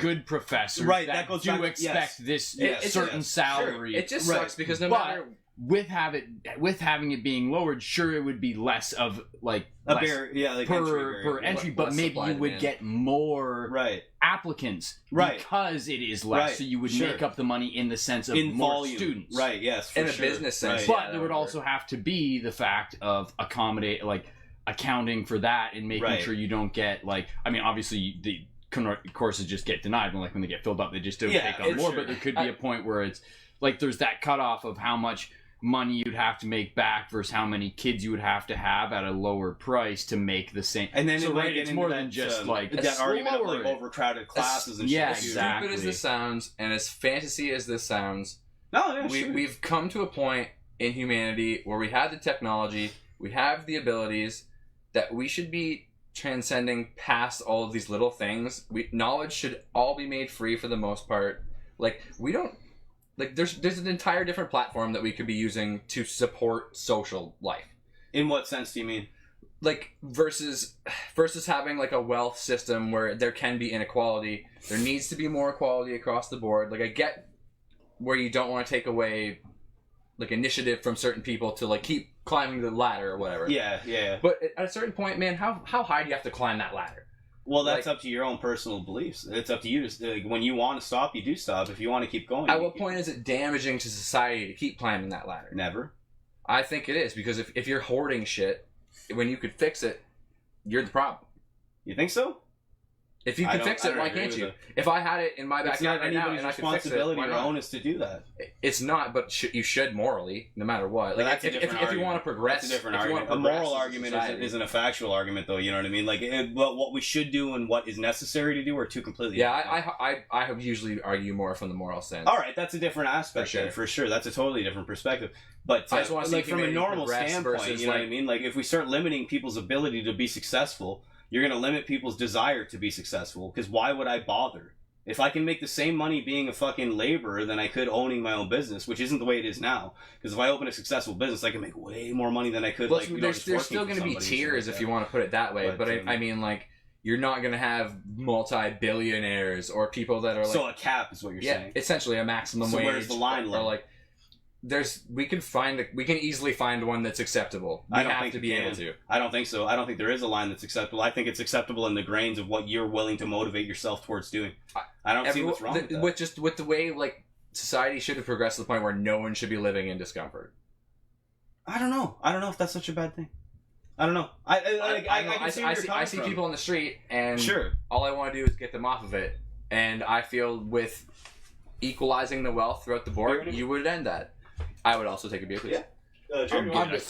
good professors, that expect this certain salary. It just sucks because no matter... With having it being lowered, sure, it would be less of like per entry, but maybe you would get more applicants because it is less, so you would make up the money in the sense of more volume. Students, right? Yes, in a business sense, but there would also have to be the fact of accounting for that and making sure you don't get obviously the courses just get denied when they get filled up, they just don't take on more. But there could be a point where it's like there's that cutoff of how much money you'd have to make back versus how many kids you would have to have at a lower price to make the same. And then it's more than just that argument of overcrowded classes and shit. Yeah, exactly. As stupid as this sounds, and as fantasy as this sounds, we've come to a point in humanity where we have the technology, we have the abilities, that we should be transcending past all of these little things. Knowledge should all be made free for the most part. There's an entire different platform that we could be using to support social life. In what sense do you mean? like versus having like a wealth system where there can be inequality. There needs to be more equality across the board. Like I get where you don't want to take away like initiative from certain people to like keep climbing the ladder or whatever. Yeah. But at a certain point, man, how high do you have to climb that ladder? Well, that's up to your own personal beliefs. It's up to you. When you want to stop, you do stop. If you want to keep going... At what point is it damaging to society to keep climbing that ladder? Never. I think it is, because if you're hoarding shit, when you could fix it, you're the problem. You think so? If you can fix it, why can't you? If I had it in my backyard right now and I could fix it, responsibility or onus to do that. It's not, but you should morally, no matter what. Like if you want to progress, that's a different argument. A moral argument isn't a factual argument, though. You know what I mean? Like, what we should do and what is necessary to do are two completely. Yeah, I have usually argue more from the moral sense. All right, that's a different aspect. For sure. That's a totally different perspective. But I just want to see from a normal standpoint, you know what I mean? Like, if we start limiting people's ability to be successful, you're going to limit people's desire to be successful, because why would I bother? If I can make the same money being a fucking laborer than I could owning my own business, which isn't the way it is now, because if I open a successful business, I can make way more money than I could. Well, there's still going to be tiers if you want to put it that way, but I mean, like, you're not going to have multi-billionaires or people that are like... So a cap is what you're saying? Yeah, essentially a maximum wage. So where's the line? Or like... we can easily find one that's acceptable. We have to be able to. I don't think so. I don't think there is a line that's acceptable. I think it's acceptable in the grains of what you're willing to motivate yourself towards doing. I don't see what's wrong with that. With the way like society should have progressed to the point where no one should be living in discomfort. I don't know if that's such a bad thing. I don't know. I see people on the street, and sure, all I want to do is get them off of it. And I feel with equalizing the wealth throughout the board, you would end that. I would also take a beer, please. Yeah.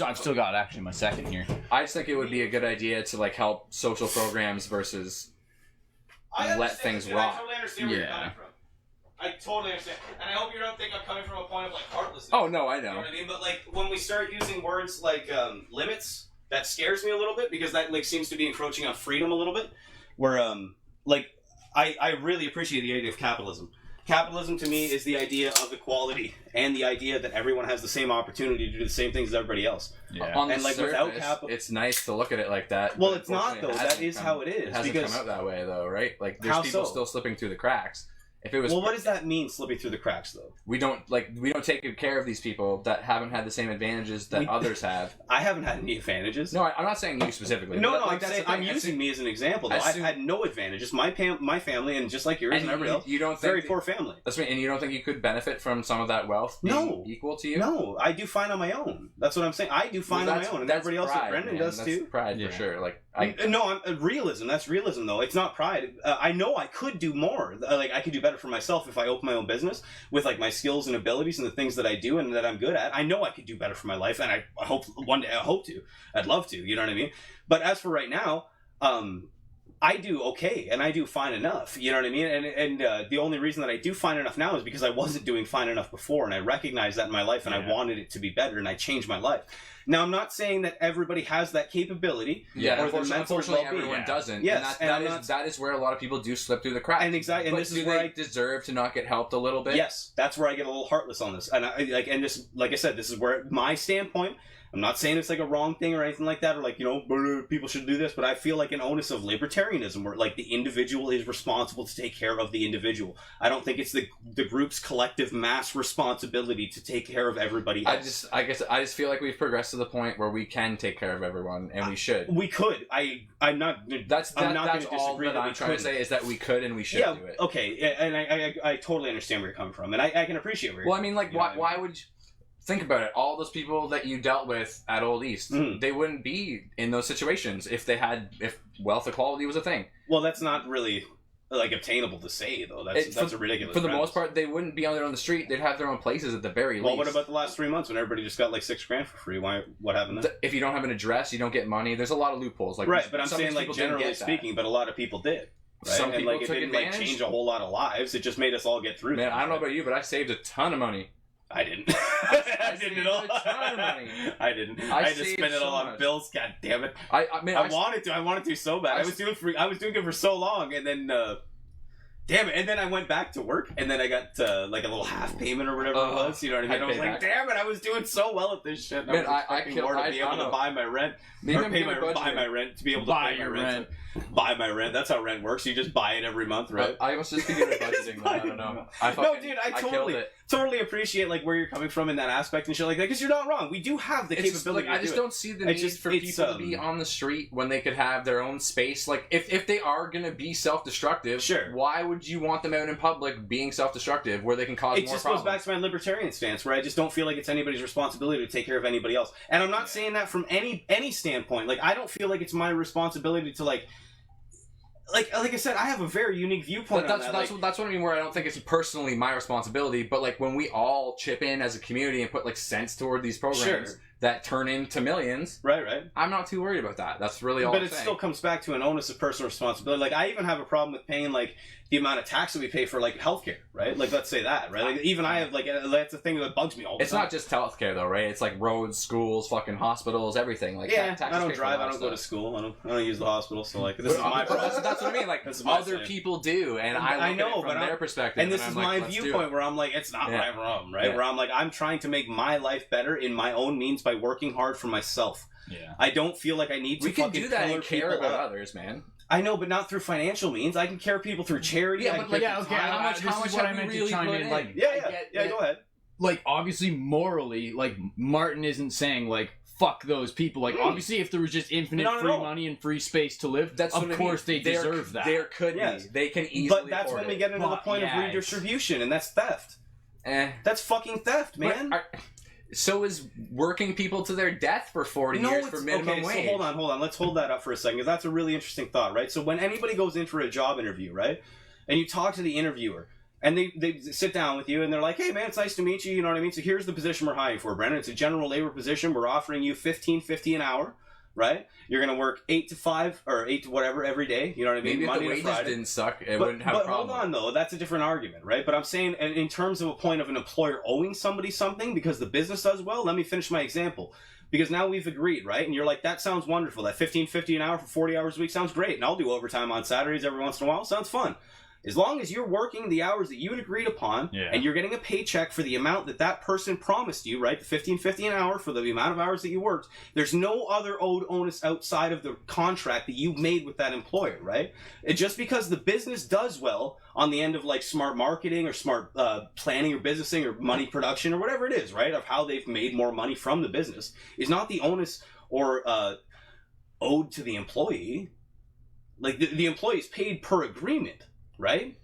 I've still got actually my second here. I just think it would be a good idea to like help social programs versus let things rot. I totally understand where you're coming from. I totally understand, and I hope you don't think I'm coming from a point of like heartlessness. Oh no, I know. You know what I mean? But like when we start using words like limits, that scares me a little bit, because that like seems to be encroaching on freedom a little bit. Where like I really appreciate the idea of capitalism. Capitalism to me is the idea of equality and the idea that everyone has the same opportunity to do the same things as everybody else. Yeah. On the surface, it's nice to look at it like that. Well, it's not though. That is how it is. It hasn't come out that way though, right? Like there's people still slipping through the cracks. If it was, well, what does that mean, slipping through the cracks, though? We don't take good care of these people that haven't had the same advantages that others have. I haven't had any advantages. No, I'm not saying you specifically. No, I'm using me as an example. Though I've had no advantages. My family, and just like yours and everybody else, you don't think very poor family. That's right. And you don't think you could benefit from some of that wealth being equal to you? No, I do fine on my own. That's what I'm saying. I do fine on my own, and everybody else, like Brendan, does too. Pride for sure. Like realism. That's realism, though. It's not pride. I know I could do more. Like I could do better for myself if I open my own business with like my skills and abilities and the things that I do and that I'm good at. I know I could do better for my life, and I hope one day I'd love to. You know what I mean? But as for right now, I do okay, and I do fine enough. You know what I mean? And the only reason that I do fine enough now is because I wasn't doing fine enough before, and I recognized that in my life, and I wanted it to be better, and I changed my life. Now, I'm not saying that everybody has that capability. Yeah, unfortunately, everyone doesn't. Yes, and that is where a lot of people do slip through the cracks. And exactly, and this is where I deserve to not get helped a little bit. Yes, that's where I get a little heartless on this, and like I said, this is where my standpoint. I'm not saying it's like a wrong thing or anything like that, or like, you know, people should do this, but I feel like an onus of libertarianism where like the individual is responsible to take care of the individual. I don't think it's the group's collective mass responsibility to take care of everybody else. I just feel like we've progressed to the point where we can take care of everyone, and we should. We could. I'm not going to disagree that I'm trying to say is that we could and we should do it. Okay, and I totally understand where you're coming from, and I can appreciate where you're coming from. Well, I mean, like, why would you... Think about it. All those people that you dealt with at Old East, they wouldn't be in those situations if wealth equality was a thing. Well, that's not really like obtainable to say, though. That's a ridiculous. For the most part, they wouldn't be out there on the street. They'd have their own places at the very least. Well, what about the last 3 months when everybody just got like $6,000 for free? What happened then? If you don't have an address, you don't get money. There's a lot of loopholes. Like right, but I'm saying like generally speaking, but a lot of people did. Right? Some people it didn't like change a whole lot of lives. It just made us all get through. Man, I don't know about you, but I saved a ton of money. I didn't. I didn't at all. A ton of money. I didn't. I had to spend it all on bills. God damn it! I wanted to. I wanted to so bad. I was doing good for so long, and then damn it. And then I went back to work, and then I got like a little half payment or whatever it was. You know what I mean? I was like, damn it, I was doing so well at this shit. Man, I be able to buy my rent. Maybe or buy my rent to be able to buy pay my your rent. Buy my rent. That's how rent works. You just buy it every month, right? I was just thinking of budgeting. I don't know. No, dude, I totally appreciate like where you're coming from in that aspect and shit like that, because you're not wrong. We do have the capability. I just don't see the need for people to be on the street when they could have their own space. Like if they are gonna be self-destructive, sure. Why would you want them out in public being self-destructive where they can cause more problems? It just goes back to my libertarian stance, where I just don't feel like it's anybody's responsibility to take care of anybody else. And I'm not saying that from any standpoint. Like I don't feel like it's my responsibility to like I said, I have a very unique viewpoint on that. That's what I mean, where I don't think it's personally my responsibility, but like when we all chip in as a community and put like cents toward these programs that turn into millions, right. I'm not too worried about that. That's really all. But still comes back to an onus of personal responsibility. Like I even have a problem with paying like the amount of tax that we pay for like healthcare, right? Like let's say that, right? Like even I have like that's a thing that bugs me all the time. It's not just healthcare though, right? It's like roads, schools, fucking hospitals, everything. Like I don't drive, I don't go to school, I don't use the hospital, so like this is my problem. That's what I mean. Like other people do, and I know from their perspective. And this is my viewpoint where I'm like, it's not my problem, right? Where I'm like, I'm trying to make my life better in my own means by working hard for myself. Yeah. I don't feel like I need to. We can do that and care about others, man. I know, but not through financial means. I can care people through charity. Yeah, but how much what I meant to chime in. Like, go ahead. Like, obviously, morally, like Martin isn't saying like fuck those people. Like, obviously, if there was just infinite free money and free space to live, of course they deserve that. There could be. They can easily. But that's when we get into the point of redistribution, and that's theft. That's fucking theft, man. So is working people to their death for 40 years for minimum wage. So hold on. Let's hold that up for a second, because that's a really interesting thought, right? So when anybody goes in for a job interview, right, and you talk to the interviewer, and they sit down with you, and they're like, hey, man, it's nice to meet you, you know what I mean? So here's the position we're hiring for, Brennan. It's a general labor position. We're offering you $15.50 an hour, right? You're going to work 8 to 5 or 8 to whatever every day, you know what I mean? Maybe Monday if the wages didn't suck, it wouldn't have a problem. But hold on, though. That's a different argument, right? But I'm saying in terms of a point of an employer owing somebody something because the business does well, let me finish my example. Because now we've agreed, right? And you're like, that sounds wonderful. That $15.50 an hour for 40 hours a week sounds great. And I'll do overtime on Saturdays every once in a while. Sounds fun. As long as you're working the hours that you had agreed upon, and you're getting a paycheck for the amount that person promised you, right? The $15.50 an hour for the amount of hours that you worked. There's no other owed onus outside of the contract that you made with that employer, right? And just because the business does well on the end of like smart marketing or smart planning or businessing or money production or whatever it is, right? Of how they've made more money from the business is not the onus or owed to the employee. Like the employee is paid per agreement. Right?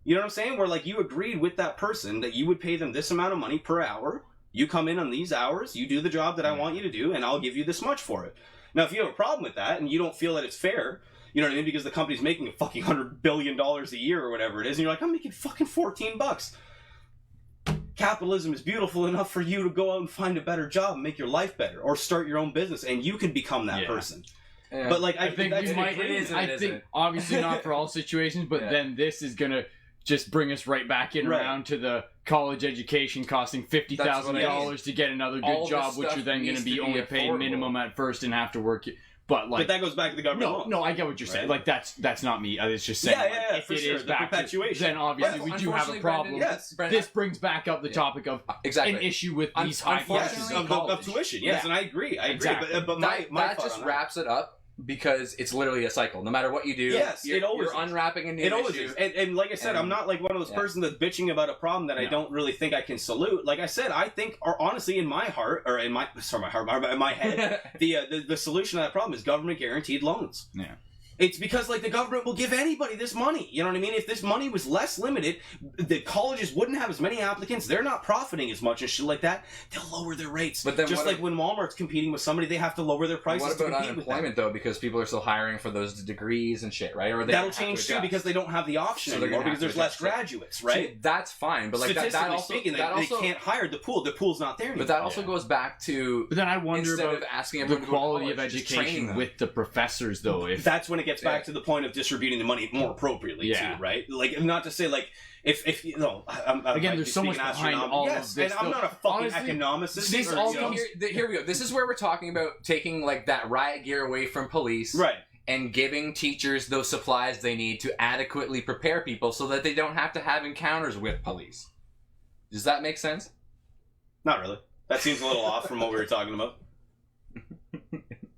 You know what I'm saying? Where like you agreed with that person that you would pay them this amount of money per hour. You come in on these hours, you do the job that I want you to do, and I'll give you this much for it. Now, if you have a problem with that and you don't feel that it's fair, you know what I mean? Because the company's making a fucking $100 billion a year or whatever it is, and you're like, I'm making fucking $14. Capitalism is beautiful enough for you to go out and find a better job and make your life better, or start your own business, and you can become that person. Yeah. But like I think we might. I think obviously not for all situations, but then this is gonna just bring us right back in around to the college education costing $50,000 to get another good job, which you're then going to be only paid minimum at first and have to work. But that goes back to the government. No, I get what you're saying. Like that's not me. It's just saying. If it is back perpetuation, then obviously we do have a problem. This brings back up the topic of an issue with these high prices of tuition. Yes, and I agree. Exactly. But that just wraps it up. Because it's literally a cycle. No matter what you do, you're unwrapping a new issue. And like I said, I'm not like one of those persons that's bitching about a problem that I don't really think I can salute. Like I said, I think, or honestly, in my heart, or in my head, the solution to that problem is government guaranteed loans. Yeah. It's because, like, the government will give anybody this money. You know what I mean? If this money was less limited, the colleges wouldn't have as many applicants. They're not profiting as much and shit like that. They'll lower their rates. But then just like when Walmart's competing with somebody, they have to lower their prices. What about unemployment, though? Because people are still hiring for those degrees and shit, right? Or that'll change, too, because they don't have the option anymore because there's less graduates, right? See, that's fine. But, like, statistically speaking, they can't hire the pool. The pool's not there anymore. But that also goes back to... But then I wonder about the quality of education with the professors, though. That's when it gets back to the point of distributing the money more appropriately too, right? Like, not to say like if you know, again, there's so much behind all of this. And I'm not a fucking economist. Here we go. This is where we're talking about taking like that riot gear away from police, right? and giving teachers those supplies they need to adequately prepare people so that they don't have to have encounters with police. Does that make sense? Not really. That seems a little off from what we were talking about.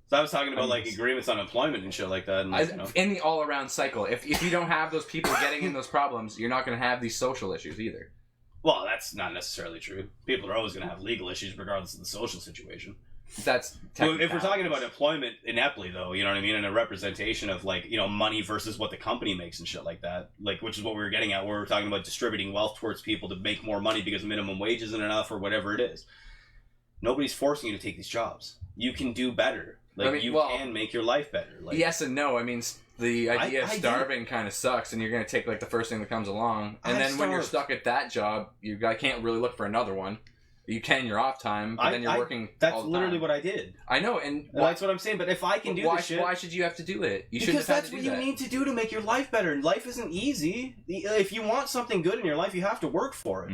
So I was talking about like agreements on employment and shit like that. And, in the all-around cycle, if you don't have those people getting in those problems, you're not going to have these social issues either. Well, that's not necessarily true. People are always going to have legal issues regardless of the social situation. That's if we're talking about employment ineptly, though, you know what I mean, and a representation of like, you know, money versus what the company makes and shit like that, like, which is what we were getting at, where we were talking about distributing wealth towards people to make more money because minimum wage isn't enough or whatever it is. Nobody's forcing you to take these jobs. You can do better. Like, I mean, you can make your life better. Like, yes and no. I mean, the idea of starving kind of sucks, and you're going to take like the first thing that comes along, and then when you're stuck at that job, you can't really look for another one. You can your off time, but then you're working. That's all the literally time. what I did. I know, and that's what I'm saying. But if I can do this shit, why should you have to do it? You because that's what you need to do to make your life better. Life isn't easy. If you want something good in your life, you have to work for it.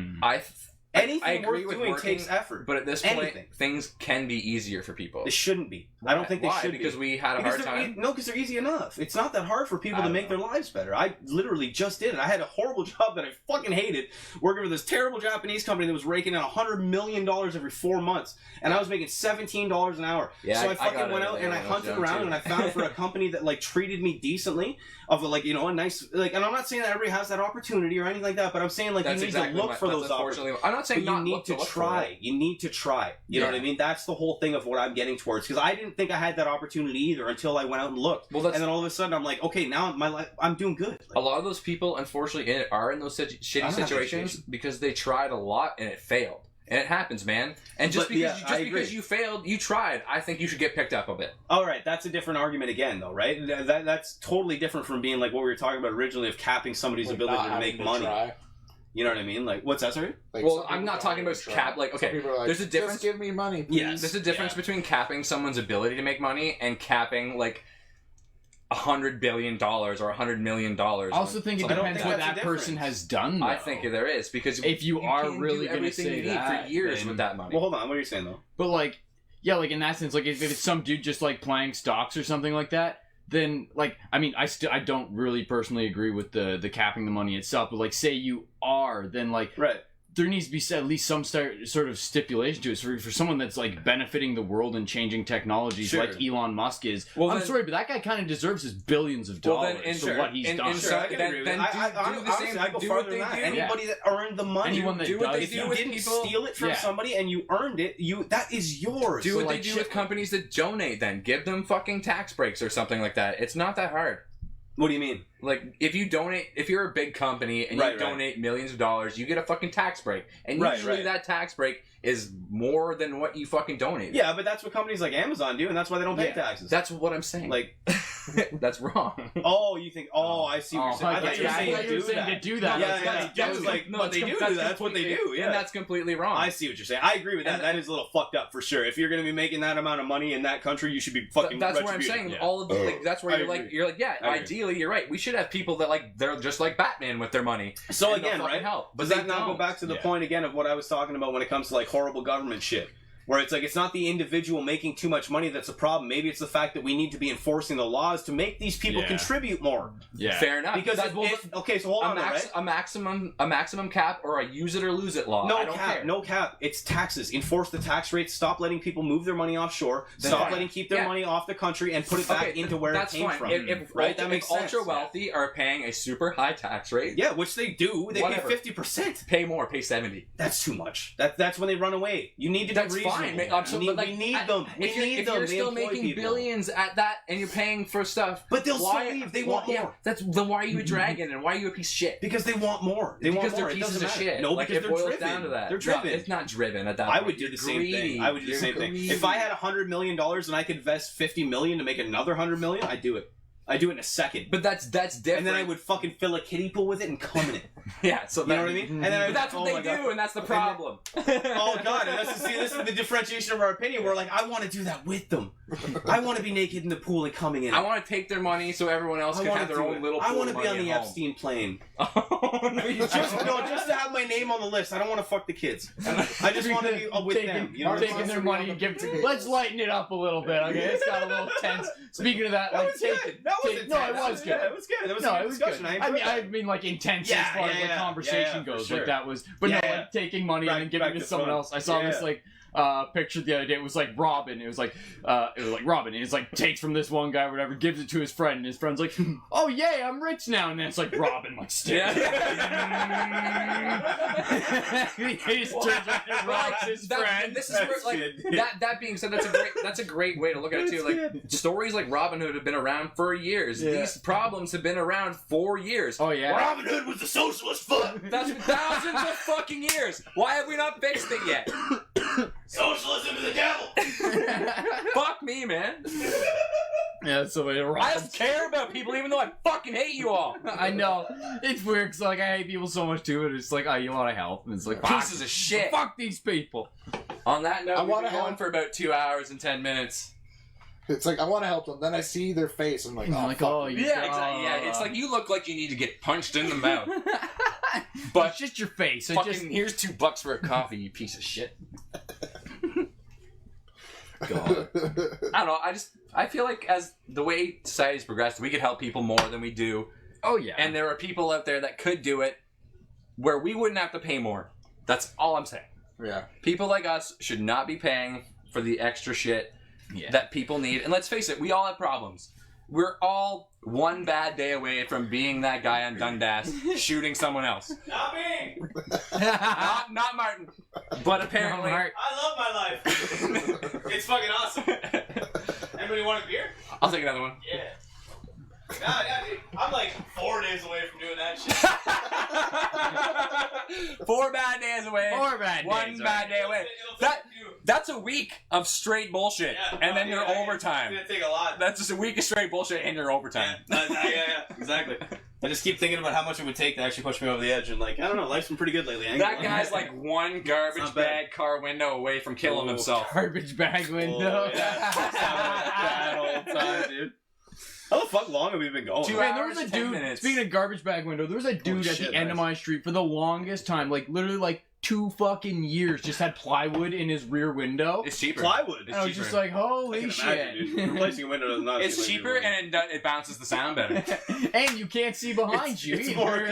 Anything worth doing takes effort. But at this point, things can be easier for people. It shouldn't be. I don't think they should be. Because we had a hard time? No, because they're easy enough. It's not that hard for people to make their lives better. I literally just did it. I had a horrible job that I fucking hated, working for this terrible Japanese company that was raking in $100 million every 4 months. And I was making $17 an hour. Yeah, so I fucking went out and I hunted around and I found for a company that like treated me decently, of like, you know, a nice, like, and I'm not saying that everybody has that opportunity or anything like that, but I'm saying like you need to look for those opportunities. I'm not saying you need to try. You need to try. You know what I mean? That's the whole thing of what I'm getting towards. Because I didn't think I had that opportunity either until I went out and looked. Well, and then all of a sudden I'm like, okay, now my life, I'm doing good. Like, a lot of those people, unfortunately, are in those shitty situations because they tried a lot and it failed. And it happens, man. And just because you failed, you tried. I think you should get picked up a bit. All right, that's a different argument again, though, right? That's totally different from being like what we were talking about originally of capping somebody's ability to make money. You know what I mean? Like, what's that, sorry? Like, well, I'm not talking about cap. Like, okay, there's a difference. Just give me money, please. Yes, there's a difference between capping someone's ability to make money and capping like $100 billion or $100 million. I also think it depends what that person has done, though. I think there is, because if you are really going to say that for years with that money. Well, hold on. What are you saying, though? But, like, yeah, like, in that sense, like, if it's some dude just, like, playing stocks or something like that, then, like, I mean, I don't really personally agree with the capping the money itself, but, like, say you are, then, like... Right. There needs to be at least some sort of stipulation to it for someone that's like benefiting the world and changing technologies like Elon Musk is. Well, I'm sorry, but that guy kind of deserves his billions of dollars for what he's done. I can agree with that. I go farther than that. Anybody that earned the money, anyone that do what they do with people, steal it from somebody and you earned it, that is yours. Do what they do with companies that donate. Then give them fucking tax breaks or something like that. It's not that hard. What do you mean? Like, if you're a big company and you donate millions of dollars, you get a fucking tax break. And usually that tax break is more than what you fucking donate. Yeah, but that's what companies like Amazon do, and that's why they don't pay taxes. That's what I'm saying. Like, that's wrong. Oh, you think, I see what you're saying. I thought you were saying to do that. Yeah, I was like, no, they do that. That's what they do. Yeah. And that's completely wrong. I see what you're saying. I agree with that. That is a little fucked up for sure. If you're going to be making that amount of money in that country, you should be fucking That's what I'm saying. All of the, that's where you're like, yeah, ideally, you're right. We should have people that, like, they're just like Batman with their money. So again, right? Does that not go back to the point again of what I was talking about when it comes to like horrible government shit? Where it's like, it's not the individual making too much money that's a problem. Maybe it's the fact that we need to be enforcing the laws to make these people contribute more. Yeah. Fair enough. Because okay, so hold on, right? A maximum cap or a use it or lose it law. No cap. It's taxes. Enforce the tax rates. Stop letting people move their money offshore. Stop letting keep their money off the country and put it back into where it came from. That makes sense. Ultra wealthy are paying a super high tax rate. Yeah, which they do. They pay 50%. Pay more. Pay 70%. That's too much. That's when they run away. You need to be reasonable. We need them. If you're still making billions at that and you're paying for stuff, but they'll still leave. They want more. Then why are you a dragon and why are you a piece of shit? Because they want more. Because they're pieces of shit. No, because it boils down to that. They're driven. No, it's not driven at that point. I would do the same thing. I would do the same thing. If I had $100 million and I could invest $50 million to make another $100 million, I'd do it. I do it in a second. But that's different. And then I would fucking fill a kiddie pool with it and come in it. Yeah, so you know what I mean? And then that's what they do, and that's the problem. Oh God! And this is the differentiation of our opinion. We're like, I want to do that with them. I want to be naked in the pool and coming in. I want to take their money so everyone else can have their own little pool. I want to be on the Epstein plane. Oh, no, you just to have my name on the list. I don't want to fuck the kids. I just want to be with them. You know, taking their money and giving to. Let's lighten it up a little bit. Okay, it's got a little tense. Speaking of that, like, no, it was good. It was good. It was a good discussion. I mean, like intense as far as the conversation goes. Like that was, but no, like taking money and then giving it to someone else. I saw this like picture the other day. It was like Robin. It was like Robin. And it's like takes from this one guy or whatever, gives it to his friend, and his friend's like, "Oh yay, I'm rich now." And then it's like Robin like still. He just turns around and robs his friend. This is where, like that being said, that's a great way to look at it too. Like stories like Robin Hood have been around for years. Yeah. These problems have been around for years. Oh yeah. Robin Hood was a socialist fuck. That's been thousands of fucking years. Why have we not fixed it yet? Socialism is the devil. Fuck me, man. Yeah, so I don't care about people, even though I fucking hate you all. I know it's weird because like I hate people so much too, and it's like, oh, you want to help, and it's like pieces of shit. Fuck these people. On that note, we've been going for about 2 hours and 10 minutes. It's like I want to help them, then I see their face, I'm like, oh, oh, yeah, exactly. Yeah, it's like you look like you need to get punched in the mouth. But it's just your face. Fucking here's $2 for a coffee, you piece of shit. God. I don't know. I feel like as the way society's progressed, we could help people more than we do. Oh yeah. And there are people out there that could do it where we wouldn't have to pay more. That's all I'm saying. Yeah. People like us should not be paying for the extra shit that people need. And let's face it, we all have problems. We're all one bad day away from being that guy on Dundas shooting someone else. Not me. not Martin. But apparently, I love my life. It's fucking awesome. Anybody want a beer? I'll take another one. Yeah. Nah, dude. I'm like 4 days away from doing that shit. 4 bad days away. 4 bad days. One bad day away. That's a week of straight bullshit, and then your overtime. It's gonna take a lot. That's just a week of straight bullshit and your overtime. Yeah, exactly. I just keep thinking about how much it would take to actually push me over the edge, and like, I don't know, life's been pretty good lately. That guy's like one garbage bag car window away from killing himself. Garbage bag window. Oh, yeah. That whole time, dude. How the fuck long have we been going? 2 Man, there hours, was a 10 dude. minutes. Speaking of garbage bag window, there was a dude at the end of my street for the longest time, like literally like 2 fucking years, just had plywood in his rear window. It's cheaper. Plywood. And I was just like, holy shit! Replacing a window is not. It's cheaper and it bounces the sound better. And you can't see behind you. It's either. more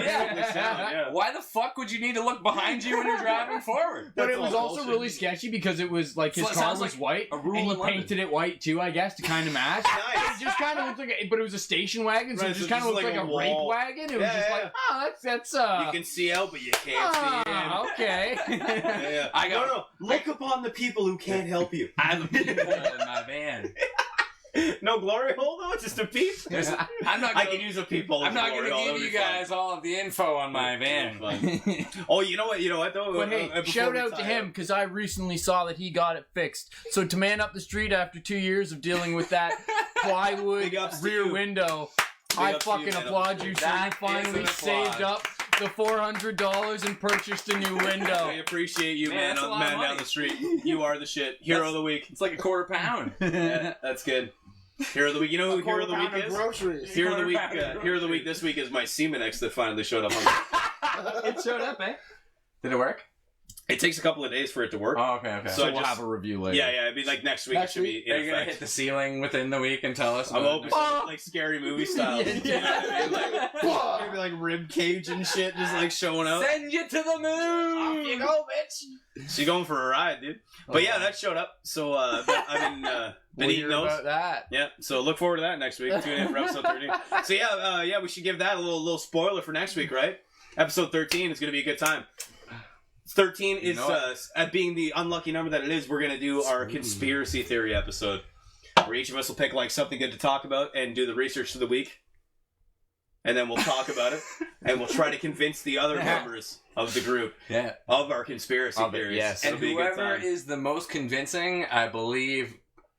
sound. Why the fuck would you need to look behind you when you're driving forward? But it was also really sketchy because it was like his car was white, and he painted it white too, I guess, to kind of match. Nice. It just kind of looked like, but it was a station wagon, so it just kind of looked like a rape wagon. It was just like, oh, that's You can see out, but you can't see in. Okay. Yeah. No. Look upon the people who can't help you. I have a peephole in my van. No glory hole though. It's just a peep. I can use a peephole. I'm not going to give you guys all of the info on my van. Oh, you know what though? But hey, shout out to him because I recently saw that he got it fixed. So to man up the street after 2 years of dealing with that plywood rear window, I fucking applaud you. So you finally saved up the $400 and purchased a new window. I appreciate you, man down the street. You are the shit. Hero of the week. It's like a quarter pound. Yeah, that's good. Hero of the week. You know who Hero of the Week is? Groceries. Hero of the week. Hero of the week this week is my Semenex that finally showed up. It showed up, eh? Did it work? It takes a couple of days for it to work. Oh, okay. So we'll have a review later. Yeah. It'd be like next week. It should be. Are you gonna hit the ceiling within the week and tell us? I'm hoping like scary movie style. Yeah. Like, maybe like rib cage and shit, just like showing up. Send you to the moon. Off you go, bitch. She's going for a ride, dude. But yeah, that showed up. So I've been eating those. About that. Yeah. So look forward to that next week. Tune in for episode 13. So yeah, we should give that a little spoiler for next week, right? Episode 13 is gonna be a good time. 13 is, at being the unlucky number that it is, we're going to do our conspiracy theory episode. Where each of us will pick like something good to talk about and do the research for the week. And then we'll talk about it. And we'll try to convince the other members of the group of our conspiracy theories. Yes. And whoever is the most convincing, I believe,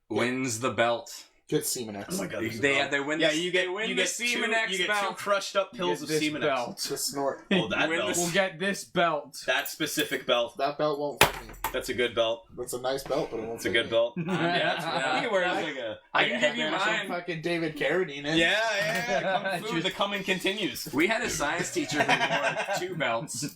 wins the belt. Get Seaman X. Oh my god. They win. Yeah, the Seaman X You get belt. two crushed up pills of Seaman belt. To snort. Oh, that belt. We'll get this belt. That specific belt. That belt won't fit me. That's a good belt. That's a nice belt, but it won't It's a fit good me. belt. Yeah, He wears like a. I can give you Some mine. fucking David Carradine in. Yeah. Kung Fu, the coming continues. We had a science teacher who wore 2 belts.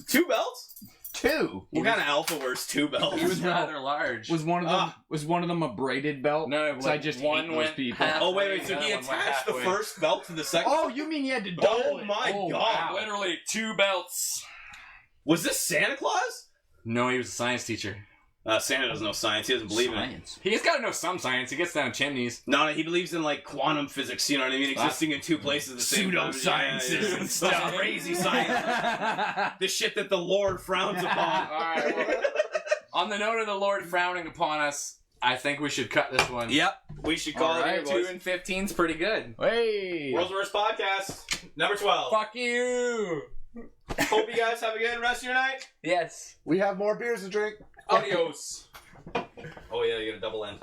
2 belts? 2. What kind of alpha wears 2 belts? He was rather large. Was one of them a braided belt? No, I just one hate those went people. half- Oh wait, so The he other one went attached the halfway. first belt to the second. Oh, you mean you had to double Oh it? my god! Wow. Literally 2 belts. Was this Santa Claus? No, he was a science teacher. Santa doesn't know science. He doesn't believe in it. He's got to know some science. He gets down chimneys. No, he believes in like quantum physics. You know what I mean? Existing in 2 places at the same time. Pseudosciences and stuff. Crazy science. The shit that the Lord frowns upon. All right. Well, on the note of the Lord frowning upon us, I think we should cut this one. Yep, we should call All right, it here, 2 and 15's pretty good. Hey. World's Worst Podcast, number 12. Fuck you. Hope you guys have a good rest of your night. Yes. We have more beers to drink. Adios. Oh yeah, you got a double end.